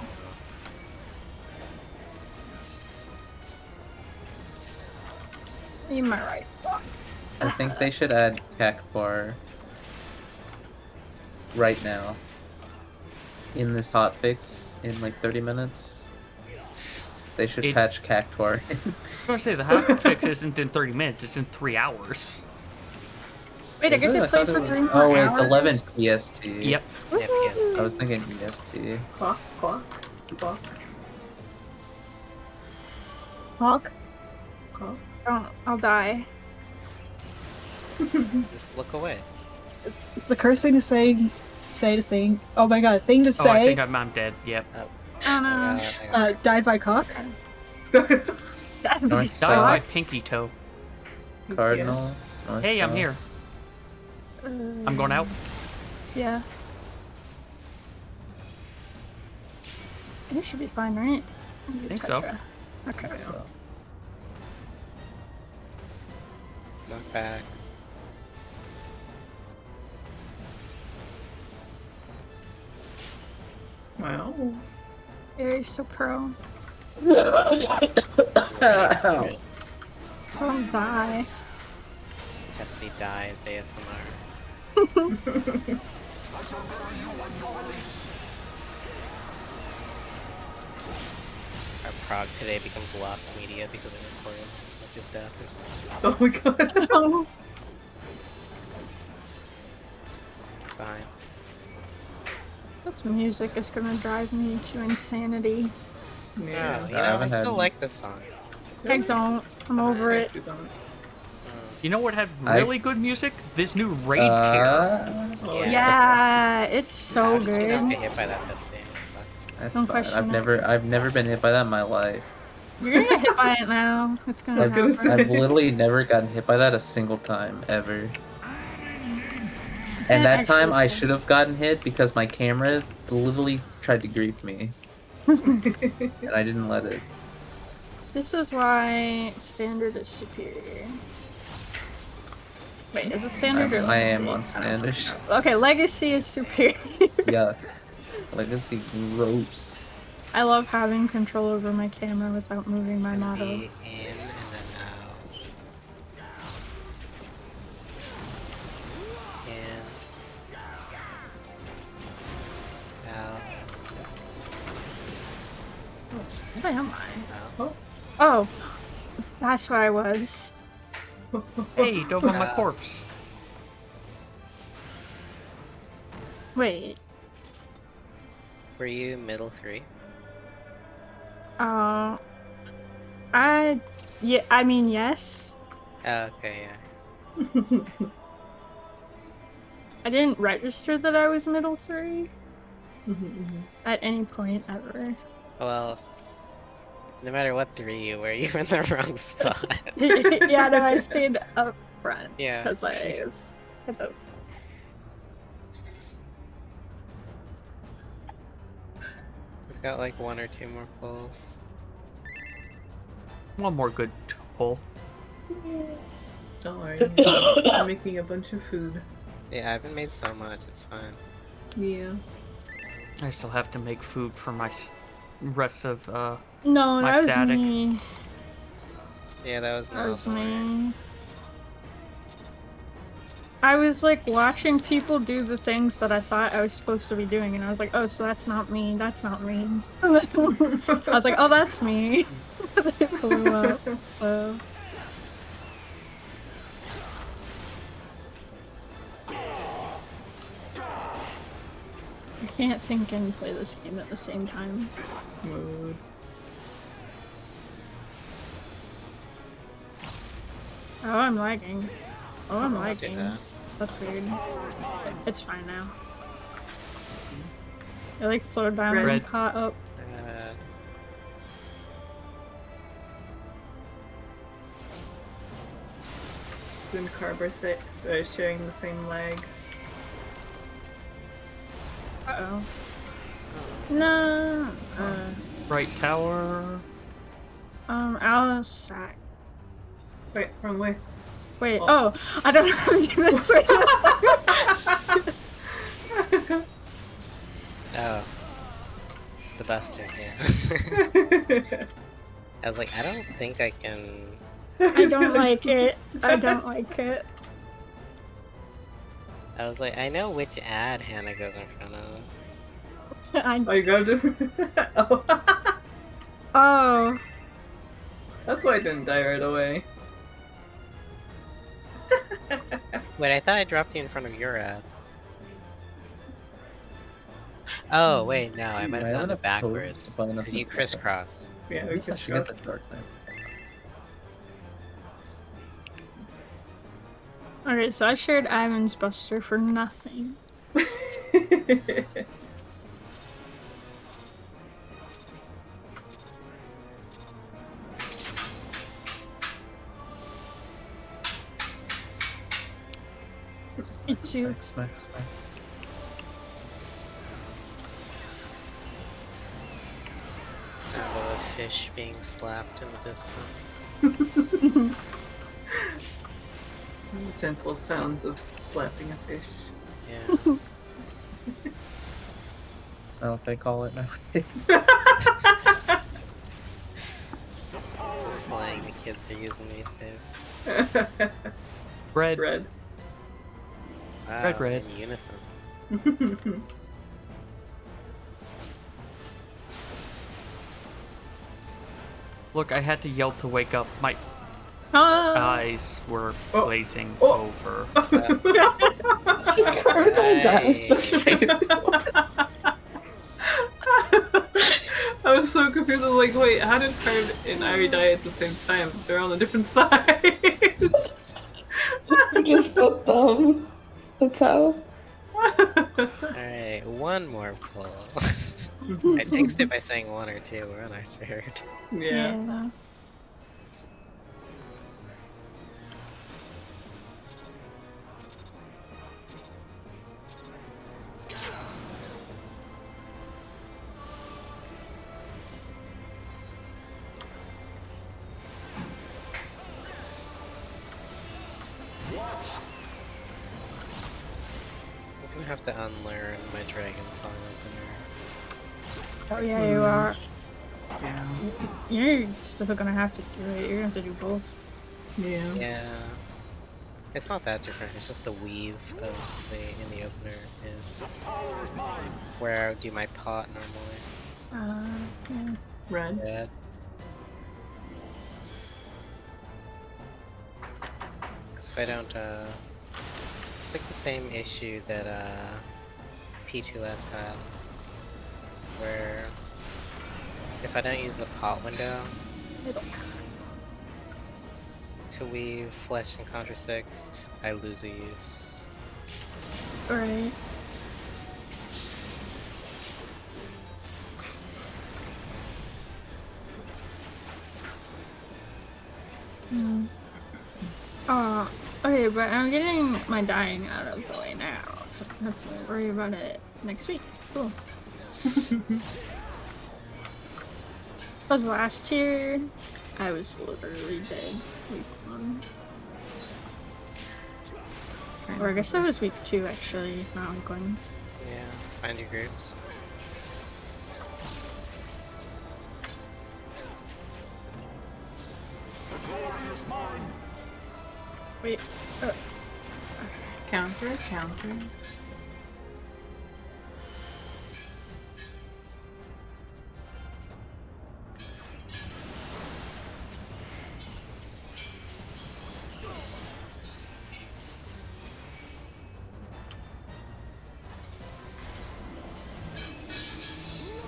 Need my rice block. I think they should add cactuar right now. In this hotfix, in like 30 minutes. They should patch cactuar. I was gonna say the hot fix isn't in 30 minutes; it's in 3 hours. Wait, I Is get it? to I play thought it for was- 3 more Oh wait, hours? it's 11 PST. Yep. Yeah, PS. I was thinking EST. Clock, clock, clock, Hawk? clock. Don't, I'll die. Just look away. It's the cursed thing to say to say. Oh my god, thing to Oh, I say. think I'm dead. Yep. Oh no. Hang on. Died by cock? North, Die by south, pinky toe. cardinal. North, Hey, I'm south. here. I'm going out. Yeah. You should be fine, right? I think so. Okay. So, Knock back. Wow. Yeah, you're so pro. Good. Don't die. Pepsi dies ASMR. Our Prog today becomes lost media because of recording of his death or something. Oh my god. Oh, Fine. this music is gonna drive me to insanity. Yeah. Oh, you I know, I haven't still had- like this song. I don't. I'm over I it. actually don't. You know what had I- really good music? This new raid tier. Oh, Yeah, it's so How did you not good. get hit by that Pepsi? Fuck. That's Don't fine. question it. I've never been hit by that in my life. You're gonna get hit by it now. It's gonna was gonna happen. say. I've literally never gotten hit by that a single time ever. And that time I should have gotten hit because my camera literally tried to grief me. And I didn't let it. This is why standard is superior. Wait, is it standard or I legacy? am on standard. Okay, legacy is superior. Yeah. Legacy gross. I love having control over my camera without moving my It's gonna model. be in and then out. In. Out. Where am I? Out. Oh, that's where I was. Hey, dove on my corpse. Wait. Were you middle 3? I mean, yes. Oh, okay, yeah. I didn't register that I was middle 3 at any point ever. Well, no matter what 3 you were, you were in the wrong spot. Yeah, no, I stayed up front. Yeah. Because I was at the... We've got like 1 or 2 more pulls. One more good pull. Don't worry. I'm making a bunch of food. Yeah, I haven't made so much, it's fine. Yeah. I still have to make food for my rest of No, My that was static. me. Yeah, that was That was not me. I was like watching people do the things that I thought I was supposed to be doing, and I was like, oh, so that's not me, that's not me. I was like, oh, that's me. It blew up. So. I can't think and play this game at the same time. Mood. Oh, I'm lagging. Oh, I'm I'll do lagging. that. That's weird. It's fine now. I like slowed down Red. and caught up. And Carb are sharing the same lag. Uh-oh. No. right tower. Alisac. Wait, wrong way. Wait, oh, I don't know how to do this. Wait, Oh. The bastard, yeah. I was like, I don't think I can I don't like it. I don't like it. I was like, I know which ad Hannah goes in front of. Oh, you got to. Oh. Oh. That's why I didn't die right away. Wait, I thought I dropped you in front of your ad. Oh, wait, no, I might have done it backwards. Because you crisscross. Yeah, At we least I just should get the dark knight. Okay, so I shared Ivan's Buster for nothing. It's you. Smack, smack. Sound of a fish being slapped in the distance. Gentle sounds of slapping a fish. Yeah. I don't think they call it now. It's the slang the kids are using these days. Red. Red. Wow, Red, red. in unison. Look, I had to yell to wake up. My Oh. eyes were Oh. glazing Oh. over. I was so confused. I was like, wait, how did Card and Irie die at the same time? They're on the different sides. You just put them. That's how. Alright, one more pull. I jinxed it by saying one or two. We're on our third. Yeah. I'm gonna have to unlearn my Dragon Song opener. Oh yeah, you are. Yeah. You're still gonna have to do it. You're gonna have to do both. Yeah. Yeah. It's not that different, it's just the weave of in the opener is where I would do my pot normally. It's Yeah. Red. red. Because if I don't, it's like the same issue that P2S had, where if I don't use the pot window to weave Flesh and Contra 6, I lose a use. Right. Okay, but I'm getting my dying out of the way now, so I don't have to worry about it next week. Cool. Because last year, I was literally dead week 1. Or I guess that was week 2 actually, not week 1. Yeah, find your groups. Wait, Counter.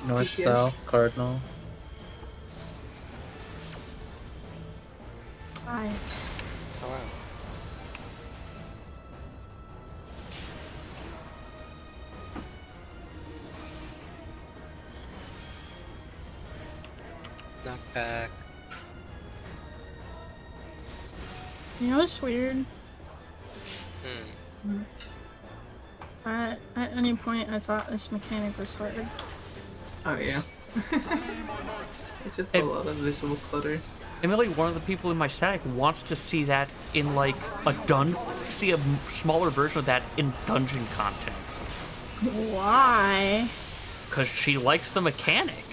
North, GPS. south, cardinal. bye. Oh wow. Knockback. You know what's weird? Hmm. At any point, I thought this mechanic was hard. Oh yeah. It's just a lot of visual clutter. Emily, one of the people in my static, wants to see that in like see a smaller version of that in dungeon content. Why? Because she likes the mechanic.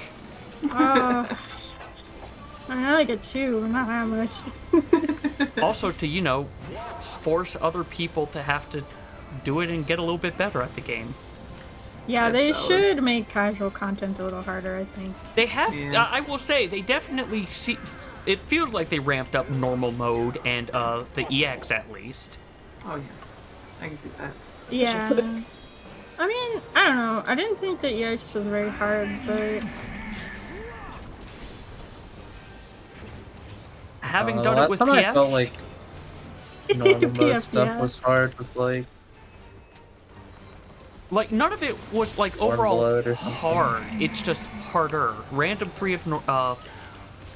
I mean, I like it too, not that much. Also, to, you know, force other people to have to do it and get a little bit better at the game. Yeah, That's they valid. should make casual content a little harder, I think. They have, Yeah. I will say, they definitely see. It feels like they ramped up normal mode and the EX at least. Oh yeah, I can see that. Yeah. I mean, I don't know. I didn't think that EX was very hard, but Having The done it last with time I felt PFs, like normal mode PF, stuff yeah. was hard was like like none of it was like Stormblood overall or something. hard. It's just harder. Random 3 of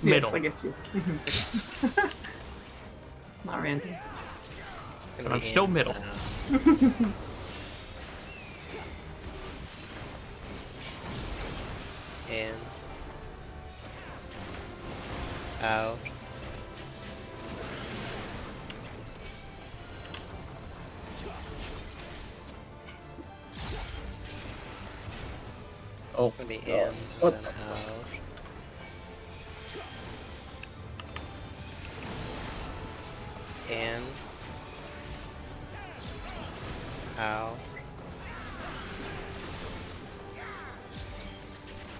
middle. Yes, I guess you. Not random. It's gonna But I'm be still in, middle. In. Out. oh It's gonna be in, God. What then the out. In. Out.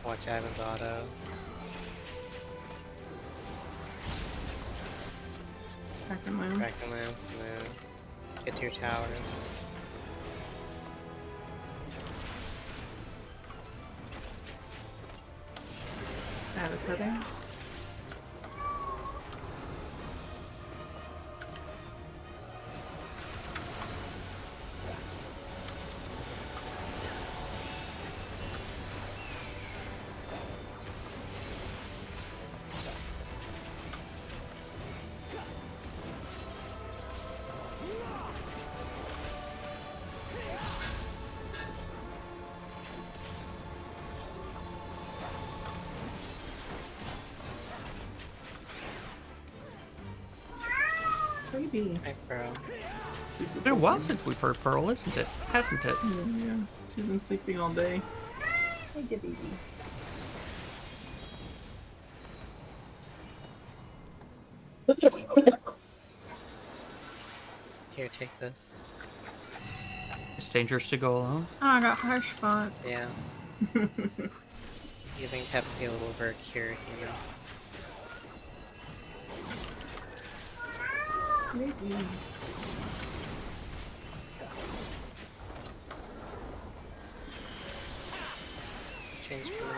Watch Ivan's autos. Back in my own. Back and lance, move. Get to your towers. Add a cutting. Baby. Hey, bro. She's It's been a while since we've heard Pearl, isn't it? Hasn't it? Yeah, she's been sleeping all day. Hey, good baby. Here, take this. It's dangerous to go alone. Oh, I got harsh spot. Yeah. Giving Pepsi a little bit of cure, you know. Baby. Change for the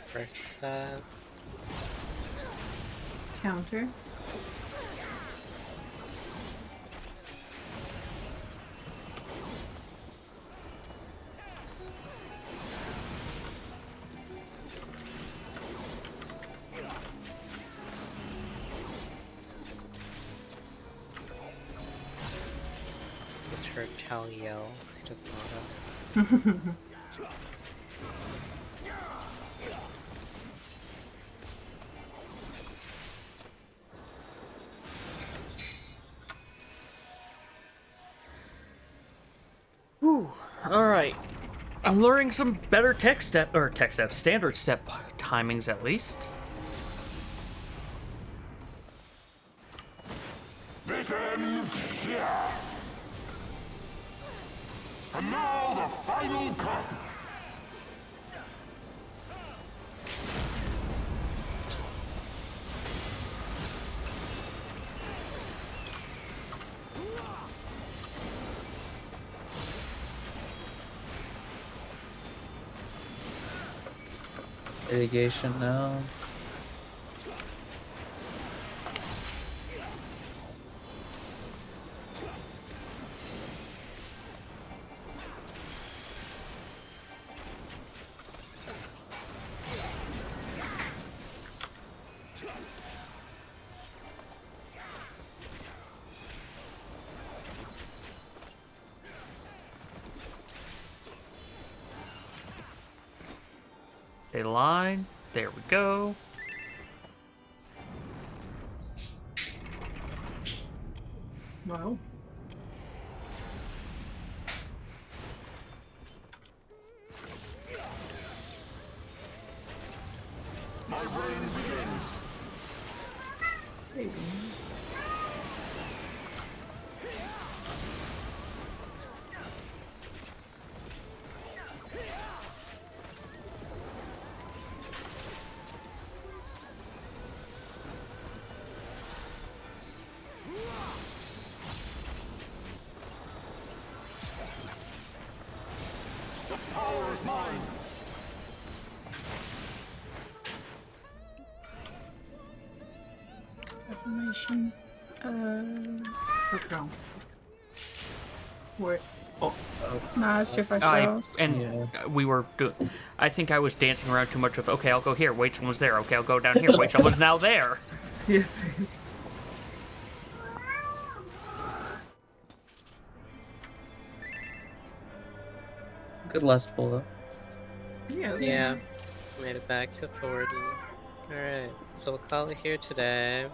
first set. Counter. Just heard Cal yell because he took an auto. Whew. All right. I'm learning some better standard step timings at least. This ends here. And now the final cut. Mitigation now. They line. There we go. Wow. My reign begins. Maybe. The power is mine. Reformation. What's wrong? Where? Oh, Nah, it's too far I south. and we were. I think I was dancing around too much with. Okay, I'll go here. Wait, someone's there. Okay, I'll go down here. Wait, someone's now there. yes. Good last pull though. Yeah. Yeah, made it back to Thornton. Alright, so we'll call it here today.